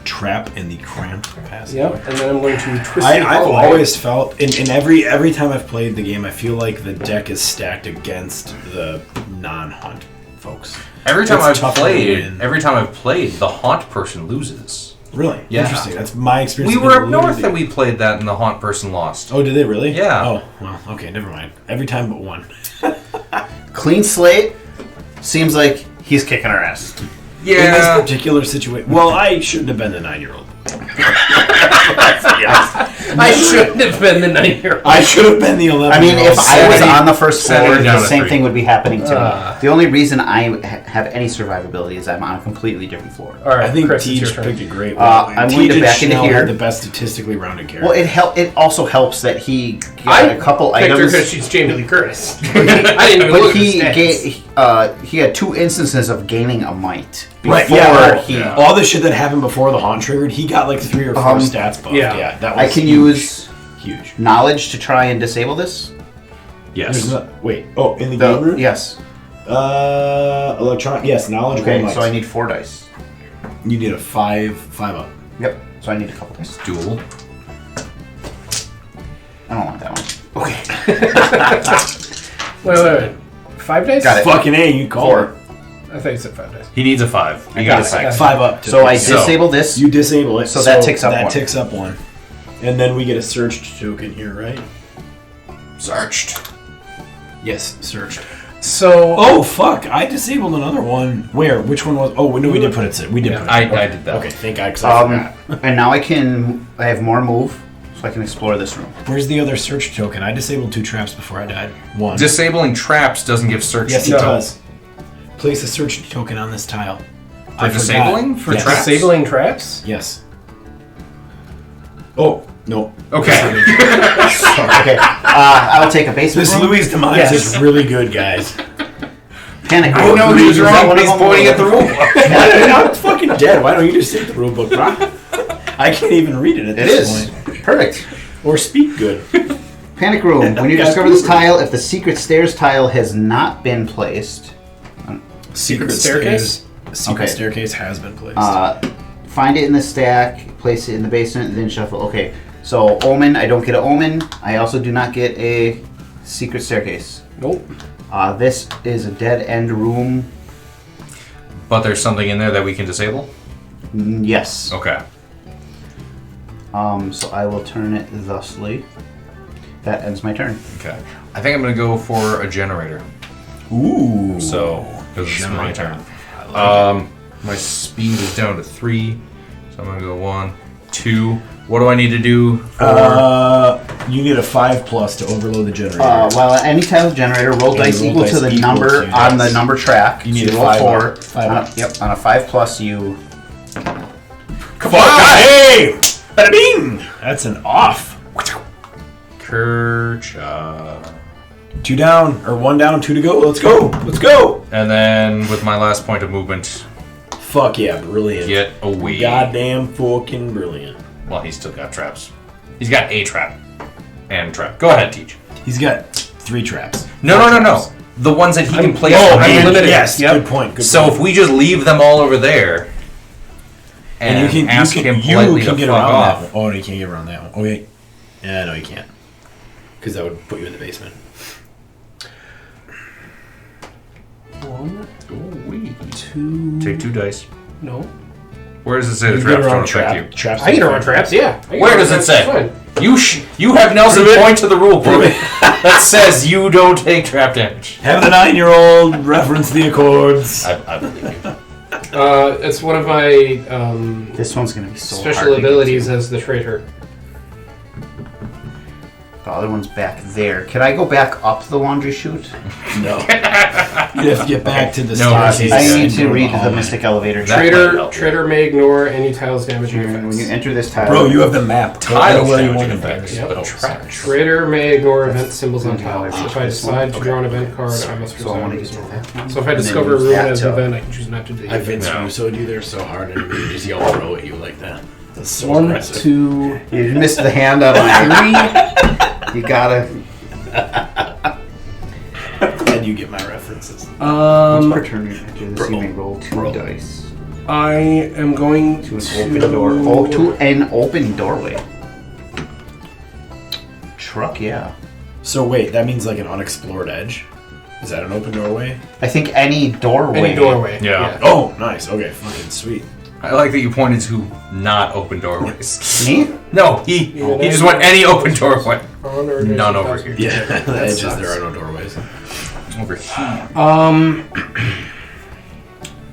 Speaker 1: Trap in the cramped passage.
Speaker 4: Yep, and then I'm going to twist
Speaker 1: I've
Speaker 4: the hallway.
Speaker 1: always felt in every time I've played the game, I feel like the deck is stacked against the non-hunt folks.
Speaker 2: Every time
Speaker 1: It's
Speaker 2: I've
Speaker 1: tougher to
Speaker 2: played,
Speaker 1: win.
Speaker 2: the haunt person loses.
Speaker 1: Really?
Speaker 2: Yeah.
Speaker 1: Interesting. That's my experience.
Speaker 2: We
Speaker 1: with
Speaker 2: were
Speaker 1: the
Speaker 2: up north
Speaker 1: Literally-
Speaker 2: and we played that, and the haunt person lost.
Speaker 1: Oh, did they really?
Speaker 2: Yeah.
Speaker 1: Oh, well, okay, never mind. Every time but one.
Speaker 3: Clean slate. Seems like he's kicking our ass.
Speaker 1: In this particular situation, well, I shouldn't have been the 9-year-old.
Speaker 4: I shouldn't have been the 9-year-old.
Speaker 1: I should have been the 11.
Speaker 3: I mean, if I was on the first floor,
Speaker 2: setting down
Speaker 3: the
Speaker 2: a
Speaker 3: same
Speaker 2: 3.
Speaker 3: thing would be happening to me. The only reason I have any survivability is I'm on a completely different floor.
Speaker 4: All right,
Speaker 1: I think
Speaker 4: Chris, it's your
Speaker 1: Teach
Speaker 4: turn.
Speaker 1: picked a great
Speaker 3: I'm
Speaker 1: one.
Speaker 3: going to
Speaker 1: Teach
Speaker 3: back into
Speaker 1: Chanel
Speaker 3: here.
Speaker 1: had the best statistically rounded character.
Speaker 3: Well, it also helps that he got a couple
Speaker 4: picked her
Speaker 3: items.
Speaker 4: because she's Jamie Lee Curtis. I didn't even look
Speaker 3: But
Speaker 4: at the stats.
Speaker 3: he had 2 instances of gaining a might before
Speaker 1: Right, yeah,
Speaker 3: he.
Speaker 2: yeah.
Speaker 1: all the shit that happened before the haunt triggered, he got like 3 or 4 stats buffed.
Speaker 4: yeah.
Speaker 1: Yeah, that was
Speaker 3: I can
Speaker 1: huge.
Speaker 3: use
Speaker 1: Huge.
Speaker 3: knowledge to try and disable this.
Speaker 2: Yes.
Speaker 1: Wait. Oh, in the game room?
Speaker 3: Yes.
Speaker 1: Electronic. Yes, knowledge.
Speaker 3: Okay,
Speaker 1: roll
Speaker 3: so I
Speaker 1: might.
Speaker 3: need 4 dice.
Speaker 1: You need a 5 up.
Speaker 3: Yep. So I need a couple dice.
Speaker 2: Duel.
Speaker 3: I don't want that one.
Speaker 4: Wait. 5 dice?
Speaker 3: Got it.
Speaker 1: Fucking A, you call
Speaker 3: 4.
Speaker 1: it.
Speaker 4: I thought you said 5 dice.
Speaker 2: He needs a 5.
Speaker 3: I
Speaker 2: You
Speaker 3: got
Speaker 2: got a
Speaker 3: it.
Speaker 2: 6.
Speaker 1: 5 up. to
Speaker 3: So I
Speaker 1: pick.
Speaker 2: So-
Speaker 3: disable this.
Speaker 1: You disable it.
Speaker 3: So that ticks up one.
Speaker 1: ticks up 1. And then we get a searched token here, right?
Speaker 2: Searched.
Speaker 1: Yes, searched.
Speaker 4: So,
Speaker 1: Oh fuck! I disabled another one. Where? Which one was? Oh no, we did put it. We did.
Speaker 4: Yeah.
Speaker 1: Put it.
Speaker 2: I did that.
Speaker 1: Okay, thank God. 'Cause I forgot.
Speaker 3: And now I have more move, so I can explore this room.
Speaker 1: Where's the other search token? I disabled 2 traps before I died. 1.
Speaker 2: Disabling traps doesn't give search.
Speaker 1: Yes, it
Speaker 4: No.
Speaker 1: does. Place a search token on this tile.
Speaker 2: For disabling? For
Speaker 1: Yes.
Speaker 2: traps?
Speaker 4: disabling traps?
Speaker 1: Yes. Oh no.
Speaker 2: Okay.
Speaker 3: Okay. I will take a basement
Speaker 1: This
Speaker 3: room.
Speaker 1: Louis demise
Speaker 4: Yes.
Speaker 1: is really good, guys.
Speaker 3: Panic
Speaker 2: I
Speaker 3: room.
Speaker 2: know he's
Speaker 3: Is that
Speaker 2: wrong,
Speaker 3: one
Speaker 2: but
Speaker 3: of
Speaker 2: he's
Speaker 3: them?
Speaker 2: pointing at the rule.
Speaker 1: I'm fucking dead. Why don't you just take the rule book, bro? I can't even read it at
Speaker 3: It
Speaker 1: this
Speaker 3: is.
Speaker 1: point.
Speaker 3: Perfect.
Speaker 1: Or speak good.
Speaker 3: Panic room. When you
Speaker 1: Guys,
Speaker 3: discover this
Speaker 1: move.
Speaker 3: tile, if the secret stairs tile has not been placed,
Speaker 1: Secret
Speaker 4: staircase?
Speaker 1: Secret
Speaker 3: Okay.
Speaker 1: staircase has been placed.
Speaker 3: find it in the stack, place it in the basement, then shuffle. Okay. So omen, I don't get an omen. I also do not get a secret staircase.
Speaker 4: Nope.
Speaker 3: This is a dead end room.
Speaker 2: But there's something in there that we can disable?
Speaker 3: Yes.
Speaker 2: Okay.
Speaker 3: So I will turn it thusly. That ends my turn.
Speaker 2: Okay. I think I'm going to go for a generator.
Speaker 1: Ooh.
Speaker 2: So, because it's my
Speaker 1: Generator.
Speaker 2: turn. My speed is down to 3. So I'm going to go 1, 2. What do I need to do for...
Speaker 1: You need a 5+ to overload the generator.
Speaker 3: Well, any type of generator, roll
Speaker 1: Yeah,
Speaker 3: dice
Speaker 1: roll
Speaker 3: equal
Speaker 1: dice
Speaker 3: to the
Speaker 1: equal
Speaker 3: number
Speaker 1: to
Speaker 3: on the
Speaker 1: dice.
Speaker 3: number track.
Speaker 1: You
Speaker 3: So
Speaker 1: need a
Speaker 3: roll
Speaker 1: 5
Speaker 3: 4.
Speaker 1: up. 5 up.
Speaker 3: Yep, on a 5+ you.
Speaker 1: Come on! Hey! Bada bing! That's an off.
Speaker 2: Kercha.
Speaker 1: 2 down, or 1 down, 2 to go. Let's go! Let's go!
Speaker 2: And then with my last point of movement,
Speaker 1: Fuck yeah, brilliant.
Speaker 2: get away.
Speaker 1: Goddamn fucking brilliant.
Speaker 2: Well, he's still got traps. He's got a trap. and trap. Go ahead, Teach.
Speaker 1: He's got 3 traps.
Speaker 2: No. The ones that he can place.
Speaker 4: I'm
Speaker 2: on
Speaker 4: limited.
Speaker 1: Yes,
Speaker 4: Yep.
Speaker 1: good point. Good
Speaker 2: So
Speaker 1: point.
Speaker 2: if we just leave them all over there and ask him politely to
Speaker 1: get
Speaker 2: fuck
Speaker 1: around
Speaker 2: off.
Speaker 1: that one. Oh, no, you can't get around that one. Oh, wait. Yeah, no, you can't. Because that would put you in the basement.
Speaker 4: 1,
Speaker 2: Oh, wait.
Speaker 4: 2.
Speaker 2: Take 2 dice.
Speaker 4: No.
Speaker 2: Where does it say the
Speaker 1: You can get
Speaker 2: traps don't
Speaker 1: around
Speaker 2: affect you?
Speaker 1: traps.
Speaker 4: I can get around traps, yeah. I can
Speaker 2: Where
Speaker 4: get
Speaker 2: does
Speaker 4: around
Speaker 2: it
Speaker 4: traps,
Speaker 2: say?
Speaker 4: it's fine.
Speaker 2: You have Nelson point to the rule book that says you don't take trap damage.
Speaker 1: Have the 9-year-old reference the accords.
Speaker 2: I believe you.
Speaker 4: It's one of my
Speaker 3: This one's gonna be so hard
Speaker 4: special
Speaker 3: to get
Speaker 4: abilities
Speaker 3: to.
Speaker 4: as the traitor.
Speaker 3: The other one's back there. Can I go back up the laundry chute?
Speaker 1: No. You have to get back to the
Speaker 2: No,
Speaker 1: staircase.
Speaker 3: I
Speaker 2: Yeah.
Speaker 3: need to read the
Speaker 1: hallway.
Speaker 3: Mystic Elevator.
Speaker 2: That might
Speaker 4: Traitor,
Speaker 2: help.
Speaker 4: traitor may ignore any tiles damaging
Speaker 3: And when you
Speaker 4: effects.
Speaker 3: enter this tile,
Speaker 1: Bro, you have the map.
Speaker 2: Tiles
Speaker 1: where you
Speaker 2: damaging
Speaker 1: want to
Speaker 2: effects,
Speaker 4: Yep.
Speaker 2: but
Speaker 4: Oh,
Speaker 2: traps.
Speaker 4: Traitor may ignore event symbols on
Speaker 3: Okay, I'll
Speaker 4: tiles.
Speaker 3: read
Speaker 4: If I
Speaker 3: this one.
Speaker 4: decide to draw an event card, I must
Speaker 3: so I want to
Speaker 4: resolve
Speaker 3: get
Speaker 4: it.
Speaker 3: to that one.
Speaker 4: So if I
Speaker 3: And then
Speaker 4: discover a
Speaker 3: use
Speaker 4: ruin
Speaker 3: that
Speaker 4: as
Speaker 3: to-
Speaker 4: an event, I can choose not to do
Speaker 1: I
Speaker 4: it.
Speaker 1: Vince
Speaker 2: No.
Speaker 1: Russo do there so hard and we just yell throw at you like that. That's so
Speaker 4: 1,
Speaker 1: impressive.
Speaker 4: 2,
Speaker 3: You missed the hand on my
Speaker 4: 3.
Speaker 3: You gotta.
Speaker 1: And you get my references.
Speaker 3: Per turn, after this, you may
Speaker 1: Bro.
Speaker 3: roll 2
Speaker 1: Bro.
Speaker 3: dice
Speaker 4: I am going
Speaker 3: to
Speaker 4: to
Speaker 3: an open door. Oh, to an open doorway. Truck, yeah.
Speaker 1: So wait, that means like an unexplored edge? Is that an open doorway?
Speaker 3: I think any doorway.
Speaker 4: any doorway.
Speaker 2: Yeah.
Speaker 1: Oh, nice. Okay, fucking sweet.
Speaker 2: I like that you pointed to not open doorways.
Speaker 3: Me?
Speaker 2: No, he just went any open doorway. None over here.
Speaker 1: Yeah, the
Speaker 4: That
Speaker 1: edges,
Speaker 4: sucks.
Speaker 1: there are no doorways.
Speaker 2: Over here.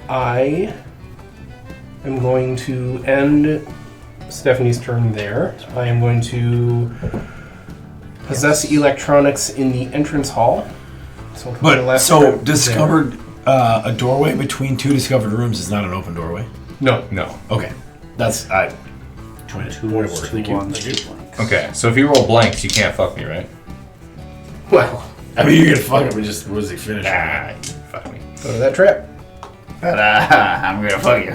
Speaker 4: I am going to end Stephanie's turn there. I am going to possess electronics in the entrance hall. So, my
Speaker 1: But,
Speaker 4: last
Speaker 1: so,
Speaker 4: trip
Speaker 1: discovered a doorway between 2 discovered rooms is not an open doorway?
Speaker 4: there. No.
Speaker 2: No.
Speaker 1: Okay. That's, I...
Speaker 3: 2
Speaker 1: Whatever,
Speaker 3: is 2
Speaker 1: thank you.
Speaker 3: ones,
Speaker 1: Thank
Speaker 3: 2
Speaker 1: you.
Speaker 3: blanks.
Speaker 2: Okay, so if you roll blanks, you can't fuck me, right?
Speaker 4: Well,
Speaker 1: I mean, you're gonna fuck him and just, what does he finish?
Speaker 2: Ah, fuck me.
Speaker 4: go to that trap.
Speaker 3: But I'm gonna fuck you.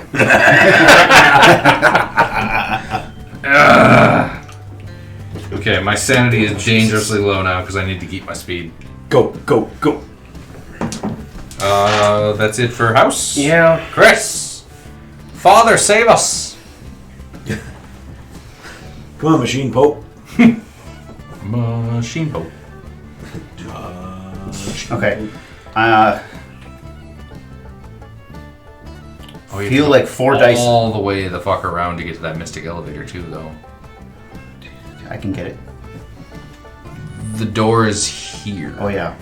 Speaker 2: Okay, my sanity is dangerously low now because I need to keep my speed.
Speaker 1: Go, go, go.
Speaker 2: That's it for house?
Speaker 4: Yeah.
Speaker 2: Chris! Father, save us!
Speaker 1: Come on, Machine Pope.
Speaker 2: Machine boat.
Speaker 3: Okay.
Speaker 2: Oh, you
Speaker 3: Feel
Speaker 2: have to
Speaker 3: like
Speaker 2: go
Speaker 3: 4 dice.
Speaker 2: all the way the fuck around to get to that mystic elevator too, though.
Speaker 3: I can get it.
Speaker 2: The door is here.
Speaker 3: Oh yeah.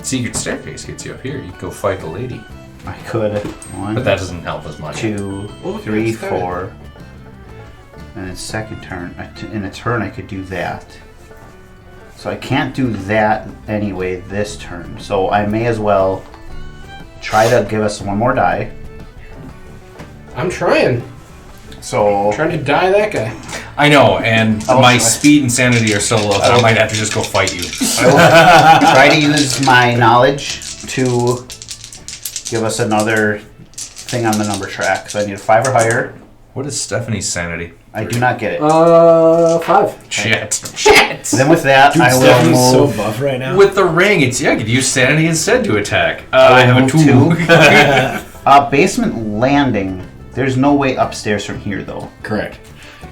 Speaker 2: Secret staircase gets you up here. You can go fight the lady,
Speaker 3: I could. 1,
Speaker 2: but that doesn't help as much.
Speaker 3: 2,
Speaker 4: Oh,
Speaker 3: 3,
Speaker 4: that's good.
Speaker 3: 4. And then second turn. In a turn, I could do that. So I can't do that anyway this turn. So I may as well try to give us one more die.
Speaker 4: I'm trying.
Speaker 3: So
Speaker 4: Trying to die that guy.
Speaker 2: I know, and
Speaker 3: Oh,
Speaker 2: my
Speaker 3: sorry.
Speaker 2: speed and sanity are so low that I might have to just go fight you.
Speaker 3: I will try to use my knowledge to give us another thing on the number track. So I need a 5 or higher.
Speaker 2: What is Stephanie's sanity?
Speaker 3: I do not get it.
Speaker 4: 5.
Speaker 2: Shit. Shit!
Speaker 3: Then with that,
Speaker 1: Dude,
Speaker 3: I will
Speaker 1: Stephanie's so
Speaker 3: move.
Speaker 1: buff right now.
Speaker 2: With the ring, it's I could use sanity instead to attack. I have a
Speaker 3: move
Speaker 2: 2.
Speaker 3: Basement landing. There's no way upstairs from here, though.
Speaker 1: Correct.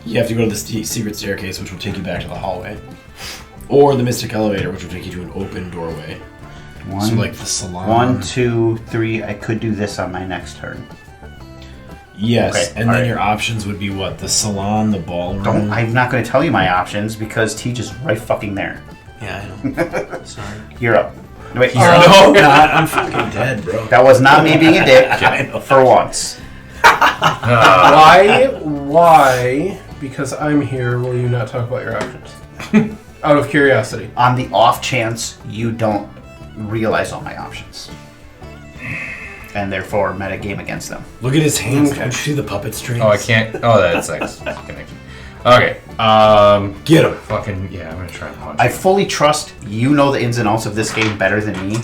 Speaker 1: You have to go to the secret staircase, which will take you back to the hallway. Or the mystic elevator, which will take you to an open doorway. So like the salon.
Speaker 3: 1, 2, 3. I could do this on my next turn.
Speaker 1: Yes,
Speaker 3: Okay,
Speaker 1: and then
Speaker 3: alright.
Speaker 1: your options would be what? The salon, the ballroom.
Speaker 3: I'm not going to tell you my options because Teach is right fucking there.
Speaker 1: Yeah, I know. Sorry.
Speaker 3: You're up. Wait,
Speaker 1: No, I'm not. I'm fucking dead, bro.
Speaker 3: that was not me being a dick
Speaker 1: I know.
Speaker 3: for once.
Speaker 4: Why? Because I'm here, will you not talk about your options? Out of curiosity.
Speaker 3: On the off chance you don't realize all my options. And therefore metagame against them.
Speaker 1: Look at his hands.
Speaker 4: Okay.
Speaker 1: Don't you see the puppet strings?
Speaker 2: Oh, I can't. Oh, that's like connection. Okay.
Speaker 1: Get him.
Speaker 2: Fucking yeah. I'm gonna try and punch.
Speaker 3: I fully trust you know the ins and outs of this game better than me,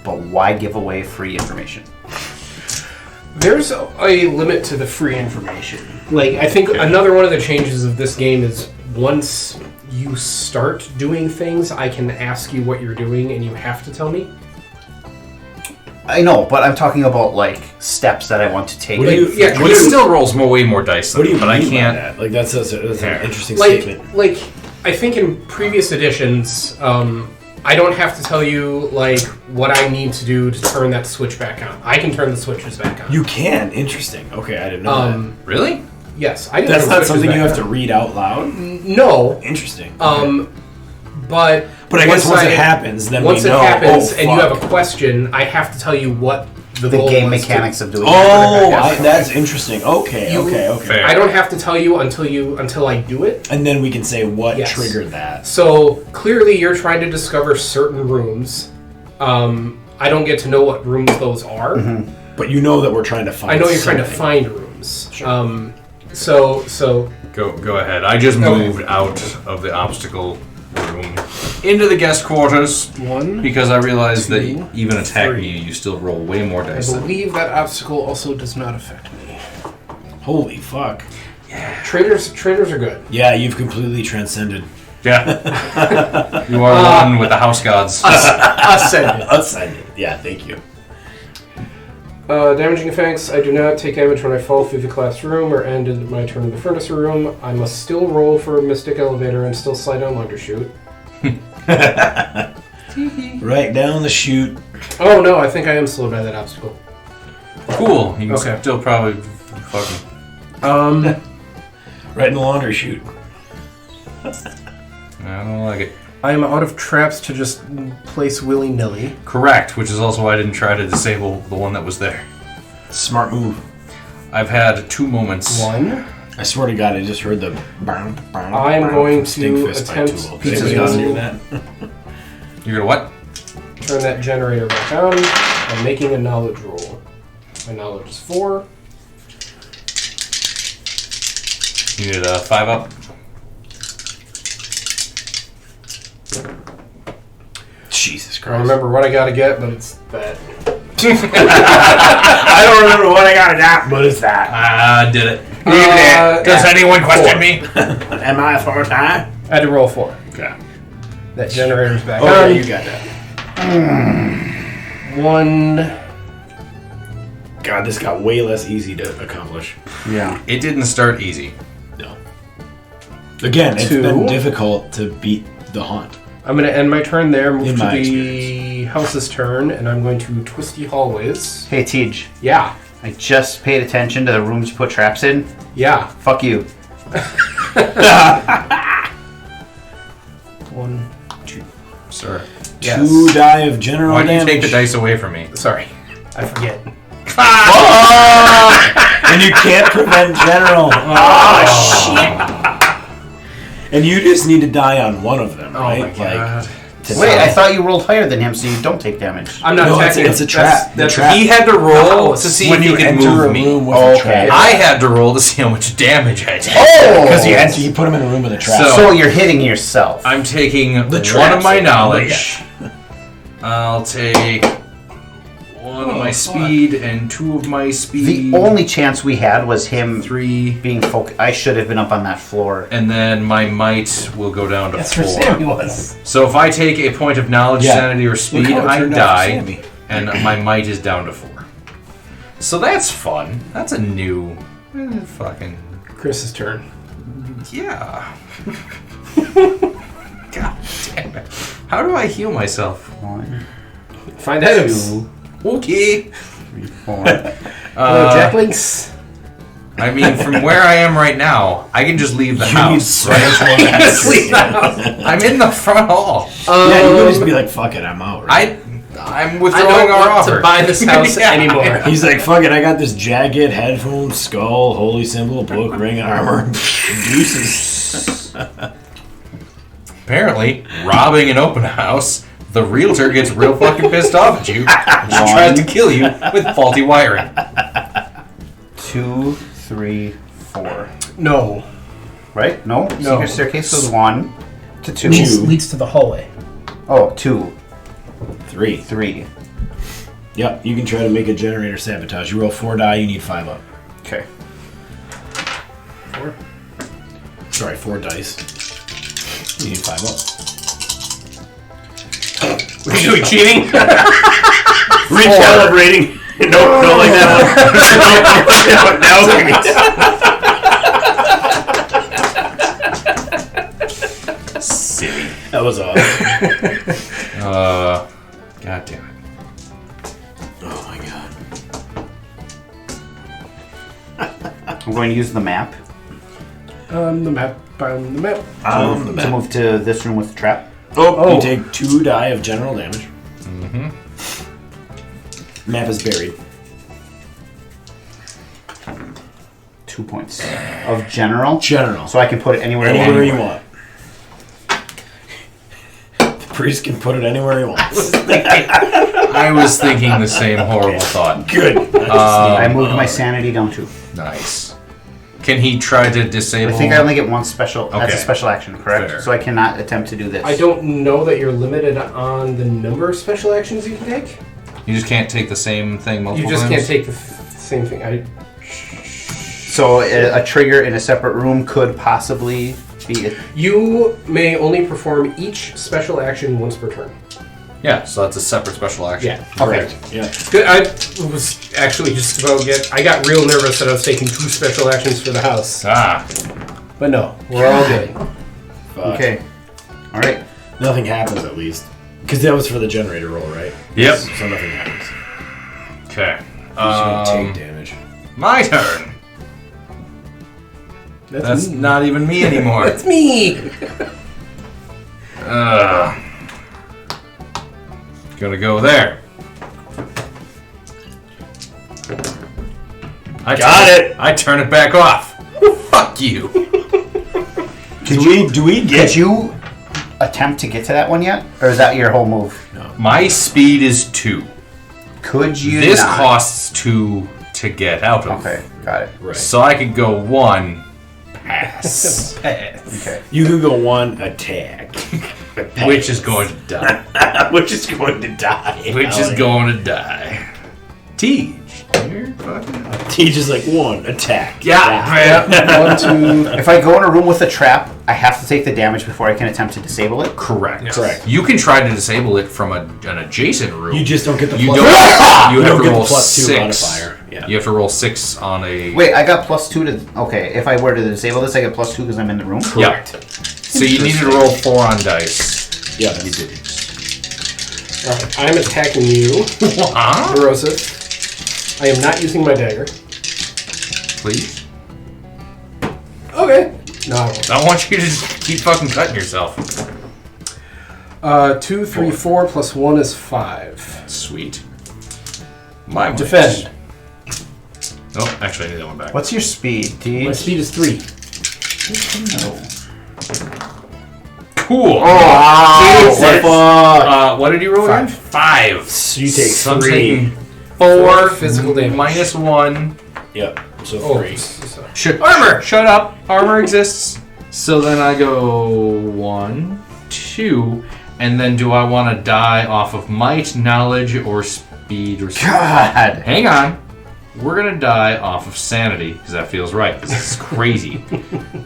Speaker 3: but why give away free information?
Speaker 4: There's a limit to the free information. Like, I think another one of the changes of this game is once you start doing things, I can ask you what you're doing and you have to tell me.
Speaker 3: I know, but I'm talking about like steps that I want to take.
Speaker 1: What do you-
Speaker 4: Yeah,
Speaker 2: It still rolls way more dice than
Speaker 1: What do you
Speaker 2: but
Speaker 1: mean
Speaker 2: I can't.
Speaker 1: by that? Like that's an interesting
Speaker 4: like,
Speaker 1: statement.
Speaker 4: like, I think in previous editions, I don't have to tell you like what I need to do to turn that switch back on. I can turn the switches back on.
Speaker 1: You can. Interesting. Okay, I didn't know that.
Speaker 2: Really?
Speaker 4: Yes, I can.
Speaker 1: That's
Speaker 4: turn
Speaker 1: not
Speaker 4: switches
Speaker 1: something you
Speaker 4: back
Speaker 1: have to
Speaker 4: on.
Speaker 1: read out loud.
Speaker 4: No.
Speaker 1: Interesting.
Speaker 4: But
Speaker 1: I guess once it happens, then
Speaker 4: once
Speaker 1: we know.
Speaker 4: it happens
Speaker 1: oh,
Speaker 4: and you
Speaker 1: fuck.
Speaker 4: have a question, I have to tell you what the
Speaker 3: the
Speaker 4: goal
Speaker 3: game
Speaker 4: was
Speaker 3: mechanics of doing
Speaker 1: Oh,
Speaker 3: it.
Speaker 1: that's interesting. Okay,
Speaker 4: You-
Speaker 1: okay.
Speaker 2: Fair.
Speaker 4: I don't have to tell you until I do it.
Speaker 1: And then we can say what
Speaker 4: Yes.
Speaker 1: triggered that.
Speaker 4: So clearly, you're trying to discover certain rooms. I don't get to know what rooms those are.
Speaker 1: But you know that we're trying to find.
Speaker 4: I know you're trying to
Speaker 1: something.
Speaker 4: find rooms. So
Speaker 2: Go ahead. I just moved out of the obstacle room into the guest quarters
Speaker 4: one.
Speaker 2: because I realized that
Speaker 4: Two,
Speaker 2: even attack
Speaker 4: three.
Speaker 2: me, you still roll way more
Speaker 4: I
Speaker 2: dice. Than
Speaker 4: believe that obstacle also does not affect me.
Speaker 1: Holy fuck!
Speaker 4: Trainers are good.
Speaker 1: Yeah, you've completely transcended.
Speaker 2: Yeah. You are one with the house gods.
Speaker 4: Ascended.
Speaker 1: Ascended. Yeah, thank you.
Speaker 4: Damaging effects. I do not take damage when I fall through the collapsed room or end my turn in the furnace room. I must still roll for a mystic elevator and still slide down Wonder Chute.
Speaker 1: Right down the chute.
Speaker 4: Oh no, I think I am slowed by that obstacle.
Speaker 2: Cool. You can
Speaker 4: Okay.
Speaker 2: still probably fucking.
Speaker 1: Right in the laundry chute.
Speaker 2: I don't like it.
Speaker 4: I am out of traps to just place willy-nilly.
Speaker 2: Correct, which is also why I didn't try to disable the one that was there.
Speaker 1: Smart move.
Speaker 2: I've had 2 moments.
Speaker 4: One.
Speaker 1: I swear to God, I just heard the.
Speaker 4: I'm going to attempt
Speaker 1: Pizza's
Speaker 4: to-
Speaker 1: down near that.
Speaker 2: You're gonna what?
Speaker 4: Turn that generator back on. I'm making a knowledge roll. My knowledge is 4.
Speaker 2: You need a 5 up?
Speaker 1: Jesus
Speaker 4: I
Speaker 1: Christ.
Speaker 4: don't remember what I gotta get, but it's that.
Speaker 1: I don't remember what I got at, but it's that.
Speaker 2: I did it.
Speaker 4: Does
Speaker 2: anyone question me?
Speaker 1: Am I a four time?
Speaker 4: I had to roll 4.
Speaker 1: Okay.
Speaker 4: That generator's back
Speaker 1: Oh, yeah,
Speaker 4: on.
Speaker 1: you got that.
Speaker 4: 1.
Speaker 1: God, this got way less easy to accomplish.
Speaker 3: Yeah.
Speaker 2: It didn't start easy.
Speaker 1: No. Again, it's
Speaker 4: 2.
Speaker 1: been difficult to beat the haunt.
Speaker 4: I'm going to end my turn there, move
Speaker 1: In
Speaker 4: to
Speaker 1: my
Speaker 4: the house's turn, and I'm going to twisty hallways.
Speaker 3: Hey, Tej.
Speaker 4: Yeah.
Speaker 3: I just paid attention to the rooms you put traps in.
Speaker 4: Yeah.
Speaker 3: Fuck you.
Speaker 4: 1, 2.
Speaker 2: Sir.
Speaker 4: Yes.
Speaker 1: 2 die of general
Speaker 2: Why do you
Speaker 1: damage.
Speaker 2: take the dice away from me?
Speaker 4: Sorry. I forget.
Speaker 1: And you can't prevent general. Oh, shit. And you just need to die on one of them, right?
Speaker 2: Oh my god.
Speaker 1: To
Speaker 3: Wait,
Speaker 1: die.
Speaker 3: I thought you rolled higher than him, so you don't take damage.
Speaker 4: I'm not
Speaker 1: No,
Speaker 4: attacking
Speaker 1: it's a
Speaker 4: him.
Speaker 1: trap.
Speaker 4: That's
Speaker 1: The trap.
Speaker 2: He had to roll
Speaker 4: house.
Speaker 2: to see
Speaker 1: when
Speaker 2: if
Speaker 1: you
Speaker 2: he could
Speaker 1: enter
Speaker 2: move
Speaker 1: a
Speaker 2: me.
Speaker 1: room with a
Speaker 3: Okay.
Speaker 1: trap.
Speaker 2: I had to roll to see how much damage I did.
Speaker 3: Oh!
Speaker 1: Because you put him in a room with a trap.
Speaker 2: So-
Speaker 3: So you're hitting yourself.
Speaker 2: I'm taking one
Speaker 1: traps
Speaker 2: of my
Speaker 1: thing.
Speaker 2: knowledge. I'll take 1 of my speed and 2 of my speed.
Speaker 3: The only chance we had was him
Speaker 2: 3,
Speaker 3: being focused. I should have been up on that floor.
Speaker 2: and then my might will go down to 4.
Speaker 4: was.
Speaker 2: So if I take a point of knowledge,
Speaker 1: Yeah.
Speaker 2: sanity, or
Speaker 1: Look
Speaker 2: speed,
Speaker 1: how it
Speaker 2: I
Speaker 1: turned out for
Speaker 2: die,
Speaker 1: Sammy.
Speaker 2: and my might is down to 4. So that's fun. That's a new fucking
Speaker 4: Chris's turn.
Speaker 2: yeah. God damn it! How do I heal myself?
Speaker 3: 1,
Speaker 4: Find items.
Speaker 3: 2,
Speaker 2: Okay.
Speaker 3: 3, 4.
Speaker 4: Hello, Jacklings.
Speaker 2: I mean, from where I am right now, I can just leave the
Speaker 1: You need
Speaker 2: house.
Speaker 1: spiritual
Speaker 2: Just leave the house. I'm in the front hall.
Speaker 1: Yeah, you would just be like, fuck it, I'm out. Right?
Speaker 2: I'm
Speaker 4: I
Speaker 2: withdrawing
Speaker 4: don't
Speaker 2: our
Speaker 4: want
Speaker 2: offer.
Speaker 4: to buy this house
Speaker 2: Yeah.
Speaker 4: anymore.
Speaker 1: He's like, fuck it, I got this jacket, headphones, skull, holy symbol, book, ring, and armor. Deuces.
Speaker 2: Apparently, robbing an open house, the realtor gets real fucking pissed off at you. And she tries to kill you with faulty wiring.
Speaker 3: 2, 3, 4.
Speaker 4: No.
Speaker 3: Right? No?
Speaker 4: No.
Speaker 3: Secret staircase was 1 to 2.
Speaker 4: Leads to the hallway.
Speaker 3: Oh, 2,
Speaker 1: 3.
Speaker 3: 3.
Speaker 1: Yep, you can try to make a generator sabotage. You roll 4 die, you need 5 up.
Speaker 3: Okay.
Speaker 4: 4.
Speaker 1: Sorry, 4 dice. You need 5 up.
Speaker 4: What are you doing, cheating?
Speaker 1: Recalibrating. No, don't like that one.
Speaker 2: Silly.
Speaker 1: That was awesome.
Speaker 2: God damn it.
Speaker 1: Oh my god.
Speaker 3: I'm going to use the map
Speaker 4: The map.
Speaker 3: to move to this room with the trap.
Speaker 1: Oh, you take 2 die of general damage. Mm-hmm. Map is buried.
Speaker 3: 2 points of general.
Speaker 1: General.
Speaker 3: So I can put it anywhere I want.
Speaker 1: Anywhere you want. The priest can put it anywhere he wants.
Speaker 2: I was thinking the same horrible thought.
Speaker 1: Good.
Speaker 3: I moved my sanity down 2.
Speaker 2: Nice. Can he try to
Speaker 3: I
Speaker 2: disable?
Speaker 3: think I only get 1 special. That's
Speaker 2: Okay.
Speaker 3: a special action, correct?
Speaker 2: Fair.
Speaker 3: So I cannot attempt to do this.
Speaker 4: I don't know that you're limited on the number of special actions you can take.
Speaker 2: You just can't take the same thing multiple
Speaker 4: You just
Speaker 2: times?
Speaker 4: can't take the same thing.
Speaker 3: So a trigger in a separate room could possibly be.
Speaker 4: You may only perform each special action once per turn.
Speaker 2: Yeah, so that's a separate special action.
Speaker 4: Yeah.
Speaker 1: Correct. Yeah.
Speaker 4: Good. I was actually just about to I got real nervous that I was taking 2 special actions for the house.
Speaker 2: Ah.
Speaker 4: But no, we're all good.
Speaker 1: Fuck.
Speaker 3: Okay. All right.
Speaker 1: Nothing happens at least. Because that was for the generator roll, right?
Speaker 2: Yep.
Speaker 1: So nothing happens.
Speaker 2: Okay.
Speaker 1: You take damage.
Speaker 2: My turn. That's
Speaker 4: me.
Speaker 2: not even me anymore.
Speaker 4: That's me.
Speaker 2: Gonna go there. I turn it back off. Fuck you.
Speaker 1: Do we get
Speaker 3: Did you attempt to get to that one yet, or is that your whole move?
Speaker 2: My speed is 2.
Speaker 3: Could you?
Speaker 2: This
Speaker 3: not?
Speaker 2: costs 2 to get out of.
Speaker 3: Okay, got it.
Speaker 1: Right.
Speaker 2: So I could go 1. Pass.
Speaker 3: Okay.
Speaker 1: You could go 1 attack.
Speaker 2: Which is going to die.
Speaker 1: Which is going to die.
Speaker 2: Which is going to die. Teach. You're fucking.
Speaker 1: Teach is like 1 attack.
Speaker 2: Yeah.
Speaker 4: 1, 2.
Speaker 3: If I go in a room with a trap, I have to take the damage before I can attempt to disable it.
Speaker 2: Correct.
Speaker 1: Correct.
Speaker 2: You can try to disable it from an adjacent room.
Speaker 1: You just don't get the
Speaker 2: You
Speaker 1: plus.
Speaker 2: don't. You have
Speaker 1: don't
Speaker 2: to
Speaker 1: get the
Speaker 2: roll
Speaker 1: plus 2
Speaker 2: 6.
Speaker 1: modifier. Yeah.
Speaker 2: You have to roll 6 on a.
Speaker 3: Wait, I got +2 to. Okay, if I were to disable this, I get +2 because I'm in the room.
Speaker 2: Yeah. So you needed to roll 4 on dice.
Speaker 1: Yeah, you did.
Speaker 4: Alright, I'm attacking you,
Speaker 2: Huh?
Speaker 4: Erosive. I am not using my dagger.
Speaker 2: Please.
Speaker 4: Okay. No, I won't.
Speaker 2: I want you to just keep fucking cutting yourself.
Speaker 4: 2, 3, 4 plus 1 is 5.
Speaker 2: Sweet. My
Speaker 4: Defend.
Speaker 2: Oh, actually, I need that one back.
Speaker 3: What's your speed, T?
Speaker 4: My speed is 3.
Speaker 2: Cool. What did you roll again? 5.
Speaker 1: So you take
Speaker 2: So I'm
Speaker 1: 3.
Speaker 2: taking 4
Speaker 4: physical damage.
Speaker 2: minus 1.
Speaker 1: Yep. So
Speaker 4: Oh,
Speaker 1: 3.
Speaker 2: Armor! Shut up. Armor exists. So then I go 1, 2, and then do I want to die off of might, knowledge, or speed, or something?
Speaker 3: God.
Speaker 2: Hang on. We're going to die off of sanity, because that feels right, because this is crazy.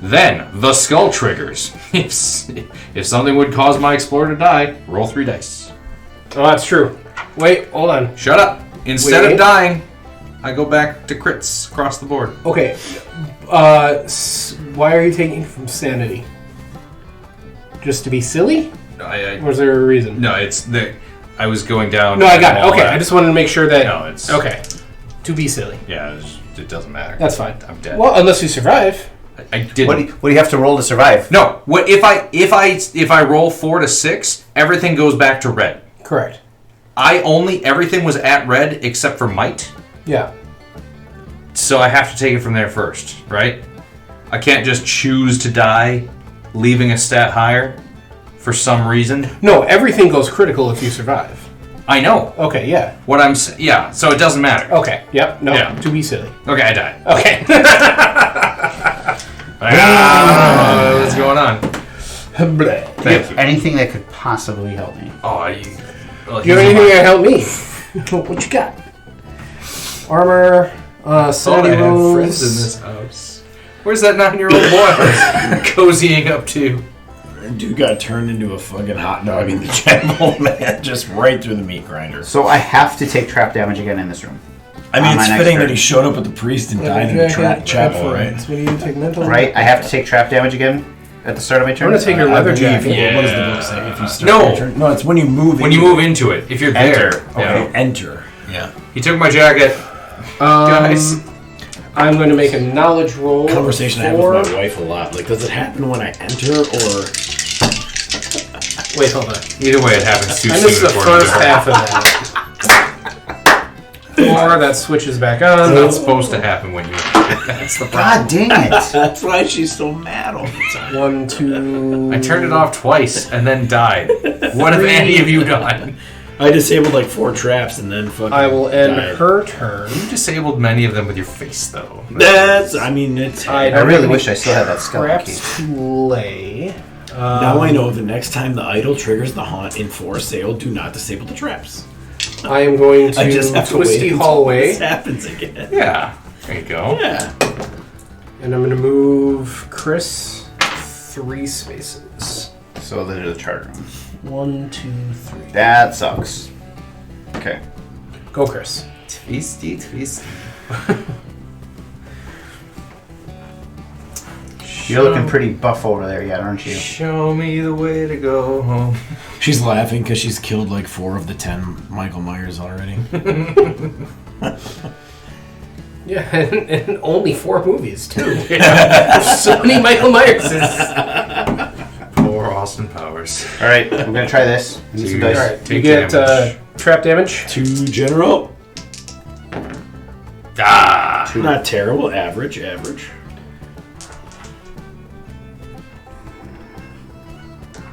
Speaker 2: Then, the skull triggers. If something would cause my explorer to die, roll 3 dice.
Speaker 4: Oh, that's true. Wait, hold on.
Speaker 2: Shut up. Instead
Speaker 4: Wait.
Speaker 2: of dying, I go back to crits across the board.
Speaker 4: Okay. Why are you taking from sanity? Just to be silly? Or is there a reason?
Speaker 2: No, it's the. I was going down.
Speaker 4: No, I got it.
Speaker 2: all
Speaker 4: Okay,
Speaker 2: that.
Speaker 4: I just wanted to make sure that.
Speaker 2: No, it's
Speaker 4: Okay. To be silly.
Speaker 2: Yeah, it doesn't matter.
Speaker 4: That's fine.
Speaker 2: I'm dead.
Speaker 4: Well, unless you survive.
Speaker 2: I didn't.
Speaker 3: What do you have to roll to survive?
Speaker 2: No. What if I roll 4 to 6? Everything goes back to red.
Speaker 4: Correct.
Speaker 2: Everything was at red except for might.
Speaker 4: Yeah.
Speaker 2: So I have to take it from there first, right? I can't just choose to die, leaving a stat higher for some reason.
Speaker 4: No, everything goes critical if you survive.
Speaker 2: I know.
Speaker 4: Okay, yeah.
Speaker 2: Yeah, so it doesn't matter.
Speaker 4: Okay, yep. No,
Speaker 2: Yeah.
Speaker 4: to be silly.
Speaker 2: Okay, I died.
Speaker 4: Okay.
Speaker 2: What's going on? Thank you.
Speaker 3: Anything that could possibly help me.
Speaker 2: Oh,
Speaker 4: Do you have anything that help me? What you got? Armor, sanity
Speaker 2: have
Speaker 4: rolls.
Speaker 2: friends in this house. Where's that 9-year-old boy cozying up to?
Speaker 1: Dude got turned into a fucking hot dog in the chapel, man. Just right through the meat grinder.
Speaker 3: So I have to take trap damage again in this room.
Speaker 1: I mean,
Speaker 3: On my
Speaker 1: it's
Speaker 3: next
Speaker 1: fitting
Speaker 3: turn.
Speaker 1: that he showed up with the priest and died in the chapel, right?
Speaker 4: What do you take mental?
Speaker 3: Right? I have to take trap damage again at the start of my turn.
Speaker 4: I'm gonna take your
Speaker 1: I
Speaker 4: leather
Speaker 1: believe-
Speaker 4: jacket.
Speaker 2: Yeah.
Speaker 1: What does the book say? If you start
Speaker 2: No.
Speaker 1: your turn? No, it's when you move.
Speaker 2: When you move into it, if you're there.
Speaker 3: Enter.
Speaker 2: Yeah.
Speaker 1: Okay, enter. Yeah.
Speaker 2: He took my jacket. Guys.
Speaker 4: I'm going to make a knowledge roll.
Speaker 1: Conversation I have with my wife a lot. Like, does it happen when I enter or?
Speaker 4: Wait, hold on.
Speaker 2: Either way, it happens too
Speaker 4: I
Speaker 2: soon.
Speaker 4: missed the
Speaker 2: according to
Speaker 4: first
Speaker 2: her.
Speaker 4: half of that. 4, that switches back on.
Speaker 2: It's not supposed to happen when you. That's the problem.
Speaker 3: God dang it.
Speaker 1: That's why she's so mad all the time.
Speaker 4: 1, 2.
Speaker 2: I turned it off twice and then died. What have any of you done?
Speaker 1: I disabled like 4 traps and then fucking.
Speaker 4: I will end
Speaker 1: died.
Speaker 4: her turn.
Speaker 2: You disabled many of them with your face, though.
Speaker 1: That's. I mean, it's.
Speaker 3: I really wish I still had that skeleton key.
Speaker 4: Traps to lay.
Speaker 1: Now I know the next time the idol triggers the haunt in for sale, do not disable the traps.
Speaker 4: I am going to
Speaker 1: I just have to
Speaker 4: twisty
Speaker 1: wait until
Speaker 4: hallway,
Speaker 1: this happens again.
Speaker 2: Yeah. There you go.
Speaker 1: Yeah.
Speaker 4: and I'm going to move Chris 3 spaces.
Speaker 3: So there's the chart room.
Speaker 4: 1, 2, 3.
Speaker 3: That sucks. Okay.
Speaker 4: Go, Chris.
Speaker 2: Twisty, twisty.
Speaker 3: You're looking pretty buff over there yet, aren't you?
Speaker 2: Show me the way to go home.
Speaker 1: She's laughing because she's killed like 4 of the 10 Michael Myers already.
Speaker 4: Yeah, and only 4 movies, too. There's so many Michael Myerses.
Speaker 2: Poor Austin Powers.
Speaker 3: Alright, I'm gonna try this. Get some
Speaker 2: Dude.
Speaker 3: dice.
Speaker 4: Alright, you
Speaker 2: Take
Speaker 4: get
Speaker 2: damage.
Speaker 4: trap damage.
Speaker 1: 2 general.
Speaker 2: Ah!
Speaker 1: Not terrible. Average.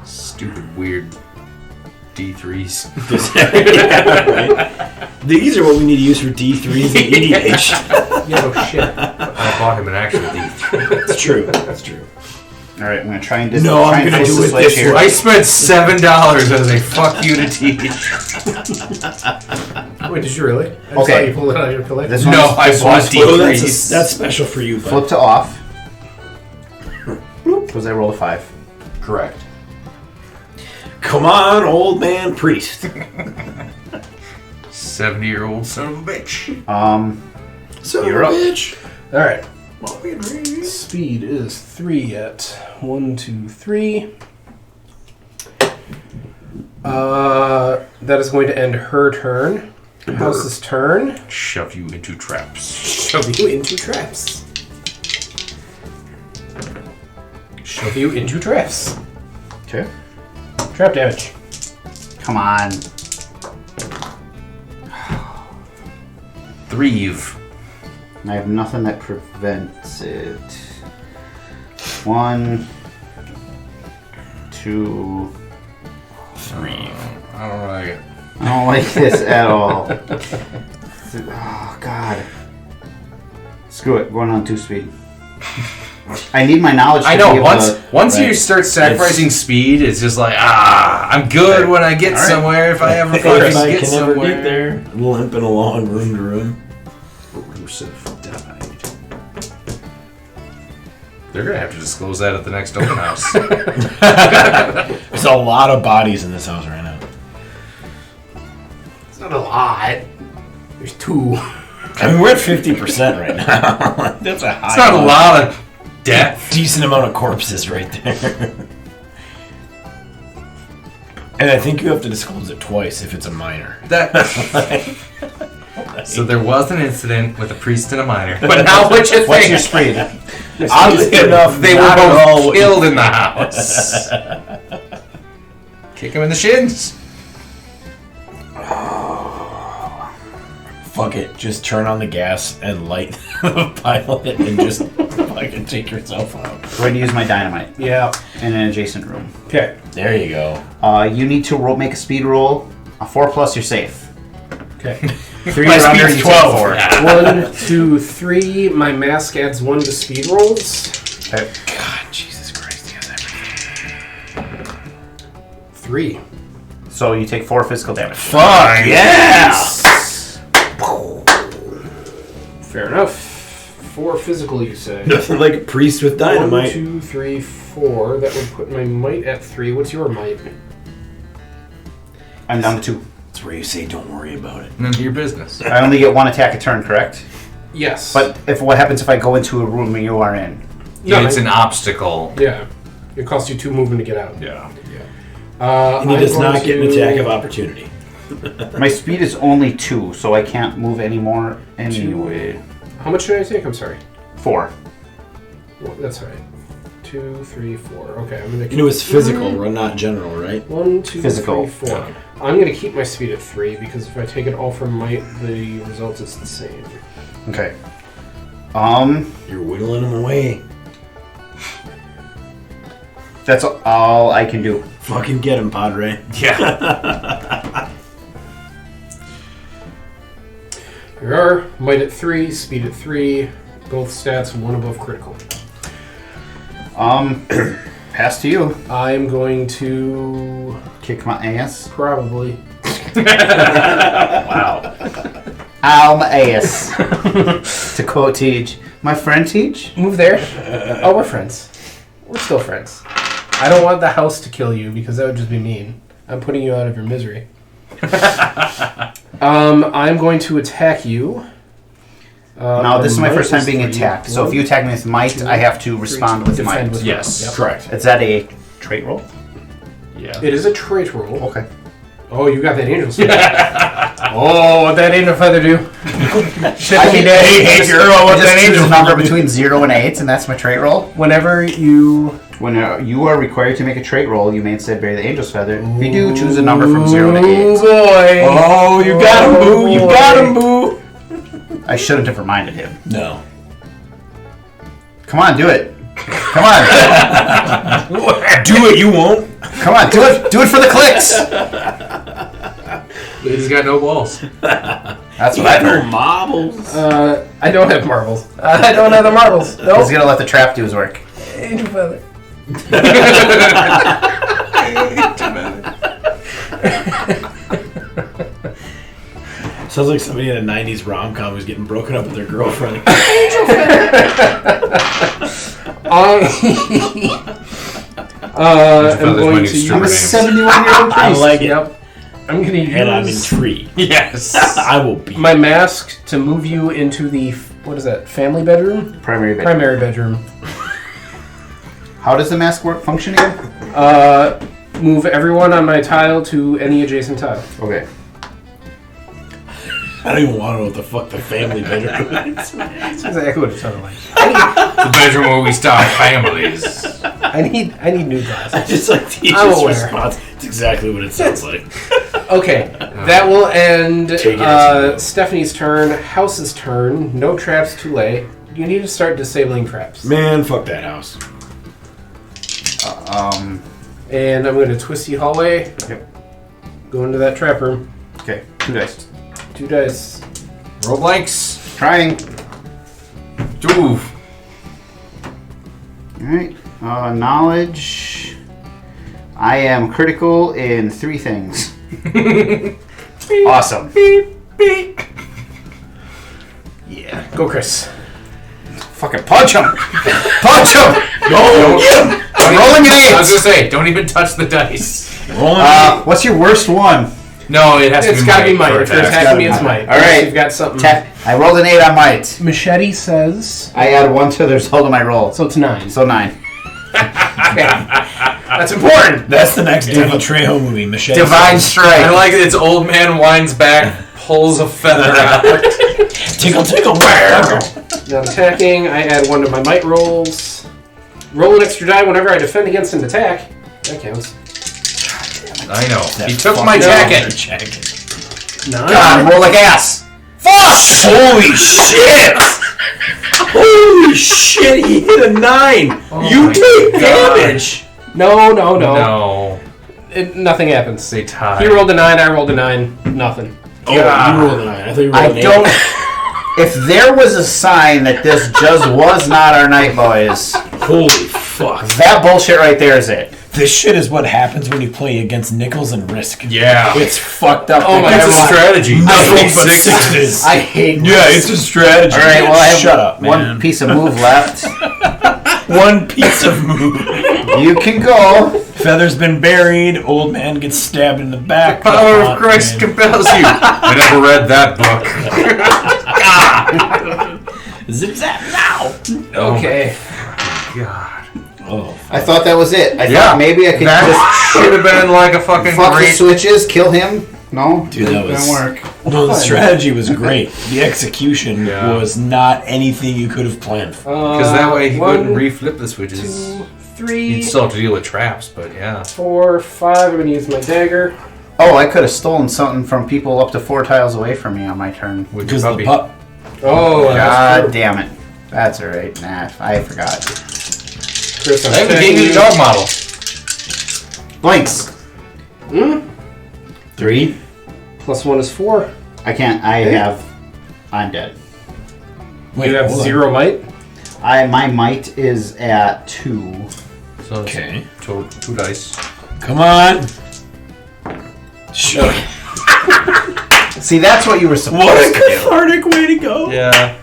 Speaker 2: Stupid, weird D3s.
Speaker 1: Right? These are what we need to use for D3s and EDH.
Speaker 4: Yeah, no shit.
Speaker 2: I bought him an actual D3.
Speaker 1: That's true. That's true.
Speaker 3: Alright, I'm gonna try and
Speaker 1: No, I'm
Speaker 3: try and
Speaker 1: gonna
Speaker 3: fix
Speaker 1: do
Speaker 3: the
Speaker 1: it
Speaker 3: switch
Speaker 1: this
Speaker 3: here.
Speaker 1: way.
Speaker 2: I spent $7 as a fuck you to teach.
Speaker 4: Wait, did you really? I just
Speaker 3: Okay.
Speaker 4: thought you pulled it out of your collection.
Speaker 3: This
Speaker 2: No,
Speaker 3: one's-
Speaker 2: I
Speaker 3: this
Speaker 2: bought
Speaker 3: one's
Speaker 2: D3s.
Speaker 1: Oh, that's special for you. Bud.
Speaker 3: flip to off. Because I rolled a 5.
Speaker 2: Correct.
Speaker 1: Come on, old man priest.
Speaker 2: 70-year-old son of a bitch.
Speaker 1: So
Speaker 3: You're up.
Speaker 1: bitch.
Speaker 4: All right. Speed is 3 at 1, 2, 3. That is going to end her turn. House's turn.
Speaker 2: Shove you into traps.
Speaker 4: Shove you into traps. Shove you into traps.
Speaker 3: Okay.
Speaker 4: Trap damage.
Speaker 3: Come on.
Speaker 2: Thrieve.
Speaker 3: I have nothing that prevents it. 1, 2.
Speaker 2: I don't like it.
Speaker 3: I don't like this at all. Oh, God. Screw it. Going on 2 speed. I need my knowledge to
Speaker 2: I
Speaker 3: be
Speaker 2: know.
Speaker 3: able
Speaker 2: Once you
Speaker 3: right.
Speaker 2: start sacrificing speed, it's just like I'm good when I get
Speaker 3: All right.
Speaker 2: somewhere. If I ever
Speaker 1: If
Speaker 2: fucking
Speaker 1: I
Speaker 2: get
Speaker 1: can ever
Speaker 2: somewhere.
Speaker 1: get there, limping along room to room.
Speaker 5: Broseph died.
Speaker 2: They're gonna have to disclose that at the next open house.
Speaker 1: There's a lot of bodies in this house right now.
Speaker 4: It's not a lot. There's 2.
Speaker 1: I mean, we're at 50% right now. That's a high.
Speaker 2: It's not a lot of death.
Speaker 1: Decent amount of corpses right there. And I think you have to disclose it twice if it's a minor.
Speaker 2: So there was an incident with a priest and a minor. But now what you
Speaker 3: What's your
Speaker 2: think?
Speaker 3: speed?
Speaker 1: Oddly enough,
Speaker 2: They were
Speaker 1: not at all
Speaker 2: both
Speaker 1: what you-
Speaker 2: killed in the house. Kick him in the shins.
Speaker 1: Fuck it. Just turn on the gas and light the pilot and just fucking take yourself out.
Speaker 3: I'm going to use my dynamite
Speaker 4: Yeah.
Speaker 3: in an adjacent room.
Speaker 4: Okay.
Speaker 1: There you go.
Speaker 3: You need to make a speed roll. A 4+, you're safe.
Speaker 4: Okay.
Speaker 3: 3
Speaker 1: My
Speaker 3: or under,
Speaker 1: speed's
Speaker 3: you
Speaker 1: 12.
Speaker 3: take 4.
Speaker 2: Yeah.
Speaker 4: 1, 2, 3. My mask adds 1 to speed rolls.
Speaker 3: Okay.
Speaker 1: God, Jesus Christ. He has everything.
Speaker 4: 3.
Speaker 3: So you take 4 physical damage.
Speaker 1: Fuck yeah!
Speaker 4: Fair enough. 4 physical, you say.
Speaker 1: Nothing like a priest with
Speaker 4: 1,
Speaker 1: dynamite.
Speaker 4: 2, 3, 4. That would put my might at 3. What's your might?
Speaker 3: I'm down to 2.
Speaker 1: That's where you say don't worry about it.
Speaker 2: None of your business.
Speaker 3: I only get 1 attack a turn, correct?
Speaker 4: Yes.
Speaker 3: But what happens if I go into a room you are in?
Speaker 2: Yeah, it's an obstacle.
Speaker 4: Yeah. It costs you 2 movement to get out.
Speaker 2: Yeah.
Speaker 1: And he does not get an attack of opportunity.
Speaker 3: My speed is only 2, so I can't move any more anyway.
Speaker 4: How much did I take? I'm sorry.
Speaker 3: 4.
Speaker 4: Well, that's all right. 2, 3, 4. Okay, I'm gonna.
Speaker 1: And it was physical, not general, right?
Speaker 4: 1, 2,
Speaker 3: Physical.
Speaker 4: 3, 4. I'm gonna keep my speed at 3 because if I take it all from might, the result is the same.
Speaker 3: Okay.
Speaker 1: You're whittling him away.
Speaker 3: That's all I can do.
Speaker 1: Fucking get him, Padre.
Speaker 2: Yeah.
Speaker 4: Here are might at 3, speed at 3, both stats 1 above critical.
Speaker 3: Pass to you.
Speaker 4: I'm going to
Speaker 3: Kick my ass.
Speaker 4: probably.
Speaker 2: Wow.
Speaker 3: Ow, my ass. To quote Teach. My friend Teach?
Speaker 4: Move there. Oh, we're friends. We're still friends. I don't want the house to kill you because that would just be mean. I'm putting you out of your misery. I'm going to attack you.
Speaker 3: Now, this is my
Speaker 4: might
Speaker 3: first time
Speaker 4: is
Speaker 3: being
Speaker 4: 3.
Speaker 3: attacked. So if
Speaker 4: 1,
Speaker 3: you attack me with might,
Speaker 4: 2,
Speaker 3: I have to
Speaker 4: 3,
Speaker 3: respond with
Speaker 4: defend
Speaker 3: might.
Speaker 4: with
Speaker 2: Yes.
Speaker 4: Yep.
Speaker 1: Correct.
Speaker 3: Is that a trait roll?
Speaker 2: Yeah.
Speaker 4: It is a trait roll.
Speaker 3: Okay.
Speaker 4: Oh, you got that angel feather. Oh, what that angel feather do?
Speaker 3: Hey, girl, what that angel a number between 0 and 8, and that's my trait roll.
Speaker 4: Whenever you...
Speaker 3: When you are required to make a trait roll, you may instead bury the angel's feather. If you do, choose a number from 0 to 8.
Speaker 4: Oh, boy.
Speaker 1: Oh, you got him, boo! You got him, boo!
Speaker 3: I shouldn't have reminded him.
Speaker 1: No.
Speaker 3: Come on, do it. Come on.
Speaker 1: Do it, you won't.
Speaker 3: Come on, do it. Do it for the clicks.
Speaker 2: He's got no balls.
Speaker 3: That's what I've heard.
Speaker 1: Marbles.
Speaker 4: I don't have marbles. I don't have the marbles.
Speaker 3: He's
Speaker 4: Nope.
Speaker 3: gonna let the trap do his work.
Speaker 4: Angel feather.
Speaker 1: Sounds like somebody in a 90s rom-com who's getting broken up with their girlfriend.
Speaker 4: I'm
Speaker 2: Feather's my
Speaker 4: going
Speaker 2: new
Speaker 4: to
Speaker 2: stripper
Speaker 4: use...
Speaker 2: name.
Speaker 3: 71-year-old
Speaker 1: I
Speaker 3: priest.
Speaker 1: like it.
Speaker 4: Yep. I'm going to use
Speaker 1: And I'm intrigued.
Speaker 2: Yes.
Speaker 1: I will be.
Speaker 4: my mask to move you into the... What is that? Family bedroom?
Speaker 3: Primary bit.
Speaker 4: Primary bedroom.
Speaker 3: How does the mask work? Function again?
Speaker 4: Move everyone on my tile to any adjacent tile.
Speaker 3: Okay.
Speaker 1: I don't even want to know what the fuck the family bedroom is.
Speaker 4: That's exactly what it sounded like.
Speaker 2: The bedroom where we start families.
Speaker 4: I need new glasses.
Speaker 1: Just like Teach's
Speaker 4: I'm aware.
Speaker 1: response. It's exactly what it sounds like.
Speaker 4: Okay, that will end
Speaker 1: Take it as you will.
Speaker 4: Stephanie's turn, House's turn. No traps to lay. You need to start disabling traps.
Speaker 1: Man, fuck that house.
Speaker 4: And I'm going to twisty hallway.
Speaker 3: Yep.
Speaker 4: Go into that trap room.
Speaker 3: Okay. 2 dice.
Speaker 4: 2 dice.
Speaker 2: Roll blanks.
Speaker 3: Trying.
Speaker 2: Ooh.
Speaker 3: Alright. Knowledge. I am critical in 3 things. Awesome.
Speaker 4: Yeah. Go, Chris.
Speaker 3: Fucking punch him! Punch him! Go! Get him! I'm rolling an
Speaker 2: I was
Speaker 3: 8!
Speaker 2: gonna say, don't even touch the dice.
Speaker 3: What's your worst one?
Speaker 2: No, it has
Speaker 4: It's
Speaker 2: to be
Speaker 4: got to be
Speaker 2: might
Speaker 4: might.
Speaker 2: for
Speaker 4: If you're
Speaker 2: attack.
Speaker 4: attacking me, it's might.
Speaker 3: Alright.
Speaker 4: You've got something.
Speaker 3: I rolled an 8 on might.
Speaker 4: Machete says...
Speaker 3: I add 1 to the result of my roll.
Speaker 4: So it's 9.
Speaker 3: So 9.
Speaker 4: Okay. That's important.
Speaker 1: That's the next David Trejo movie, Machete.
Speaker 3: Divine
Speaker 2: I
Speaker 3: strike.
Speaker 2: like it. It's old man winds back, pulls a feather out.
Speaker 1: Tickle, tickle,
Speaker 4: Now attacking, I add 1 to my might rolls. Roll an extra die whenever I defend against an attack. That counts.
Speaker 2: I know. He took my jacket.
Speaker 4: 9.
Speaker 3: God, roll like ass. Fuck!
Speaker 1: Holy shit! Holy shit, he hit a 9! You
Speaker 2: my
Speaker 1: take
Speaker 2: God.
Speaker 1: damage!
Speaker 4: No.
Speaker 2: No.
Speaker 4: Nothing happens.
Speaker 2: They tie.
Speaker 4: He rolled a 9, I rolled a 9. Nothing.
Speaker 1: Oh, you rolled a 9. I thought you rolled
Speaker 3: I
Speaker 1: an 8.
Speaker 3: don't... If there was a sign that this just was not our night, boys,
Speaker 1: Holy fuck.
Speaker 3: that bullshit right there is it.
Speaker 1: This shit is what happens when you play against nickels and risk.
Speaker 2: Yeah.
Speaker 1: It's fucked up.
Speaker 4: Oh my
Speaker 2: It's a
Speaker 4: God.
Speaker 2: strategy.
Speaker 1: Nothing but
Speaker 2: Sixes.
Speaker 1: sixes.
Speaker 4: I hate
Speaker 1: Yeah, it's a strategy.
Speaker 3: All right, well, I have
Speaker 1: Shut up, man.
Speaker 3: one piece of move left.
Speaker 1: One piece of move.
Speaker 3: You can go.
Speaker 1: Feather's been buried. Old man gets stabbed in the back.
Speaker 2: Power
Speaker 1: Oh,
Speaker 2: of Christ
Speaker 1: man.
Speaker 2: compels you. I never read that book.
Speaker 1: Zip zap now.
Speaker 4: Okay.
Speaker 2: God.
Speaker 1: Oh,
Speaker 3: I thought that was it. I thought maybe I could
Speaker 2: That
Speaker 3: just
Speaker 2: should have been like a fucking
Speaker 3: fuck the
Speaker 2: great.
Speaker 3: switches, kill him. No,
Speaker 1: dude, that was.
Speaker 3: didn't work.
Speaker 1: No, the strategy was great. The execution
Speaker 2: Yeah.
Speaker 1: was not anything you could have planned for.
Speaker 2: Because that way he
Speaker 4: one,
Speaker 2: wouldn't reflip the switches.
Speaker 4: 2, 3,
Speaker 2: You'd still have to deal with traps, but yeah.
Speaker 4: 4, 5. I'm gonna use my dagger.
Speaker 3: Oh, I could have stolen something from people up to 4 tiles away from me on my turn.
Speaker 2: With
Speaker 1: Because
Speaker 2: your
Speaker 1: of the
Speaker 2: puppy.
Speaker 1: pup.
Speaker 4: Oh, that's
Speaker 3: God
Speaker 4: true.
Speaker 3: damn it. That's alright. Nah, I forgot.
Speaker 4: Chris, I'm
Speaker 2: I haven't
Speaker 4: attacking
Speaker 2: gave you the dog model.
Speaker 3: Blinks.
Speaker 1: 3.
Speaker 4: +1 is 4.
Speaker 3: I can't. I'm dead.
Speaker 1: Wait,
Speaker 4: You have
Speaker 1: hold on.
Speaker 4: 0 might.
Speaker 3: My might is at 2.
Speaker 2: So it's
Speaker 1: Okay.
Speaker 2: two dice.
Speaker 1: Come on. Sure.
Speaker 3: See, that's what you were supposed
Speaker 1: What a
Speaker 3: to do.
Speaker 1: cathartic way to go.
Speaker 2: Yeah.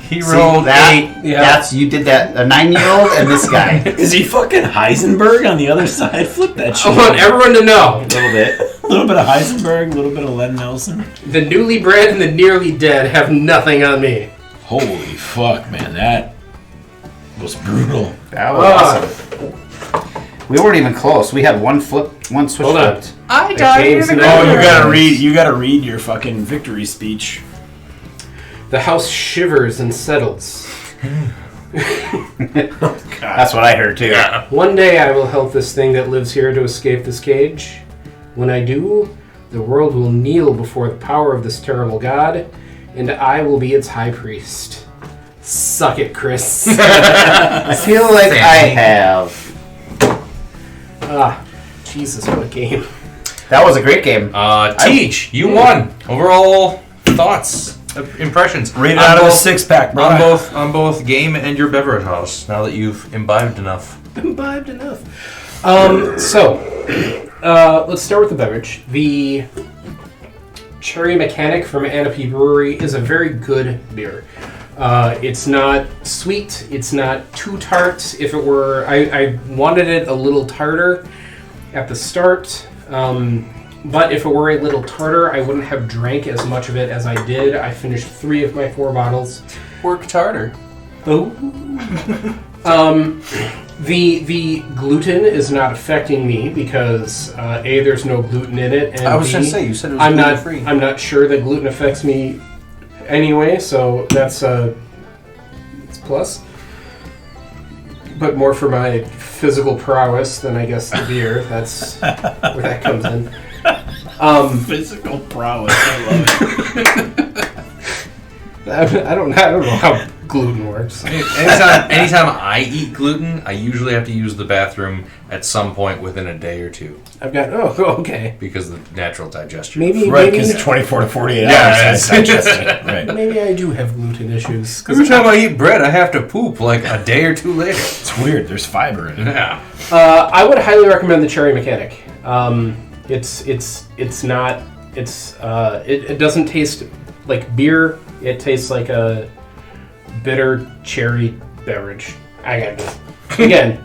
Speaker 2: He
Speaker 3: See,
Speaker 2: rolled
Speaker 3: that,
Speaker 2: 8.
Speaker 4: Yeah.
Speaker 3: That's you did that. A 9-year-old and this guy.
Speaker 1: Is he fucking Heisenberg on the other side? Flip that shit.
Speaker 4: I want everyone to know
Speaker 3: A little bit.
Speaker 1: A little bit of Heisenberg, a little bit of Len Nelson.
Speaker 4: the newly bred and the nearly dead have nothing on me.
Speaker 1: Holy fuck, man. That was brutal.
Speaker 3: That was awesome. We weren't even close. We had one switch
Speaker 4: Hold on.
Speaker 3: flipped.
Speaker 2: I
Speaker 4: died in a
Speaker 1: Oh, you gotta read your fucking victory speech.
Speaker 4: The house shivers and settles.
Speaker 3: That's what I heard too.
Speaker 4: One day I will help this thing that lives here to escape this cage. When I do, the world will kneel before the power of this terrible god, and I will be its high priest. Suck it, Chris.
Speaker 3: I feel like I have.
Speaker 4: Jesus, what a game.
Speaker 3: That was a great game.
Speaker 2: Teach, you won. Overall thoughts, impressions.
Speaker 1: Rated
Speaker 2: On
Speaker 1: out of a
Speaker 2: both-
Speaker 1: 6-pack, bro.
Speaker 2: on both game and your beverage house. Now that you've imbibed enough.
Speaker 4: Imbibed enough. Let's start with the beverage. The Cherry Mechanic from Anapi Brewery is a very good beer. It's not sweet. It's not too tart. If it were, I wanted it a little tartar at the start. But if it were a little tartar, I wouldn't have drank as much of it as I did. I finished 3 of my 4 bottles.
Speaker 2: Work harder.
Speaker 4: Oh. The gluten is not affecting me because A, there's no gluten in it, and
Speaker 2: I was
Speaker 4: B,
Speaker 2: going to say, you said it was
Speaker 4: I'm not
Speaker 2: gluten-free.
Speaker 4: I'm not sure that gluten affects me anyway, so that's it's plus. But more for my physical prowess than I guess the beer. That's where that comes in.
Speaker 1: Physical prowess. I love it.
Speaker 4: I don't know how gluten works.
Speaker 2: Anytime I eat gluten, I usually have to use the bathroom at some point within a day or two
Speaker 4: I've got okay.
Speaker 2: because of the natural digestion.
Speaker 4: Maybe
Speaker 1: Right,
Speaker 4: maybe,
Speaker 1: because 24 to 48
Speaker 2: Yeah,
Speaker 1: hours I digest it. Right.
Speaker 4: maybe I do have gluten issues.
Speaker 2: Every time I eat bread, I have to poop like a day or two later.
Speaker 1: It's weird. There's fiber in it.
Speaker 2: Yeah.
Speaker 4: I would highly recommend the Cherry Mechanic. It's not it doesn't taste like beer. It tastes like a bitter cherry beverage. Again,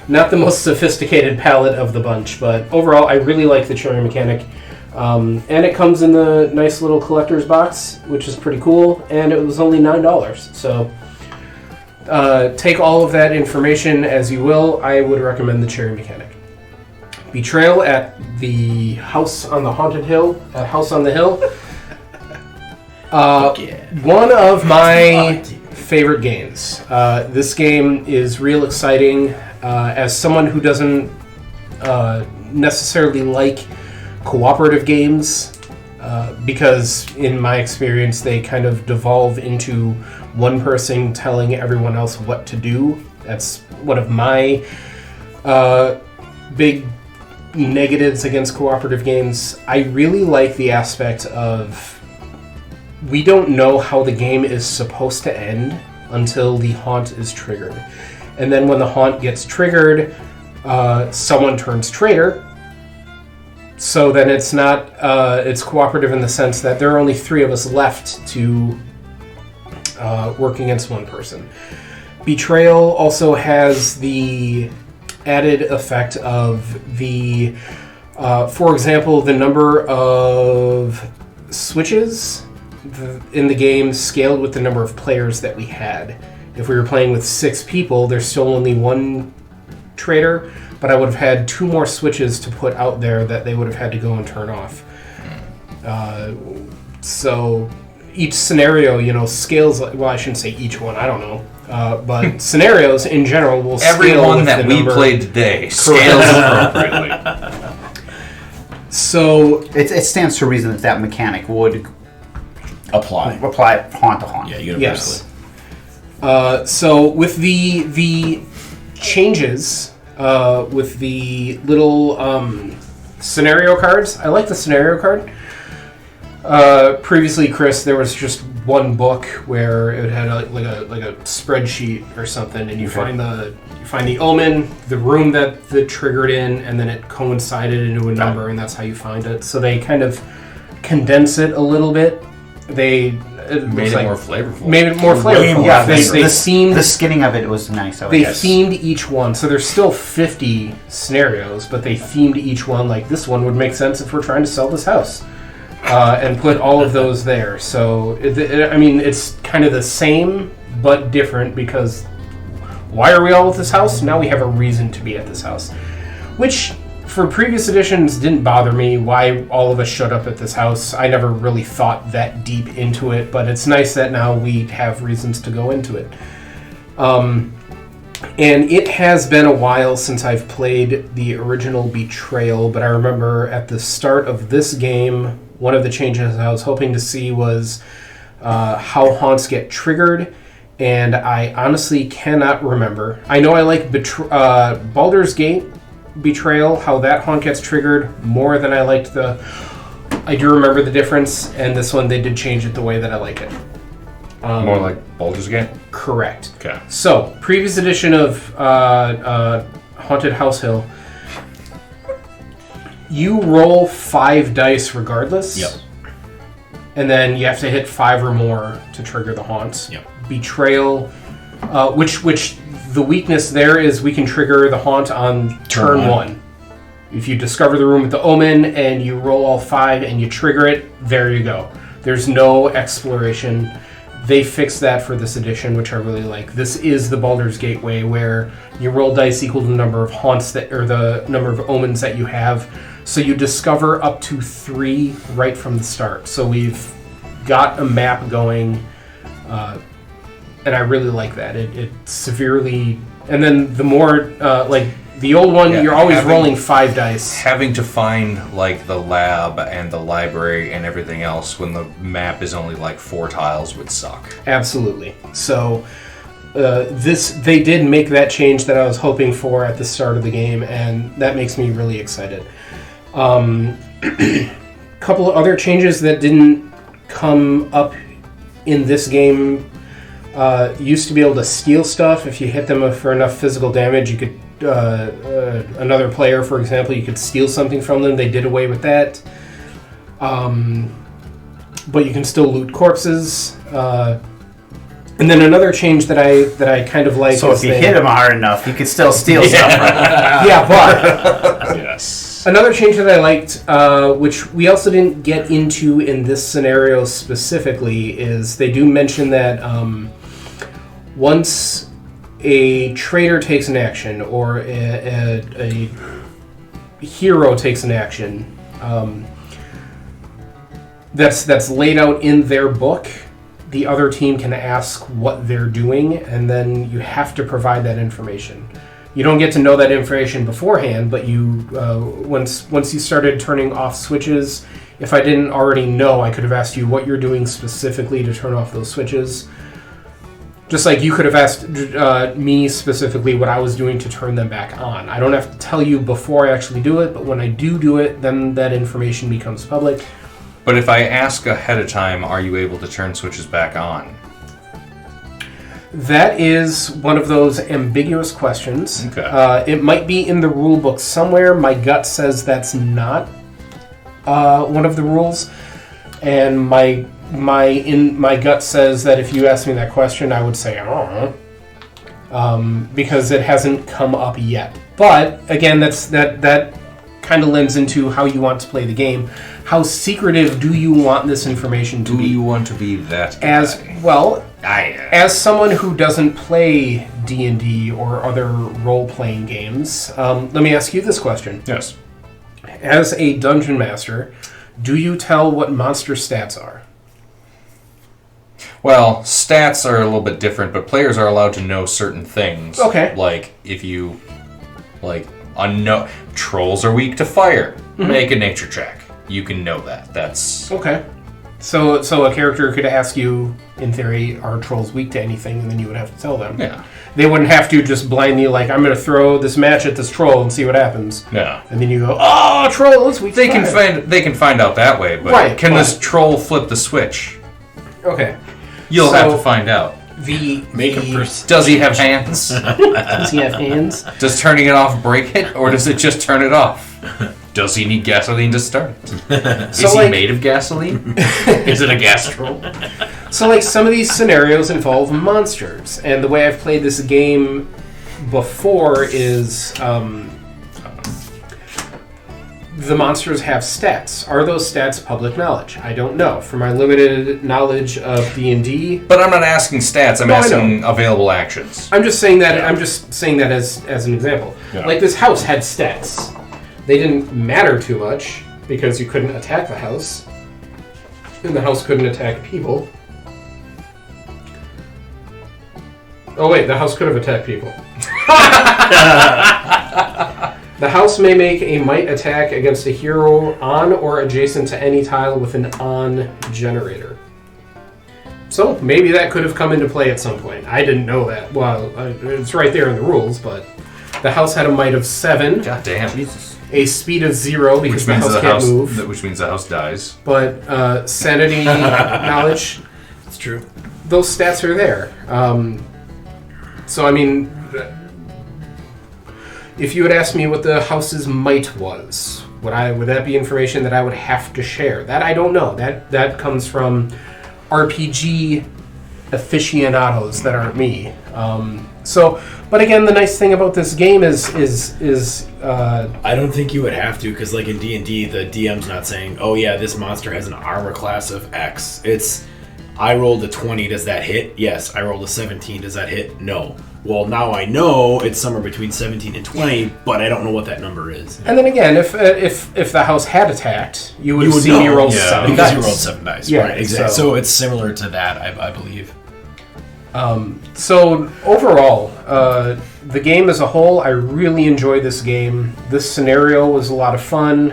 Speaker 4: not the most sophisticated palate of the bunch, but overall, I really like the Cherry Mechanic. And it comes in the nice little collector's box, which is pretty cool. And it was only $9. So take all of that information as you will. I would recommend the Cherry Mechanic. Betrayal at the House on the Haunted Hill. House on the Hill. One of my favorite games. This game is real exciting. As someone who doesn't necessarily like cooperative games, because in my experience they kind of devolve into one person telling everyone else what to do. That's one of my big negatives against cooperative games. I really like the aspect of we don't know how the game is supposed to end until the haunt is triggered. And then when the haunt gets triggered, someone turns traitor. So then it's not, it's cooperative in the sense that there are only 3 of us left to work against one person. Betrayal also has the added effect of the, for example, the number of switches in the game scaled with the number of players that we had. If we were playing with 6 people, there's still only 1 traitor, but I would have had 2 more switches to put out there that they would have had to go and turn off. So each scenario, scales. Well, I shouldn't say each one. I don't know, but scenarios in general will scale.
Speaker 2: Everyone
Speaker 4: with
Speaker 2: that
Speaker 4: the
Speaker 2: we
Speaker 4: number.
Speaker 2: played today scales appropriately.
Speaker 4: So
Speaker 3: It stands to reason that mechanic would
Speaker 1: Apply.
Speaker 3: apply haunt to haunt.
Speaker 1: Yeah, universally.
Speaker 4: yes. So with the changes, with the little scenario cards, I like the scenario card. Previously, Chris, there was just one book where it had like a spreadsheet or something, and you find the omen, the room that the triggered in, and then it coincided into a number, and that's how you find it. So they kind of condense it a little bit. It
Speaker 2: Made it more flavorful.
Speaker 4: Made it more flavorful.
Speaker 3: Yeah,
Speaker 4: they themed
Speaker 3: the skinning of it was nice.
Speaker 4: they themed each one, so there's still 50 scenarios, but they themed each one. Like this one would make sense if we're trying to sell this house, and put all of those there. So it's kind of the same but different because why are we all at this house? Now we have a reason to be at this house, which for previous editions didn't bother me. Why all of us showed up at this house? I never really thought that deep into it, but it's nice that now we have reasons to go into it. And it has been a while since I've played the original Betrayal, but I remember at the start of this game, one of the changes I was hoping to see was how haunts get triggered, and I honestly cannot remember. I know I like Baldur's Gate Betrayal, how that haunt gets triggered more than I liked I do remember the difference, and this one they did change it the way that I like it.
Speaker 2: More like Baldur's Gate?
Speaker 4: Correct.
Speaker 2: Okay.
Speaker 4: So, previous edition of Haunted House Hill, you roll 5 dice regardless.
Speaker 1: Yep.
Speaker 4: And then you have to hit 5 or more to trigger the haunts.
Speaker 1: Yep.
Speaker 4: Betrayal, which the weakness there is we can trigger the haunt on turn 1. If you discover the room with the omen and you roll all 5 and you trigger it, there you go. There's no exploration. They fixed that for this edition, which I really like. This is the Baldur's Gate way, where you roll dice equal to the number of haunts or the number of omens that you have. So you discover up to 3 right from the start. So we've got a map going, and I really like that. It severely, and then the more the old one, you're always rolling 5 dice.
Speaker 2: Having to find like the lab and the library and everything else when the map is only like 4 tiles would suck.
Speaker 4: Absolutely. So they did make that change that I was hoping for at the start of the game, and that makes me really excited. Couple of other changes that didn't come up in this game. Used to be able to steal stuff. If you hit them for enough physical damage, you could another player, for example, you could steal something from them. They did away with that. But you can still loot corpses. And then another change that I kind of like.
Speaker 3: So if you hit them hard enough, you could still steal stuff.
Speaker 4: Yeah, but
Speaker 2: Yes.
Speaker 4: another change that I liked, which we also didn't get into in this scenario specifically, is they do mention that once a traitor takes an action or a hero takes an action, that's laid out in their book, the other team can ask what they're doing, and then you have to provide that information. You don't get to know that information beforehand, but you once you started turning off switches, if I didn't already know, I could have asked you what you're doing specifically to turn off those switches. Just like you could have asked me specifically what I was doing to turn them back on. I don't have to tell you before I actually do it, but when I do it, then that information becomes public.
Speaker 2: But if I ask ahead of time, are you able to turn switches back on?
Speaker 4: That is one of those ambiguous questions.
Speaker 2: Okay.
Speaker 4: It might be in the rule book somewhere. My gut says that's not one of the rules, and my gut says that if you ask me that question, I would say I don't know, because it hasn't come up yet. But again, that kind of lends into how you want to play the game. How secretive do you want this information to be?
Speaker 2: Do you want to be that guy?
Speaker 4: As well, as someone who doesn't play D&D or other role-playing games, let me ask you this question.
Speaker 2: Yes.
Speaker 4: As a dungeon master, do you tell what monster stats are?
Speaker 2: Well, stats are a little bit different, but players are allowed to know certain things.
Speaker 4: Okay.
Speaker 2: Like, if you... Trolls are weak to fire. Make a nature check. You can know that. That's...
Speaker 4: Okay. So a character could ask you, in theory, are trolls weak to anything, and then you would have to tell them.
Speaker 2: Yeah.
Speaker 4: They wouldn't have to just blindly, like, I'm going to throw this match at this troll and see what happens.
Speaker 2: Yeah.
Speaker 4: And then you go, oh, trolls, weak
Speaker 2: They
Speaker 4: to
Speaker 2: can
Speaker 4: fire.
Speaker 2: they can find out that way, but
Speaker 4: Right,
Speaker 2: can
Speaker 4: but-
Speaker 2: this troll flip the switch?
Speaker 4: Okay.
Speaker 2: You'll have
Speaker 4: So-
Speaker 2: to find out. Does he have hands?
Speaker 4: Does he have hands?
Speaker 2: Does turning it off break it, or does it just turn it off? Does he need gasoline to start it? Is he
Speaker 4: like-
Speaker 2: made of gasoline? Is it a gas troll?
Speaker 4: So, like, some of these scenarios involve monsters, and the way I've played this game before is the monsters have stats. Are those stats public knowledge? I don't know. For my limited knowledge of D&D,
Speaker 2: But I'm not asking stats. I'm
Speaker 4: No, I
Speaker 2: asking available actions.
Speaker 4: I'm just saying that. I'm just saying that as an example.
Speaker 2: Yeah.
Speaker 4: Like, this house had stats. They didn't matter too much because you couldn't attack the house, and the house couldn't attack people. Oh wait, the house could have attacked people. The house may make a might attack against a hero on or adjacent to any tile with an on generator. So maybe that could have come into play at some point. I didn't know that. Well, it's right there in the rules, but the house had a might of 7,
Speaker 2: God damn.
Speaker 4: a speed of 0 because
Speaker 2: Which
Speaker 4: the
Speaker 2: means
Speaker 4: house
Speaker 2: the
Speaker 4: can't
Speaker 2: house.
Speaker 4: move,
Speaker 2: Which means the house dies.
Speaker 4: but sanity, knowledge,
Speaker 1: It's true.
Speaker 4: those stats are there. So I mean, if you had asked me what the house's might was, would that be information that I would have to share? That I don't know. That comes from RPG aficionados that aren't me. But again, the nice thing about this game is
Speaker 1: I don't think you would have to, because like in D&D, the DM's not saying, oh yeah, this monster has an armor class of X. It's, I rolled a 20, does that hit? Yes. I rolled a 17, does that hit? No. Well, now I know it's somewhere between 17 and 20, but I don't know what that number is.
Speaker 4: and then again, if the house had attacked, you would see me roll 7
Speaker 1: because
Speaker 4: dice.
Speaker 1: you rolled 7 dice.
Speaker 4: Yeah,
Speaker 1: right, exactly.
Speaker 4: so-
Speaker 1: So it's similar to that, I believe.
Speaker 4: So overall, the game as a whole, I really enjoyed this game. This scenario was a lot of fun.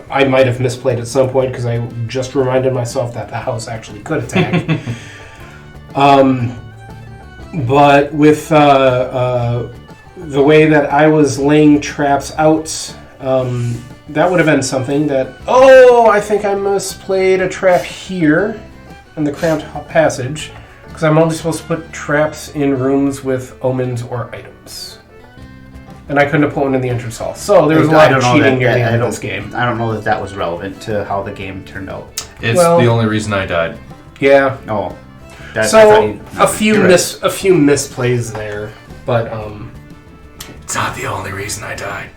Speaker 4: I might have misplayed at some point because I just reminded myself that the house actually could attack. But with the way that I was laying traps out, that would have been something that, I think I misplayed a trap here in the cramped passage. Because I'm only supposed to put traps in rooms with omens or items. And I couldn't have put one in the entrance hall. So there was a lot of cheating near the end of this game.
Speaker 3: I don't know that was relevant to how the game turned out.
Speaker 2: It's
Speaker 4: Well-
Speaker 2: the only reason I died.
Speaker 4: Yeah.
Speaker 3: Oh. I
Speaker 4: So
Speaker 3: thought
Speaker 4: a few
Speaker 3: you're right.
Speaker 4: a few misplays there. But
Speaker 2: It's not the only reason I died.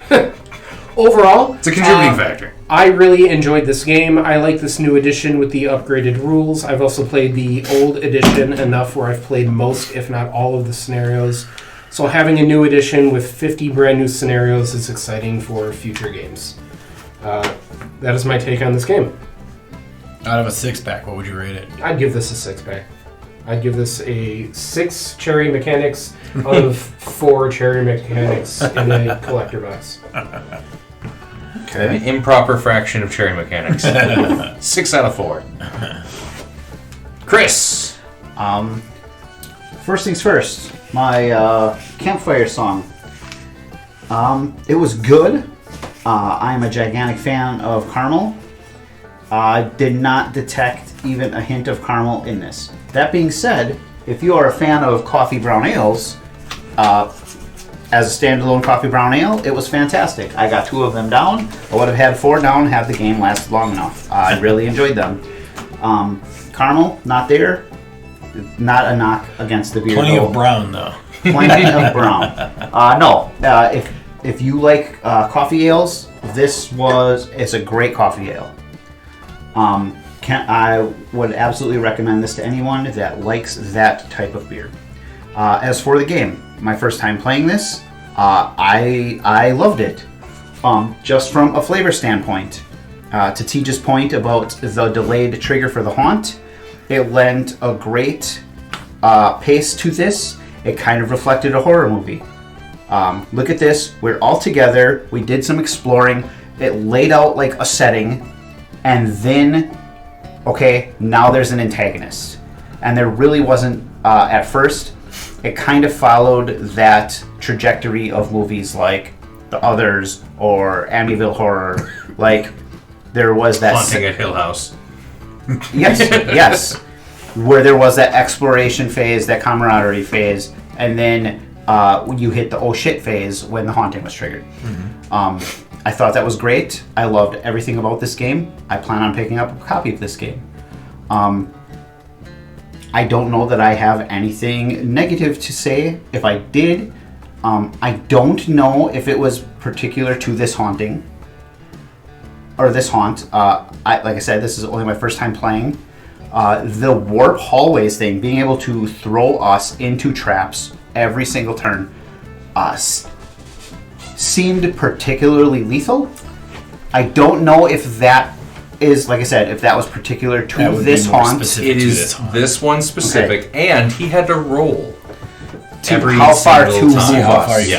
Speaker 4: overall,
Speaker 2: It's a contributing factor.
Speaker 4: I really enjoyed this game. I like this new edition with the upgraded rules. I've also played the old edition enough where I've played most, if not all, of the scenarios. So having a new edition with 50 brand new scenarios is exciting for future games. That is my take on this game.
Speaker 1: Out of a 6-pack, what would you rate it?
Speaker 4: I'd give this a 6-pack. I'd give this a 6 cherry mechanics out of 4 cherry mechanics in a collector box.
Speaker 3: Okay.
Speaker 2: An improper fraction of cherry mechanics. 6 out of 4. Chris!
Speaker 3: First things first, my campfire song. It was good. I'm a gigantic fan of caramel. I did not detect even a hint of caramel in this. That being said, if you are a fan of coffee brown ales, as a standalone coffee brown ale, it was fantastic. I got 2 of them down. I would have had 4 down had the game lasted long enough. I really enjoyed them. Caramel, not there. Not a knock against the beer.
Speaker 1: Plenty
Speaker 3: though.
Speaker 1: of brown, though.
Speaker 3: Plenty of brown. No, if you like coffee ales, it's a great coffee ale. I would absolutely recommend this to anyone that likes that type of beer. As for the game, my first time playing this, I loved it. Just from a flavor standpoint, to Teja's point about the delayed trigger for the haunt, it lent a great pace to this. It kind of reflected a horror movie. Look at this. We're all together. We did some exploring. It laid out like a setting, and then, okay, now there's an antagonist. And there really wasn't at first. It kind of followed that trajectory of movies like The Others or Amityville Horror. Like, there was that...
Speaker 2: Haunting at Hill House.
Speaker 3: Yes. Where there was that exploration phase, that camaraderie phase, and then you hit the oh shit phase when the haunting was triggered. I thought that was great. I loved everything about this game. I plan on picking up a copy of this game. I don't know that I have anything negative to say. If I did, I don't know if it was particular to this haunting or this haunt. Like I said, this is only my first time playing. The warp hallways thing, being able to throw us into traps every single turn, seemed particularly lethal. I don't know if that is, like I said, if that was particular to this haunt.
Speaker 2: It is this one specific, and he had to roll every
Speaker 3: how far to
Speaker 2: single
Speaker 3: move
Speaker 2: time.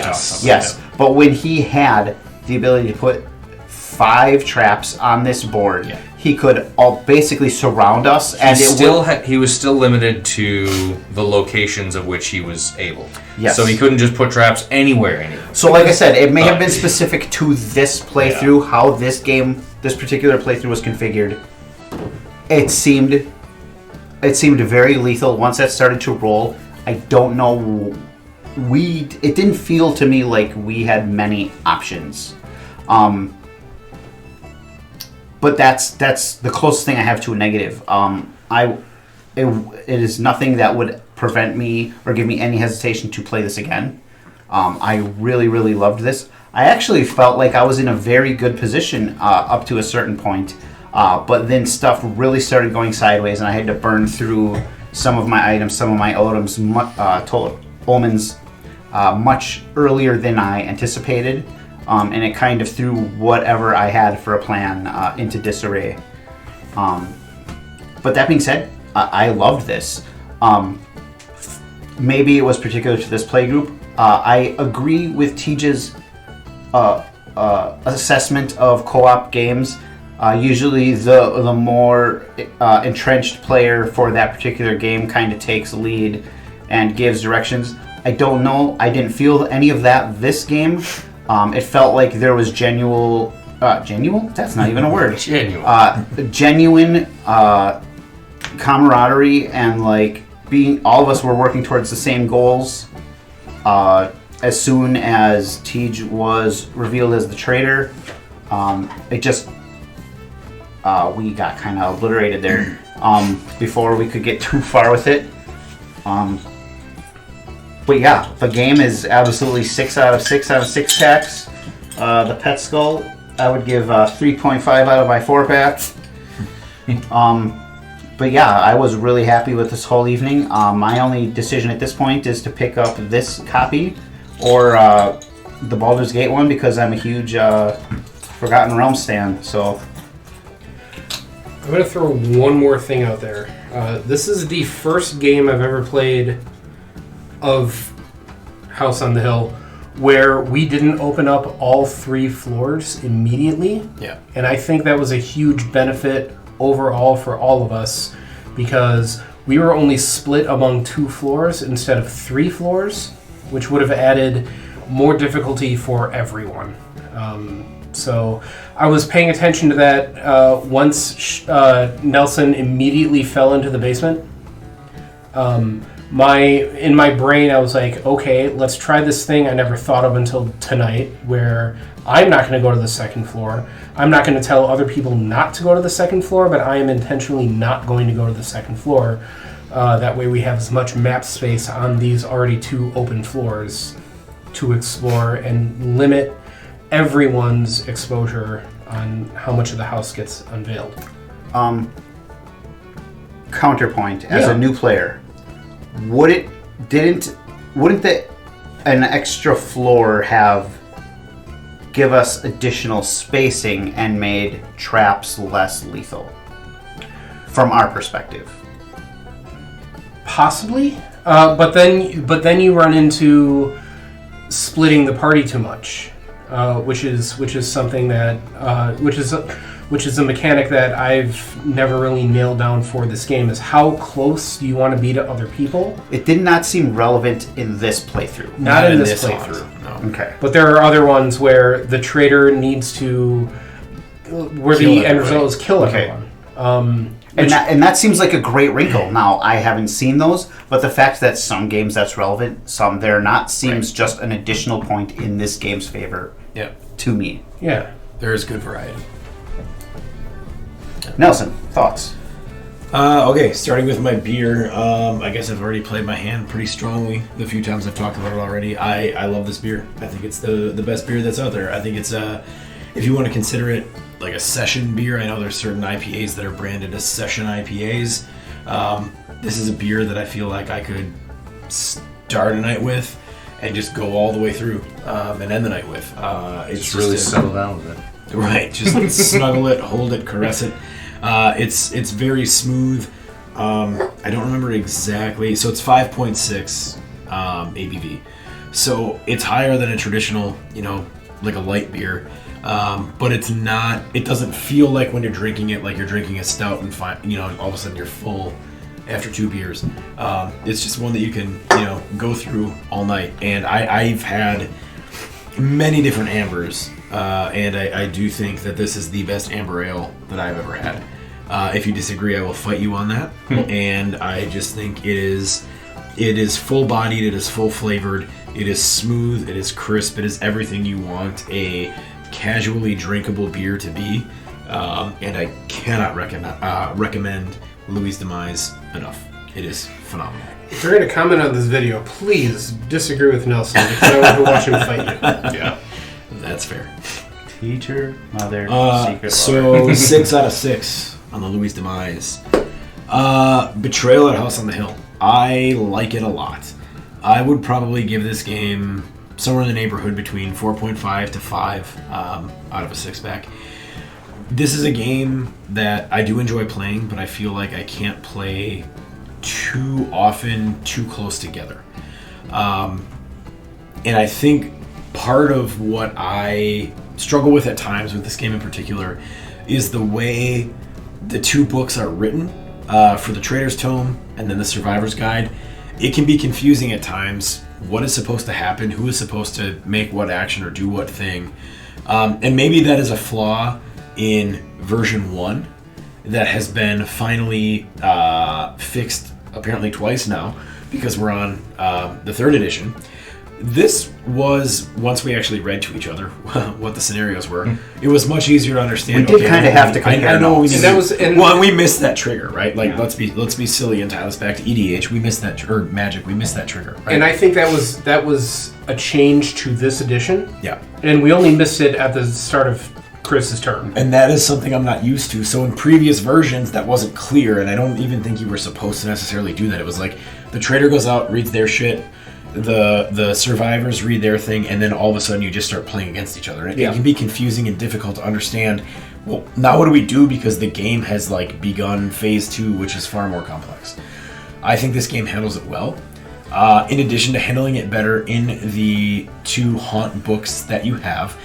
Speaker 3: us.
Speaker 2: Yes.
Speaker 3: But when he had the ability to put 5 traps on this board, he could all basically surround us, and
Speaker 2: he was still limited to the locations of which he was able.
Speaker 3: Yes.
Speaker 2: So he couldn't just put traps anywhere.
Speaker 3: So, like I said, it may have been specific to this playthrough, how this particular playthrough was configured. It seemed very lethal once that started to roll. I don't know. It didn't feel to me like we had many options. But that's the closest thing I have to a negative. It is nothing that would prevent me or give me any hesitation to play this again. I really, really loved this. I actually felt like I was in a very good position up to a certain point, but then stuff really started going sideways, and I had to burn through some of my items, omens, much earlier than I anticipated. And it kind of threw whatever I had for a plan into disarray. But that being said, I loved this. Maybe it was particular to this playgroup. I agree with Teja's assessment of co-op games. Usually the more entrenched player for that particular game kind of takes lead and gives directions. I don't know. I didn't feel any of that this game. It felt like there was genuine? That's not even a word. Genuine camaraderie, and like all of us were working towards the same goals. As soon as Tej was revealed as the traitor, it just we got kind of obliterated there before we could get too far with it. But yeah, the game is absolutely 6 out of 6 out of 6 packs. The Pet Skull, I would give 3.5 out of my 4-pack. But yeah, I was really happy with this whole evening. My only decision at this point is to pick up this copy or the Baldur's Gate one, because I'm a huge Forgotten Realms stan. So
Speaker 4: I'm going to throw one more thing out there. This is the first game I've ever played of House on the Hill where we didn't open up all 3 floors immediately.
Speaker 1: Yeah.
Speaker 4: And I think that was a huge benefit overall for all of us, because we were only split among 2 floors instead of 3 floors, which would have added more difficulty for everyone. So I was paying attention to that once Nelson immediately fell into the basement. in my brain, I was like, okay, let's try this thing I never thought of until tonight, where I'm not going to go to the second floor. I'm not going to tell other people not to go to the second floor, but I am intentionally not going to go to the second floor. That way we have as much map space on these already 2 open floors to explore and limit everyone's exposure on how much of the house gets unveiled.
Speaker 3: Counterpoint, as
Speaker 4: Yeah.
Speaker 3: a new player, wouldn't an extra floor give us additional spacing and made traps less lethal from our perspective?
Speaker 4: Possibly, but then you run into splitting the party too much, which is something that which is a mechanic that I've never really nailed down for this game. Is how close do you want to be to other people?
Speaker 3: It did not seem relevant in this playthrough.
Speaker 4: Not in this
Speaker 1: haunt,
Speaker 4: playthrough.
Speaker 1: no.
Speaker 3: Okay.
Speaker 4: But there are other ones where the traitor needs to, where
Speaker 1: Kill
Speaker 4: the end
Speaker 1: everybody.
Speaker 4: result is kill
Speaker 3: Okay.
Speaker 4: everyone.
Speaker 3: And that seems like a great wrinkle. Now, I haven't seen those, but the fact that some games that's relevant, some they're not, seems just an additional point in this game's favor
Speaker 1: Yeah,
Speaker 3: to me.
Speaker 4: Yeah.
Speaker 1: there is good variety.
Speaker 3: Nelson, thoughts?
Speaker 1: Okay, starting with my beer. I guess I've already played my hand pretty strongly the few times I've talked about it already. I love this beer. I think it's the best beer that's out there. I think it's if you want to consider it like a session beer. I know there's certain IPAs that are branded as session IPAs. This is a beer that I feel like I could start a night with and just go all the way through and end the night with. It's
Speaker 2: Just really
Speaker 1: a-
Speaker 2: settle down with it.
Speaker 1: Right, just snuggle it, hold it, caress it. It's very smooth. I don't remember exactly. So it's 5.6 ABV. So it's higher than a traditional, like a light beer. But it's not. It doesn't feel like when you're drinking it, like you're drinking a stout and all of a sudden you're full after 2 beers. It's just one that you can, go through all night. And I've had many different ambers, and I do think that this is the best amber ale that I've ever had. If you disagree, I will fight you on that. And I just think it is full-bodied, it is full-flavored, it is smooth, it is crisp, it is everything you want a casually drinkable beer to be. And I cannot recommend Louis Demise enough. It is phenomenal.
Speaker 4: If you're going to comment on this video, please disagree with Nelson because I want to watch him fight you.
Speaker 1: Yeah, that's fair.
Speaker 3: Teacher, mother, secret
Speaker 1: So
Speaker 3: lover.
Speaker 1: 6 out of 6 on the Louis Demise. Betrayal at House on the Hill. I like it a lot. I would probably give this game somewhere in the neighborhood between 4.5 to 5 out of a 6-pack. This is a game that I do enjoy playing, but I feel like I can't play too often, too close together. And I think part of what I struggle with at times with this game in particular is the way the 2 books are written, for the Trader's Tome and then the Survivor's Guide. It can be confusing at times what is supposed to happen, who is supposed to make what action or do what thing. And maybe that is a flaw in version 1 that has been finally fixed apparently twice now, because we're on the 3rd edition. This was, once we actually read to each other what the scenarios were, it was much easier to understand.
Speaker 3: We did kinda have to compare
Speaker 1: I know we
Speaker 3: notes.
Speaker 1: did.
Speaker 4: And that was- and-
Speaker 1: well, we missed that trigger, right? Like,
Speaker 4: Yeah.
Speaker 1: let's be silly and tie this back to EDH. We missed that, or Magic. We missed that trigger, right?
Speaker 4: And I think that was a change to this edition,
Speaker 1: yeah.
Speaker 4: and we only missed it at the start of Chris's turn.
Speaker 1: And that is something I'm not used to. So in previous versions, that wasn't clear, and I don't even think you were supposed to necessarily do that. It was like the trader goes out, reads their shit, the survivors read their thing, and then all of a sudden you just start playing against each other. And it can be confusing and difficult to understand. Well, now what do we do? Because the game has like begun phase 2, which is far more complex. I think this game handles it well. In addition to handling it better in the 2 haunt books that you have,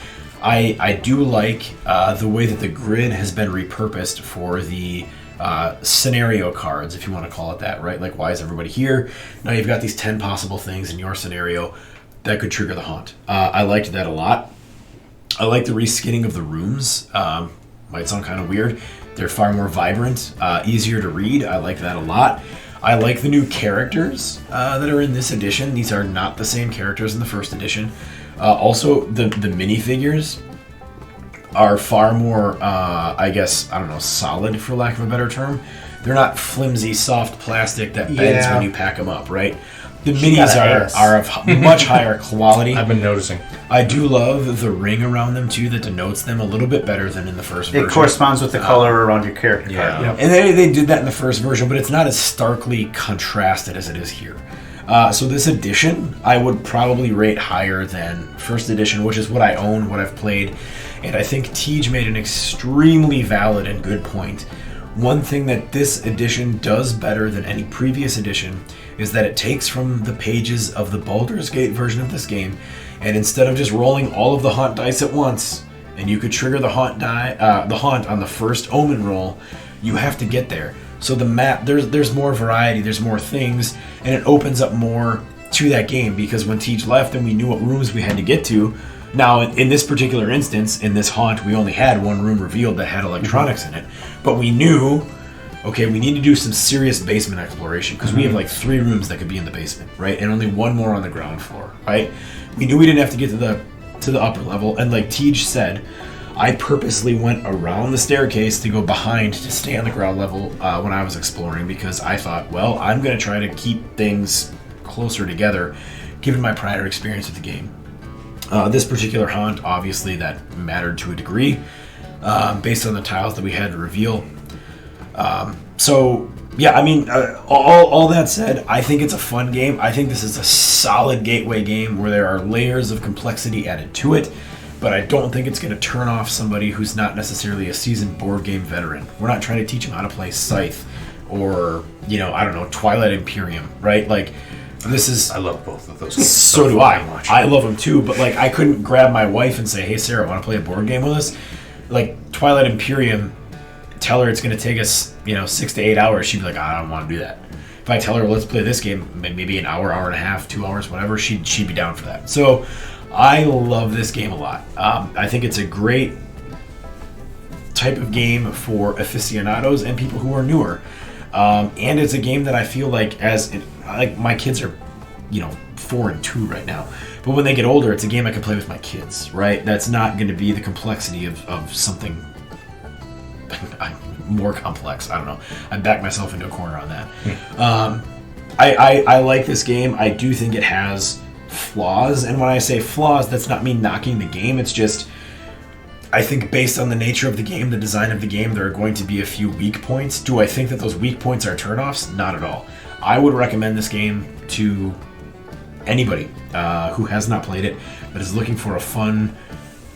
Speaker 1: I do like the way that the grid has been repurposed for the scenario cards, if you want to call it that, right? Like, why is everybody here? Now you've got these 10 possible things in your scenario that could trigger the haunt. I liked that a lot. I like the reskinning of the rooms. Might sound kind of weird. They're far more vibrant, easier to read. I like that a lot. I like the new characters that are in this edition. These are not the same characters in the first edition. Also, the minifigures are far more, solid, for lack of a better term. They're not flimsy, soft plastic that bends when you pack them up, right? The minis are of much higher quality.
Speaker 2: I've been noticing.
Speaker 1: I do love the ring around them, too, that denotes them a little bit better than in the first version.
Speaker 3: It corresponds with the color around your character
Speaker 2: Yeah.
Speaker 3: card.
Speaker 1: Yep. And they did that in the first version, but it's not as starkly contrasted as it is here. So this edition, I would probably rate higher than first edition, which is what I own, what I've played. And I think Tej made an extremely valid and good point. One thing that this edition does better than any previous edition is that it takes from the pages of the Baldur's Gate version of this game, and instead of just rolling all of the haunt dice at once, and you could trigger the haunt on the first omen roll, you have to get there. So the map, there's more variety, there's more things, and it opens up more to that game, because when Tej left and we knew what rooms we had to get to, now in this particular instance, in this haunt, we only had one room revealed that had electronics in it, but we knew, okay, we need to do some serious basement exploration, because we have like 3 rooms that could be in the basement, right, and only 1 more on the ground floor, right? We knew we didn't have to get to the upper level, and like Tej said, I purposely went around the staircase to go behind to stay on the ground level when I was exploring, because I thought, well, I'm going to try to keep things closer together, given my prior experience with the game. This particular haunt, obviously, that mattered to a degree, based on the tiles that we had to reveal. All that said, I think it's a fun game. I think this is a solid gateway game where there are layers of complexity added to it, but I don't think it's going to turn off somebody who's not necessarily a seasoned board game veteran. We're not trying to teach them how to play Scythe or, Twilight Imperium, right? Like, this is...
Speaker 2: I love both of those games.
Speaker 1: So do I. I love them too, but like, I couldn't grab my wife and say, hey, Sarah, want to play a board game with us? Like, Twilight Imperium, tell her it's going to take us, 6 to 8 hours, she'd be like, I don't want to do that. If I tell her, let's play this game, maybe an hour, hour and a half, 2 hours, whatever, she'd be down for that. So I love this game a lot. I think it's a great type of game for aficionados and people who are newer. And it's a game that I feel like my kids are, 4 and 2 right now. But when they get older, it's a game I can play with my kids, right? That's not going to be the complexity of something more complex. I don't know. I backed myself into a corner on that. I like this game. I do think it has flaws. And when I say flaws, that's not me knocking the game. It's just, I think based on the nature of the game, the design of the game, there are going to be a few weak points. Do I think that those weak points are turnoffs? Not at all. I would recommend this game to anybody who has not played it, but is looking for a fun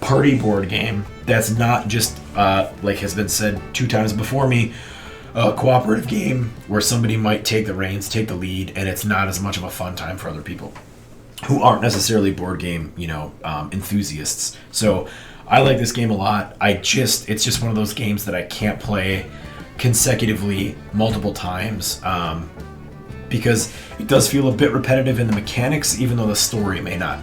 Speaker 1: party board game that's not just, like has been said 2 times before me, a cooperative game where somebody might take the reins, take the lead, and it's not as much of a fun time for other people who aren't necessarily board game, enthusiasts. So I like this game a lot. It's just one of those games that I can't play consecutively multiple times, because it does feel a bit repetitive in the mechanics, even though the story may not,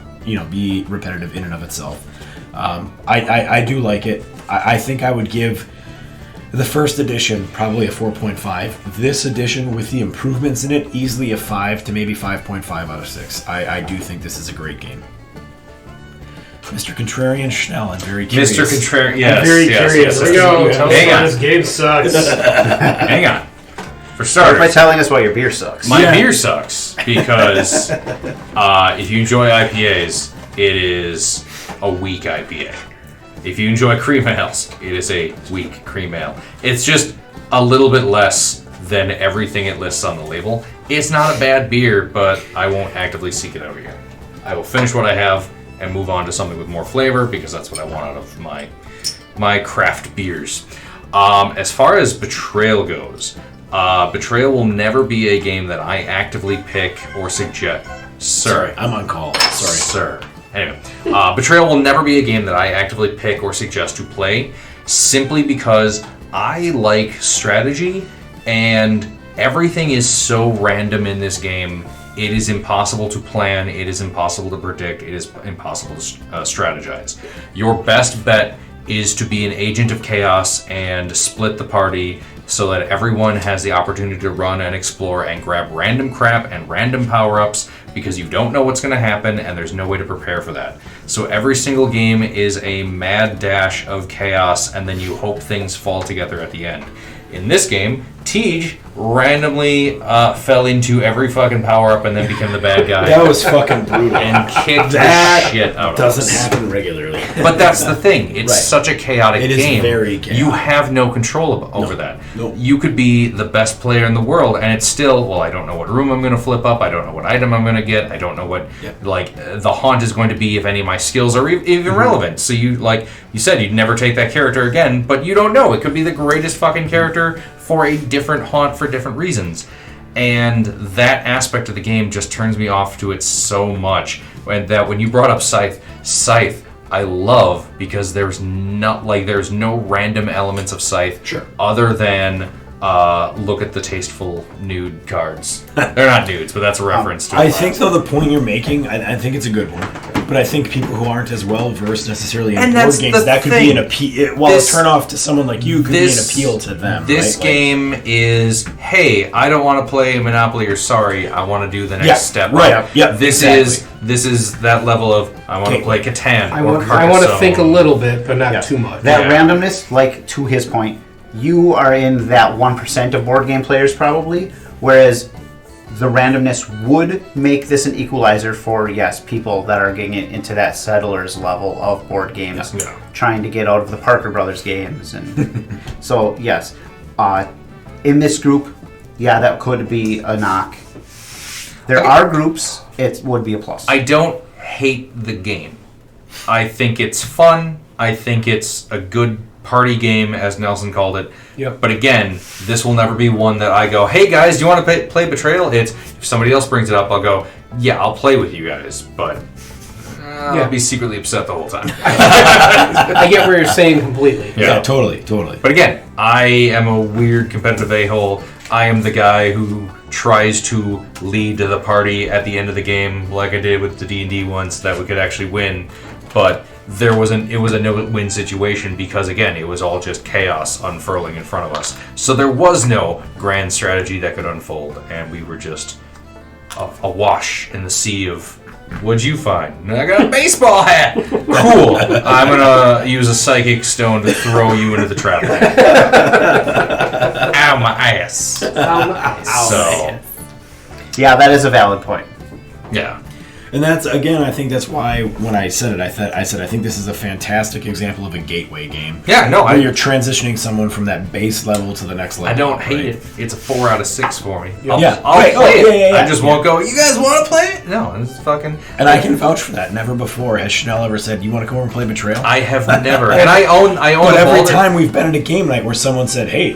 Speaker 1: be repetitive in and of itself. I do like it. I think I would give the first edition probably a 4.5. This edition, with the improvements in it, easily a 5 to maybe 5.5 out of 6. I do think this is a great game. Mr. Contrarian Schnell, I'm very curious.
Speaker 2: Mr. Contrarian, yes.
Speaker 5: I'm very curious.
Speaker 2: Yes.
Speaker 5: Here we go. Tell us
Speaker 2: Hang
Speaker 5: why
Speaker 2: on.
Speaker 5: this game sucks.
Speaker 2: Hang on. For
Speaker 3: Start by
Speaker 2: starters,
Speaker 3: telling us why your beer sucks.
Speaker 2: my beer sucks because if you enjoy IPAs, it is a weak IPA. If you enjoy cream ales, it is a weak cream ale. It's just a little bit less than everything it lists on the label. It's not a bad beer, but I won't actively seek it out again. I will finish what I have and move on to something with more flavor, because that's what I want out of my craft beers. As far as Betrayal goes, Betrayal will never be a game that I actively pick or suggest.
Speaker 1: Sorry, I'm on call. Sorry.
Speaker 2: Sir. Anyway, Betrayal will never be a game that I actively pick or suggest to play, simply because I like strategy, and everything is so random in this game. It is impossible to plan, it is impossible to predict, it is impossible to strategize. Your best bet is to be an agent of chaos and split the party so that everyone has the opportunity to run and explore and grab random crap and random power-ups because you don't know what's going to happen and there's no way to prepare for that. So every single game is a mad dash of chaos, and then you hope things fall together at the end. In this game, Tej randomly fell into every fucking power-up and then became the bad guy.
Speaker 1: That was fucking brutal.
Speaker 2: And kicked
Speaker 1: That
Speaker 2: the shit out of
Speaker 1: doesn't
Speaker 2: us.
Speaker 1: happen regularly.
Speaker 2: But that's the thing. It's
Speaker 1: Right.
Speaker 2: such a chaotic
Speaker 1: It is
Speaker 2: game.
Speaker 1: very chaotic.
Speaker 2: You have no control over that.
Speaker 1: No.
Speaker 2: You could be the best player in the world, and it's still, well, I don't know what room I'm going to flip up. I don't know what item I'm going to get. I don't know what, the haunt is going to be if any of my skills are even relevant. So you, like you said, you'd never take that character again, but you don't know. It could be the greatest fucking character for a different haunt for different reasons. And that aspect of the game just turns me off to it so much. And that when you brought up Scythe, I love because there's no random elements of Scythe other than look at the tasteful nude cards. They're not nudes, but that's a reference to it.
Speaker 1: I think, though, the point you're making, I think it's a good one. But I think people who aren't as well versed necessarily in board games, that could be an appeal. While a turn off to someone like you could be an appeal to them.
Speaker 2: This
Speaker 1: right?
Speaker 2: game is, hey, I don't want to play Monopoly or Sorry, I want to do the next step.
Speaker 1: Right. Yep.
Speaker 2: This is that level of I want to play Catan
Speaker 4: I
Speaker 2: or
Speaker 4: want to
Speaker 2: Carcassonne.
Speaker 4: think a little bit, but not too much.
Speaker 3: That randomness, like to his point, you are in that 1% of board game players probably, whereas the randomness would make this an equalizer for, yes, people that are getting into that settlers level of board games, trying to get out of the Parker Brothers games. And so, yes, in this group, that could be a knock. There are groups, it would be a plus.
Speaker 2: I don't hate the game. I think it's fun. I think it's a good party game, as Nelson called it.
Speaker 4: Yep.
Speaker 2: But again, this will never be one that I go, hey guys, do you want to play Betrayal? It's, if somebody else brings it up, I'll go, yeah, I'll play with you guys, but I'll be secretly upset the whole time.
Speaker 4: I get where you're saying completely.
Speaker 1: Yeah, totally.
Speaker 2: But again, I am a weird competitive a-hole. I am the guy who tries to lead to the party at the end of the game, like I did with the D&D once, that we could actually win. But it was a no-win situation because, again, it was all just chaos unfurling in front of us. So there was no grand strategy that could unfold, and we were just awash in the sea of, what'd you find? I got a baseball hat! Cool! I'm gonna use a psychic stone to throw you into the trap. Ow, my ass! So,
Speaker 3: yeah, that is a valid point.
Speaker 2: yeah.
Speaker 1: And that's, again, I think that's why when I said it, I said I think this is a fantastic example of a gateway game.
Speaker 2: Yeah, no,
Speaker 1: where you're transitioning someone from that base level to the next level.
Speaker 2: I don't hate it. It's a 4 out of 6 for me. I'll
Speaker 1: Right.
Speaker 2: play it.
Speaker 1: Yeah.
Speaker 2: I just won't go, you guys want to play it? No, it's fucking...
Speaker 1: And I can vouch for that. Never before has Chanel ever said, you want to come over and play Betrayal?
Speaker 2: I have never. And I own
Speaker 1: But
Speaker 2: a
Speaker 1: every
Speaker 2: folder.
Speaker 1: time we've been at a game night where someone said, hey,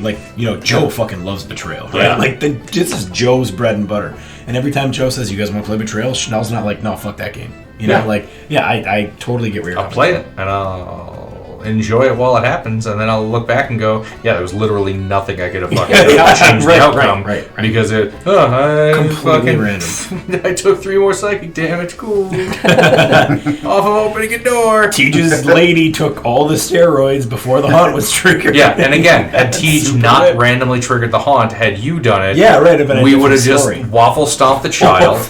Speaker 1: Joe fucking loves Betrayal. Right?
Speaker 2: Yeah.
Speaker 1: This is Joe's bread and butter. And every time Joe says, you guys want to play Betrayal, Chanel's not like, no, fuck that game. I totally get where you're
Speaker 2: I'll play it, and I'll enjoy it while it happens, and then I'll look back and go, yeah, there was literally nothing I could have fucking done to change the outcome.
Speaker 1: Right.
Speaker 2: Because
Speaker 1: completely random.
Speaker 2: I took 3 more psychic damage, cool. Off of opening a door.
Speaker 1: Teach's lady took all the steroids before the haunt was triggered.
Speaker 2: Yeah, and again, had Tej
Speaker 1: Super
Speaker 2: not
Speaker 1: lit.
Speaker 2: randomly triggered the haunt, had you done it, we would have just waffle stomped the child,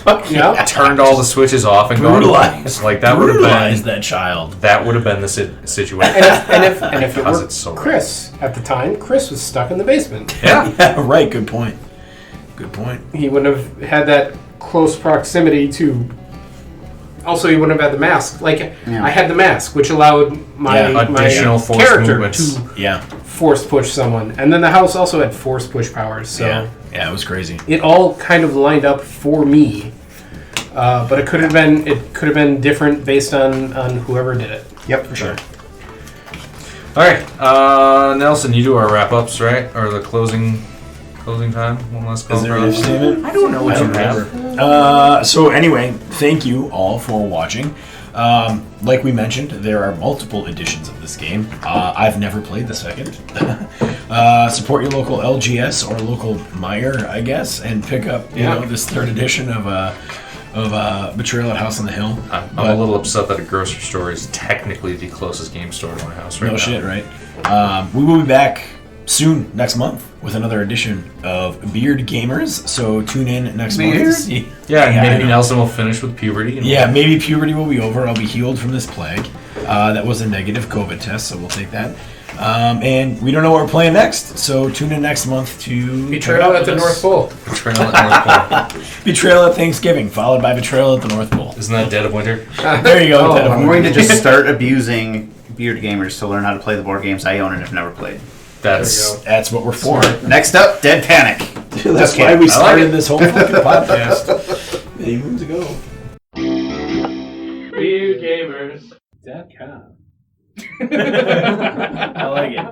Speaker 2: turned all the switches off, and
Speaker 1: brutalized.
Speaker 2: Like that would have
Speaker 1: Brutalized
Speaker 2: been
Speaker 1: that child.
Speaker 2: that would have been the situation.
Speaker 4: And if it
Speaker 2: Because
Speaker 4: were
Speaker 2: it's so
Speaker 4: Chris at the time, Chris was stuck in the basement.
Speaker 2: Yeah.
Speaker 1: Right. Good point.
Speaker 4: He wouldn't have had that close proximity to. Also, he wouldn't have had the mask. I had the mask, which allowed my
Speaker 2: additional force
Speaker 4: character
Speaker 2: movements.
Speaker 4: to force push someone, and then the house also had force push powers. So
Speaker 1: yeah, it was crazy.
Speaker 4: it all kind of lined up for me. But it could have been different based on whoever did it.
Speaker 3: Yep, for sure.
Speaker 2: All right, Nelson, you do our wrap-ups, right? Or the closing time? One last call.
Speaker 1: Is there an statement?
Speaker 2: I don't know what you have.
Speaker 1: So anyway, thank you all for watching. Like we mentioned, there are multiple editions of this game. I've never played the second. Support your local LGS or local Meijer, I guess, and pick up this 3rd edition of Betrayal at House on the Hill.
Speaker 2: I'm a little upset that a grocery store is technically the closest game store to my house right now.
Speaker 1: No shit, right? We will be back soon next month with another edition of Beard Gamers. So tune in next month to see.
Speaker 2: Yeah, and
Speaker 1: I
Speaker 2: maybe
Speaker 1: know.
Speaker 2: Nelson will finish with puberty. And
Speaker 1: Yeah, maybe puberty will be over. I'll be healed from this plague. That was a negative COVID test, so we'll take that. And we don't know what we're playing next, so tune in next month to
Speaker 4: Betrayal at the North Pole.
Speaker 2: Betrayal at North Pole.
Speaker 1: Betrayal at Thanksgiving, followed by Betrayal at the North Pole.
Speaker 2: Isn't that Dead of Winter?
Speaker 1: There you go. Dead of
Speaker 3: I'm going to
Speaker 1: Winter.
Speaker 3: just start abusing Beard Gamers to learn how to play the board games I own and have never played.
Speaker 1: That's what we're for.
Speaker 3: Next up, Dead Panic.
Speaker 1: That's
Speaker 3: Just
Speaker 1: why
Speaker 3: kidding.
Speaker 1: we
Speaker 3: I like
Speaker 1: started
Speaker 3: it.
Speaker 1: this whole fucking podcast many moons ago.
Speaker 4: BeardGamers.com.
Speaker 1: I like it.